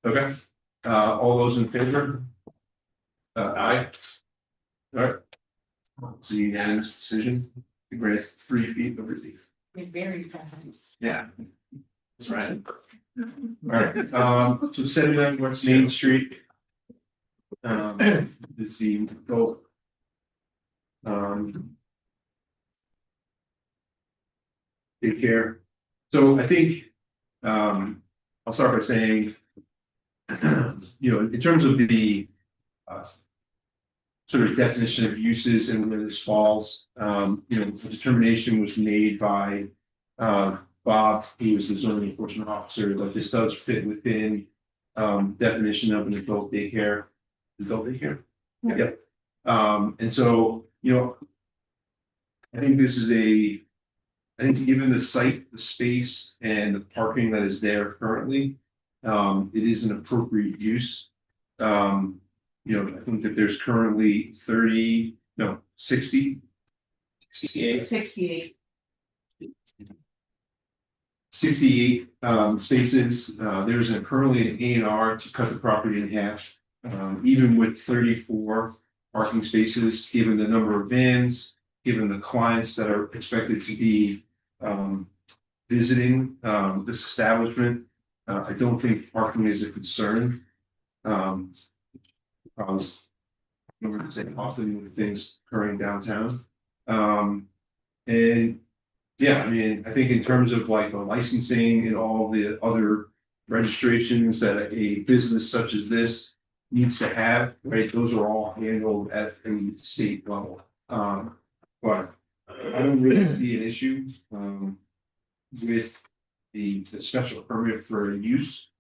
Okay, all those in favor? Aye. All right. It's a unanimous decision to grant 3 feet of relief. You're very fast. Yeah. That's right. All right, so 79 West Main Street. Is the vote. Take care. So I think, I'll start by saying, you know, in terms of the sort of definition of uses and where this falls, you know, the determination was made by Bob, who was the zoning enforcement officer, that this does fit within definition of an adult daycare. Adult daycare? Yep. And so, you know, I think this is I think given the site, the space and the parking that is there currently, it is an appropriate use. You know, I think that there's currently 68 spaces. There's currently an A&R to cut the property in half. Even with 34 parking spaces, given the number of vans, given the clients that are expected to be visiting this establishment. I don't think parking is a concern. I was saying often with things occurring downtown. And yeah, I mean, I think in terms of like the licensing and all the other registrations that a business such as this needs to have, right? Those are all handled at the state level. But I don't really see an issue with the special permit for use.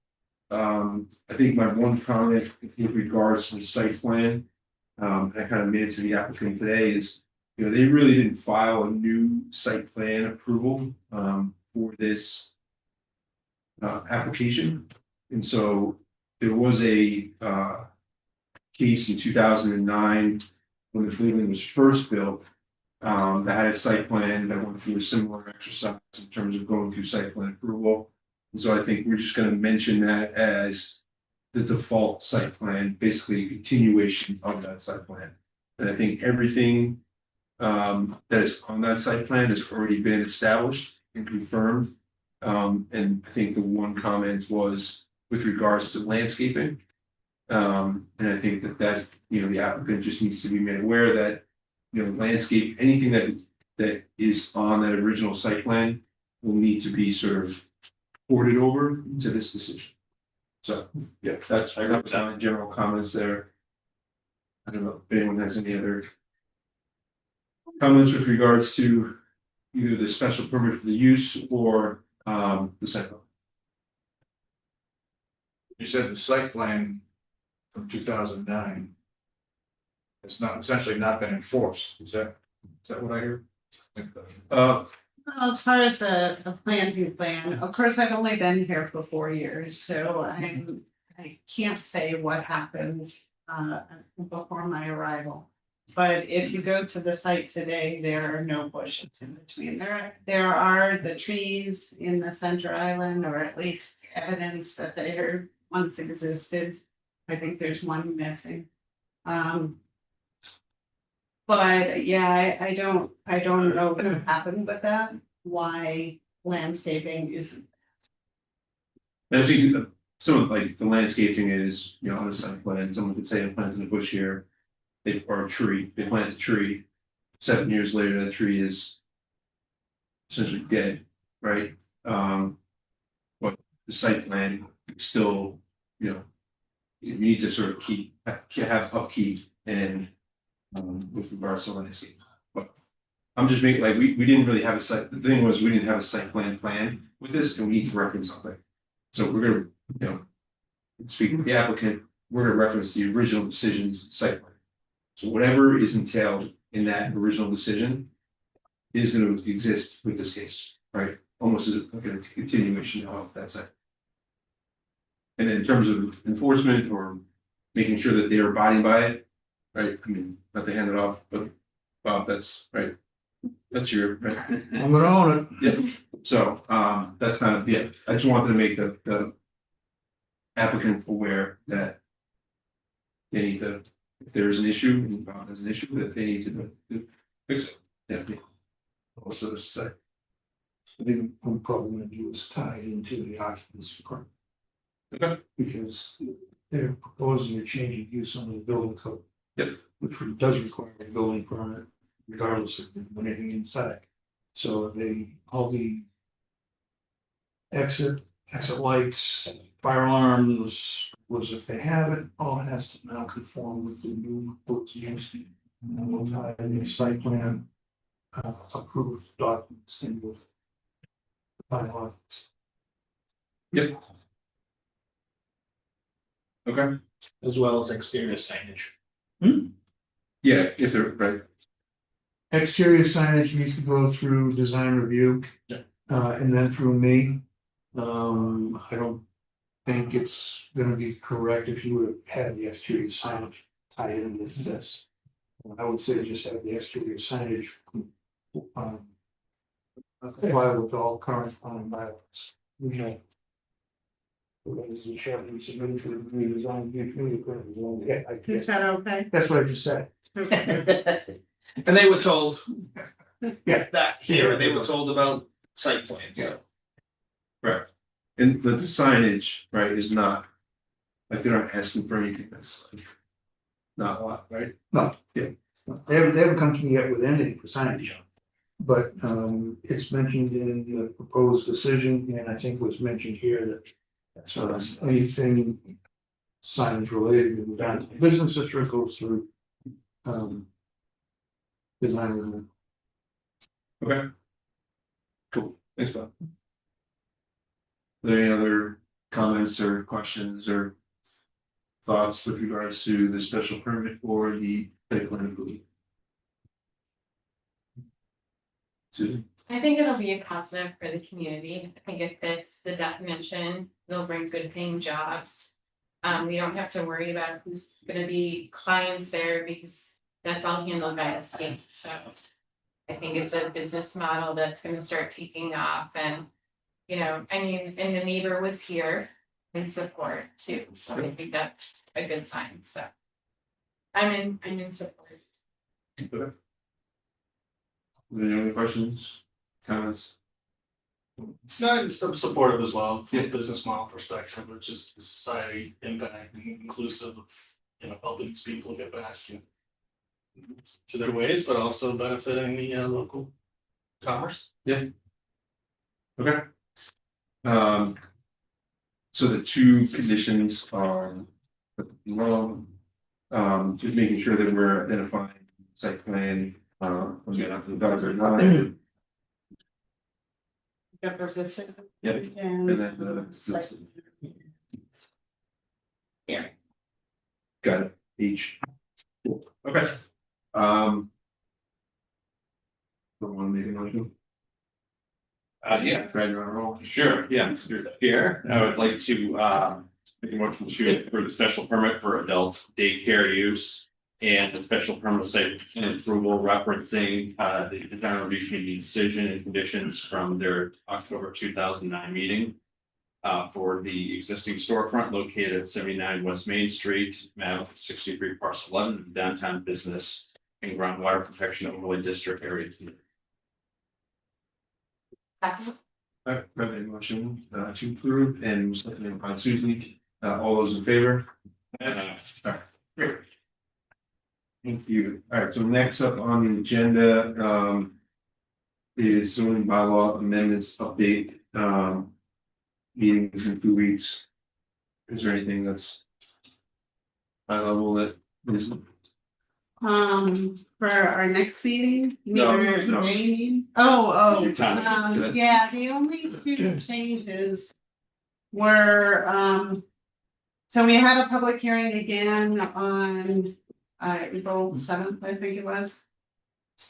I think my one comment with regards to the site plan, I kind of made it to the applicant today is, you know, they really didn't file a new site plan approval for this application. And so there was a case in 2009 when the building was first built that had a site plan that went through a similar exercise in terms of going through site plan approval. And so I think we're just going to mention that as the default site plan, basically a continuation of that site plan. And I think everything that is on that site plan has already been established and confirmed. And I think the one comment was with regards to landscaping. And I think that you know, the applicant just needs to be made aware that, you know, landscape, anything that is on that original site plan will need to be sort of ported over to this decision. So, yeah, that's my general comments there. I don't know if anyone has any other comments with regards to either the special permit for the use or the site plan. You said the site plan from 2009 has not, essentially not been enforced. Is that what I heard? Well, as far as a planting plan, of course, I've only been here for 4 years, so I can't say what happened before my arrival. But if you go to the site today, there are no bushes in between. There are the trees in the center island, or at least evidence that they once existed. I think there's one missing. But yeah, I don't know what happened with that, why landscaping isn't. And I think some of like the landscaping is, you know, on the site plan, someone could say I'm planting a bush here. Or a tree, they plant a tree, 7 years later, that tree is essentially dead, right? But the site plan still, you know, you need to sort of have upkeep and with regards to landscape. But I'm just making, like, we didn't really have a site, the thing was, we didn't have a site plan with this, and we need to reference something. So we're gonna, you know, speaking of the applicant, we're gonna reference the original decision's site plan. So whatever is entailed in that original decision is going to exist with this case, right? Almost as a continuation of that site. And in terms of enforcement or making sure that they are abiding by it, right? I mean, not to hand it off, but Bob, that's right. That's your right. I'm gonna own it. Yeah. So that's kind of, yeah, I just wanted to make the applicant aware that they need to, if there is an issue, and Bob has an issue, that they need to fix it. Yeah. Also to say. I think I'm probably gonna do is tie it into the occupancy permit. Okay. Because they're proposing a change of use under the building code. Yep. Which does require a building permit regardless of anything inside. So all the exit lights, fire alarms, was if they have it, all it has to now conform with the new books used. And we'll tie the site plan approved documents in with the final office. Yep. Okay. As well as exterior signage. Yeah, if they're right. Exterior signage needs to go through design review. Yeah. And then through me. I don't think it's gonna be correct if you would have had the exterior signage tied in with this. I would say just have the exterior signage. Comply with all current bylaws. Okay. Ladies and gentlemen, we submitted for the redesign. Yeah, Is that okay? That's what I just said. And they were told. Yeah. That here, they were told about site plans. Yeah. Right. And but the signage, right, is not, like, they're not asking for anything that's like not a lot, right? No, yeah, they haven't come to me yet with anything for signage. But it's mentioned in the proposed decision, and I think was mentioned here that. Anything signage related to the downtown business district goes through. Design review. Okay. Cool, thanks, Bob. Are there any other comments or questions or thoughts with regards to the special permit or the site plan approval? Susan? I think it'll be a positive for the community. I think it fits the definition. It'll bring good paying jobs. We don't have to worry about who's gonna be clients there because that's all handled by the state, so. I think it's a business model that's gonna start taking off and, you know, I mean, and the neighbor was here in support too, so I think that's a good sign, so. I'm in support. Okay. Any other questions, comments? No, I'm supportive as well from a business model perspective, which is the society impact and inclusive of, you know, helping these people get back to their ways, but also benefiting the local commerce. Yeah. Okay. So the two conditions are, just making sure that we're identifying site plan, again, after the dogs are not. Yep, and then Yeah. Got it, each. Cool. Okay. Don't want to make a motion. Yeah, Greg, you're on a roll. sure, yeah, Mr. Chair, I would like to make a motion to for the special permit for adult daycare use. And the special permit site and approval referencing the design review committee decision and conditions from their October 2009 meeting. For the existing storefront located at 79 West Main Street, map 63 parcel 11, downtown business and groundwater protection overlay district area. Alright, we have a motion to approve and seconded by Susie, all those in favor? Alright, great. Thank you. Alright, so next up on the agenda, is zoning bylaw amendments update, meetings in 2 weeks. Is there anything that's high level that is? For our next meeting? No, Your no. May meeting? Oh, Your time today. yeah, the only two changes were, so we had a public hearing again on April 7th, I think it was.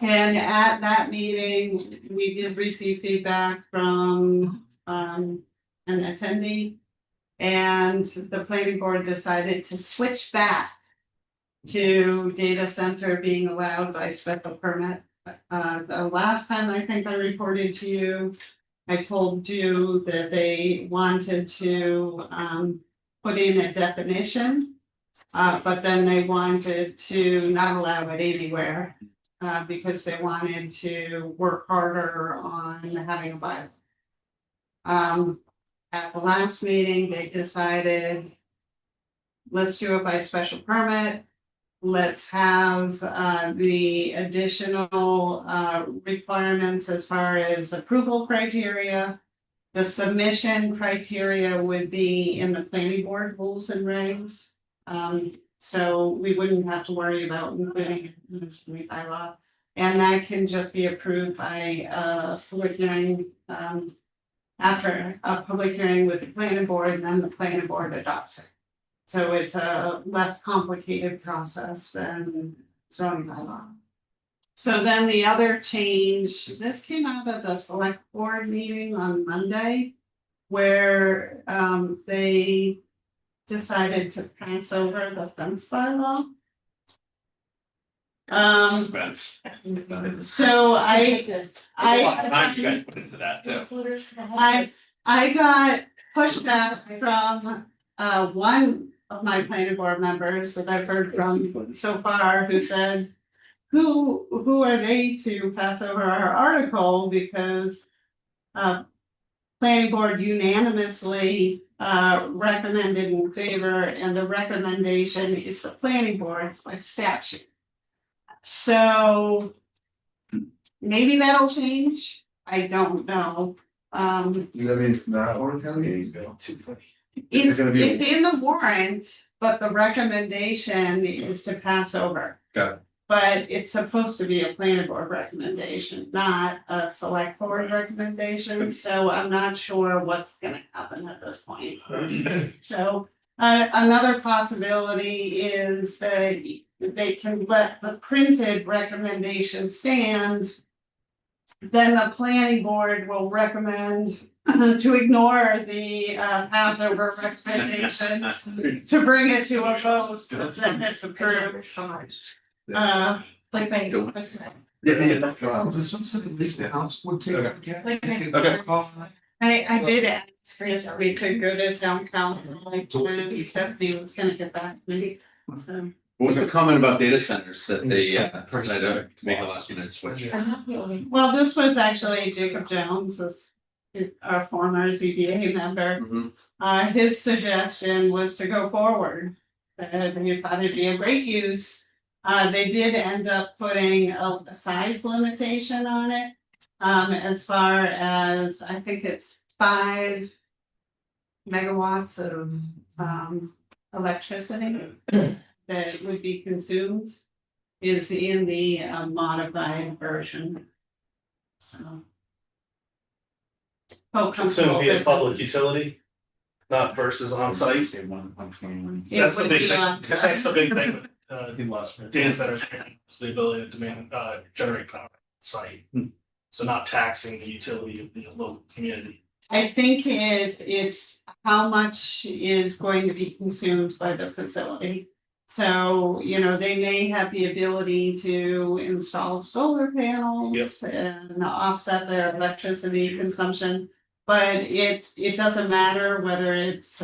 And at that meeting, we did receive feedback from an attendee. And the planning board decided to switch back to data center being allowed by special permit. The last time I think I reported to you, I told you that they wanted to put in a definition. But then they wanted to not allow it anywhere, because they wanted to work harder on having a bylaw. At the last meeting, they decided, let's do it by special permit. Let's have the additional requirements as far as approval criteria. The submission criteria would be in the planning board rules and regs. So we wouldn't have to worry about including it in this new bylaw. And that can just be approved by public hearing, after a public hearing with the planning board, and then the planning board adopts it. So it's a less complicated process than zoning bylaw. So then the other change, this came out of the select board meeting on Monday, where they decided to pass over the fence bylaw. Fence. So I'm gonna put into that too. I got pushback from one of my planning board members that I've heard from so far who said, who are they to pass over our article because planning board unanimously recommended in favor, and the recommendation is the planning board's by statute. So maybe that'll change, I don't know. I mean, it's not Orange County. It's in the warrant, but the recommendation is to pass over. Got it. But it's supposed to be a planning board recommendation, not a select board recommendation, so I'm not sure what's gonna happen at this point. So, another possibility is that they can let the printed recommendation stand. Then the planning board will recommend to ignore the Passover recommendation to bring it to a vote so that it's approved. Like my person. I did ask if we could go to town council, like when Stephanie was gonna get back to me, so. What was the comment about data centers that they decided to make a last minute switch? I'm not the only. Well, this was actually Jacob Jones, our former ZBA member. His suggestion was to go forward. They thought it'd be a great use. They did end up putting a size limitation on it. As far as, I think it's 5 megawatts of electricity that would be consumed is in the modified version. So. Consumed via public utility, not versus on site. That's the big thing, that's the big thing with data centers, is the ability to demand generate power on site. So not taxing the utility of the local community. I think it's how much is going to be consumed by the facility. So, you know, they may have the ability to install solar panels and offset their electricity consumption. But it doesn't matter whether it's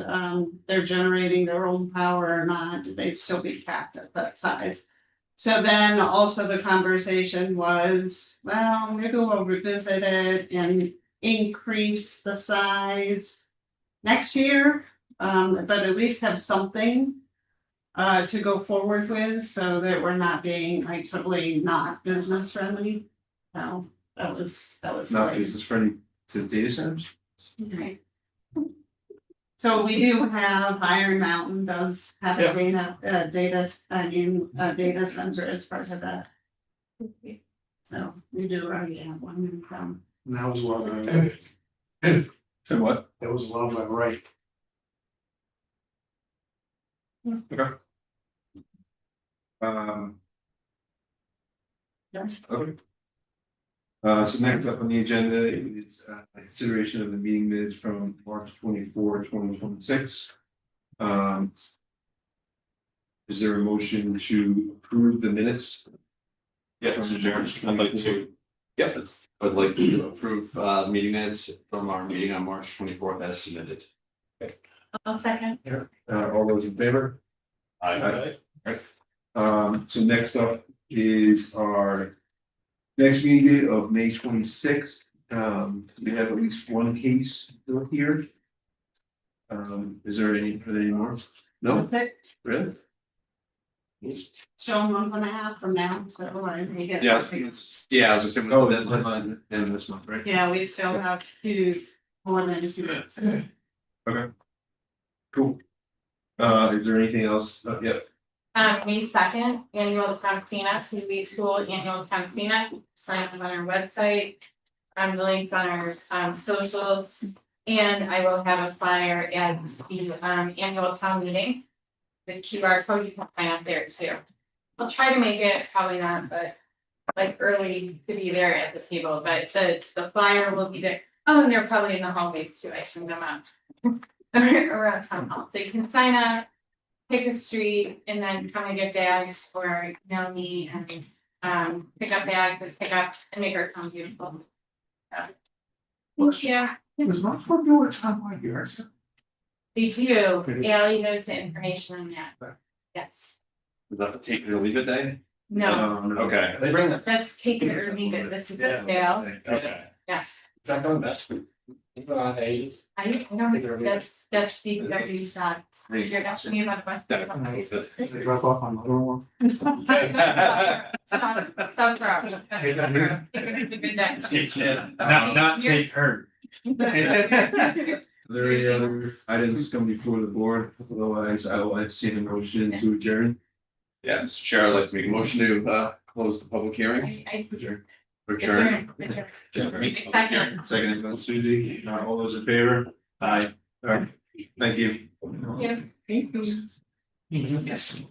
they're generating their own power or not, they still be capped at that size. So then also the conversation was, well, maybe we'll revisit it and increase the size next year. But at least have something to go forward with so that we're not being like totally not business friendly. So that was Not business friendly to data centers? Right. So we do have Iron Mountain does have a data center as part of that. So we do already have one in town. And that was allowed by right. So what? That was allowed by right. Okay. Okay. So next up on the agenda is consideration of the meeting minutes from March 24, 2026. Is there a motion to approve the minutes? Yeah, Mr. Chair, I'd like to approve meeting minutes from our meeting on March 24th as submitted. I'll second. All those in favor? Aye. So next up is our next meeting of May 26th. We have at least one case still here. Is there any more? No, really? Show them 1.5 from now, so I may get. Yeah, I was just saying. Oh, that's deadline end of this month, right? Yeah, we still have more than 2 weeks. Okay. Cool. Is there anything else? Yep. May 2nd, annual town cleanup, 2 weeks school, annual town cleanup, sign up on our website. The links on our socials, and I will have a flyer at the annual town meeting. The QR code, you can sign up there too. I'll try to make it, probably not, but like early to be there at the table, but the flyer will be there. Oh, and they're probably in the hallways too, I can them out. Around town hall, so you can sign up. Pick a street and then come and get bags or email me and pick up bags and pick up and make our town beautiful. Thank you. Does Northwood do a town like yours? They do, Ally knows the information on that. Yes, Is that the take it or leave it day? no, Okay. They bring that. that's take it or leave it, this is the sale, Okay. yes. Is that going back? Ages. I don't, that's DPW side. You're asking me about what? They drop off on Little War. Some problem. Good night. Not take her. Are there any other items come before the board? Otherwise, I will entertain a motion to adjourn. Yeah, Mr. Chair, I'd like to make a motion to close the public hearing. Adjourn. Adjourn. Second. Second by Susie. All those in favor? Aye. All right. Thank you. Yeah. Yes.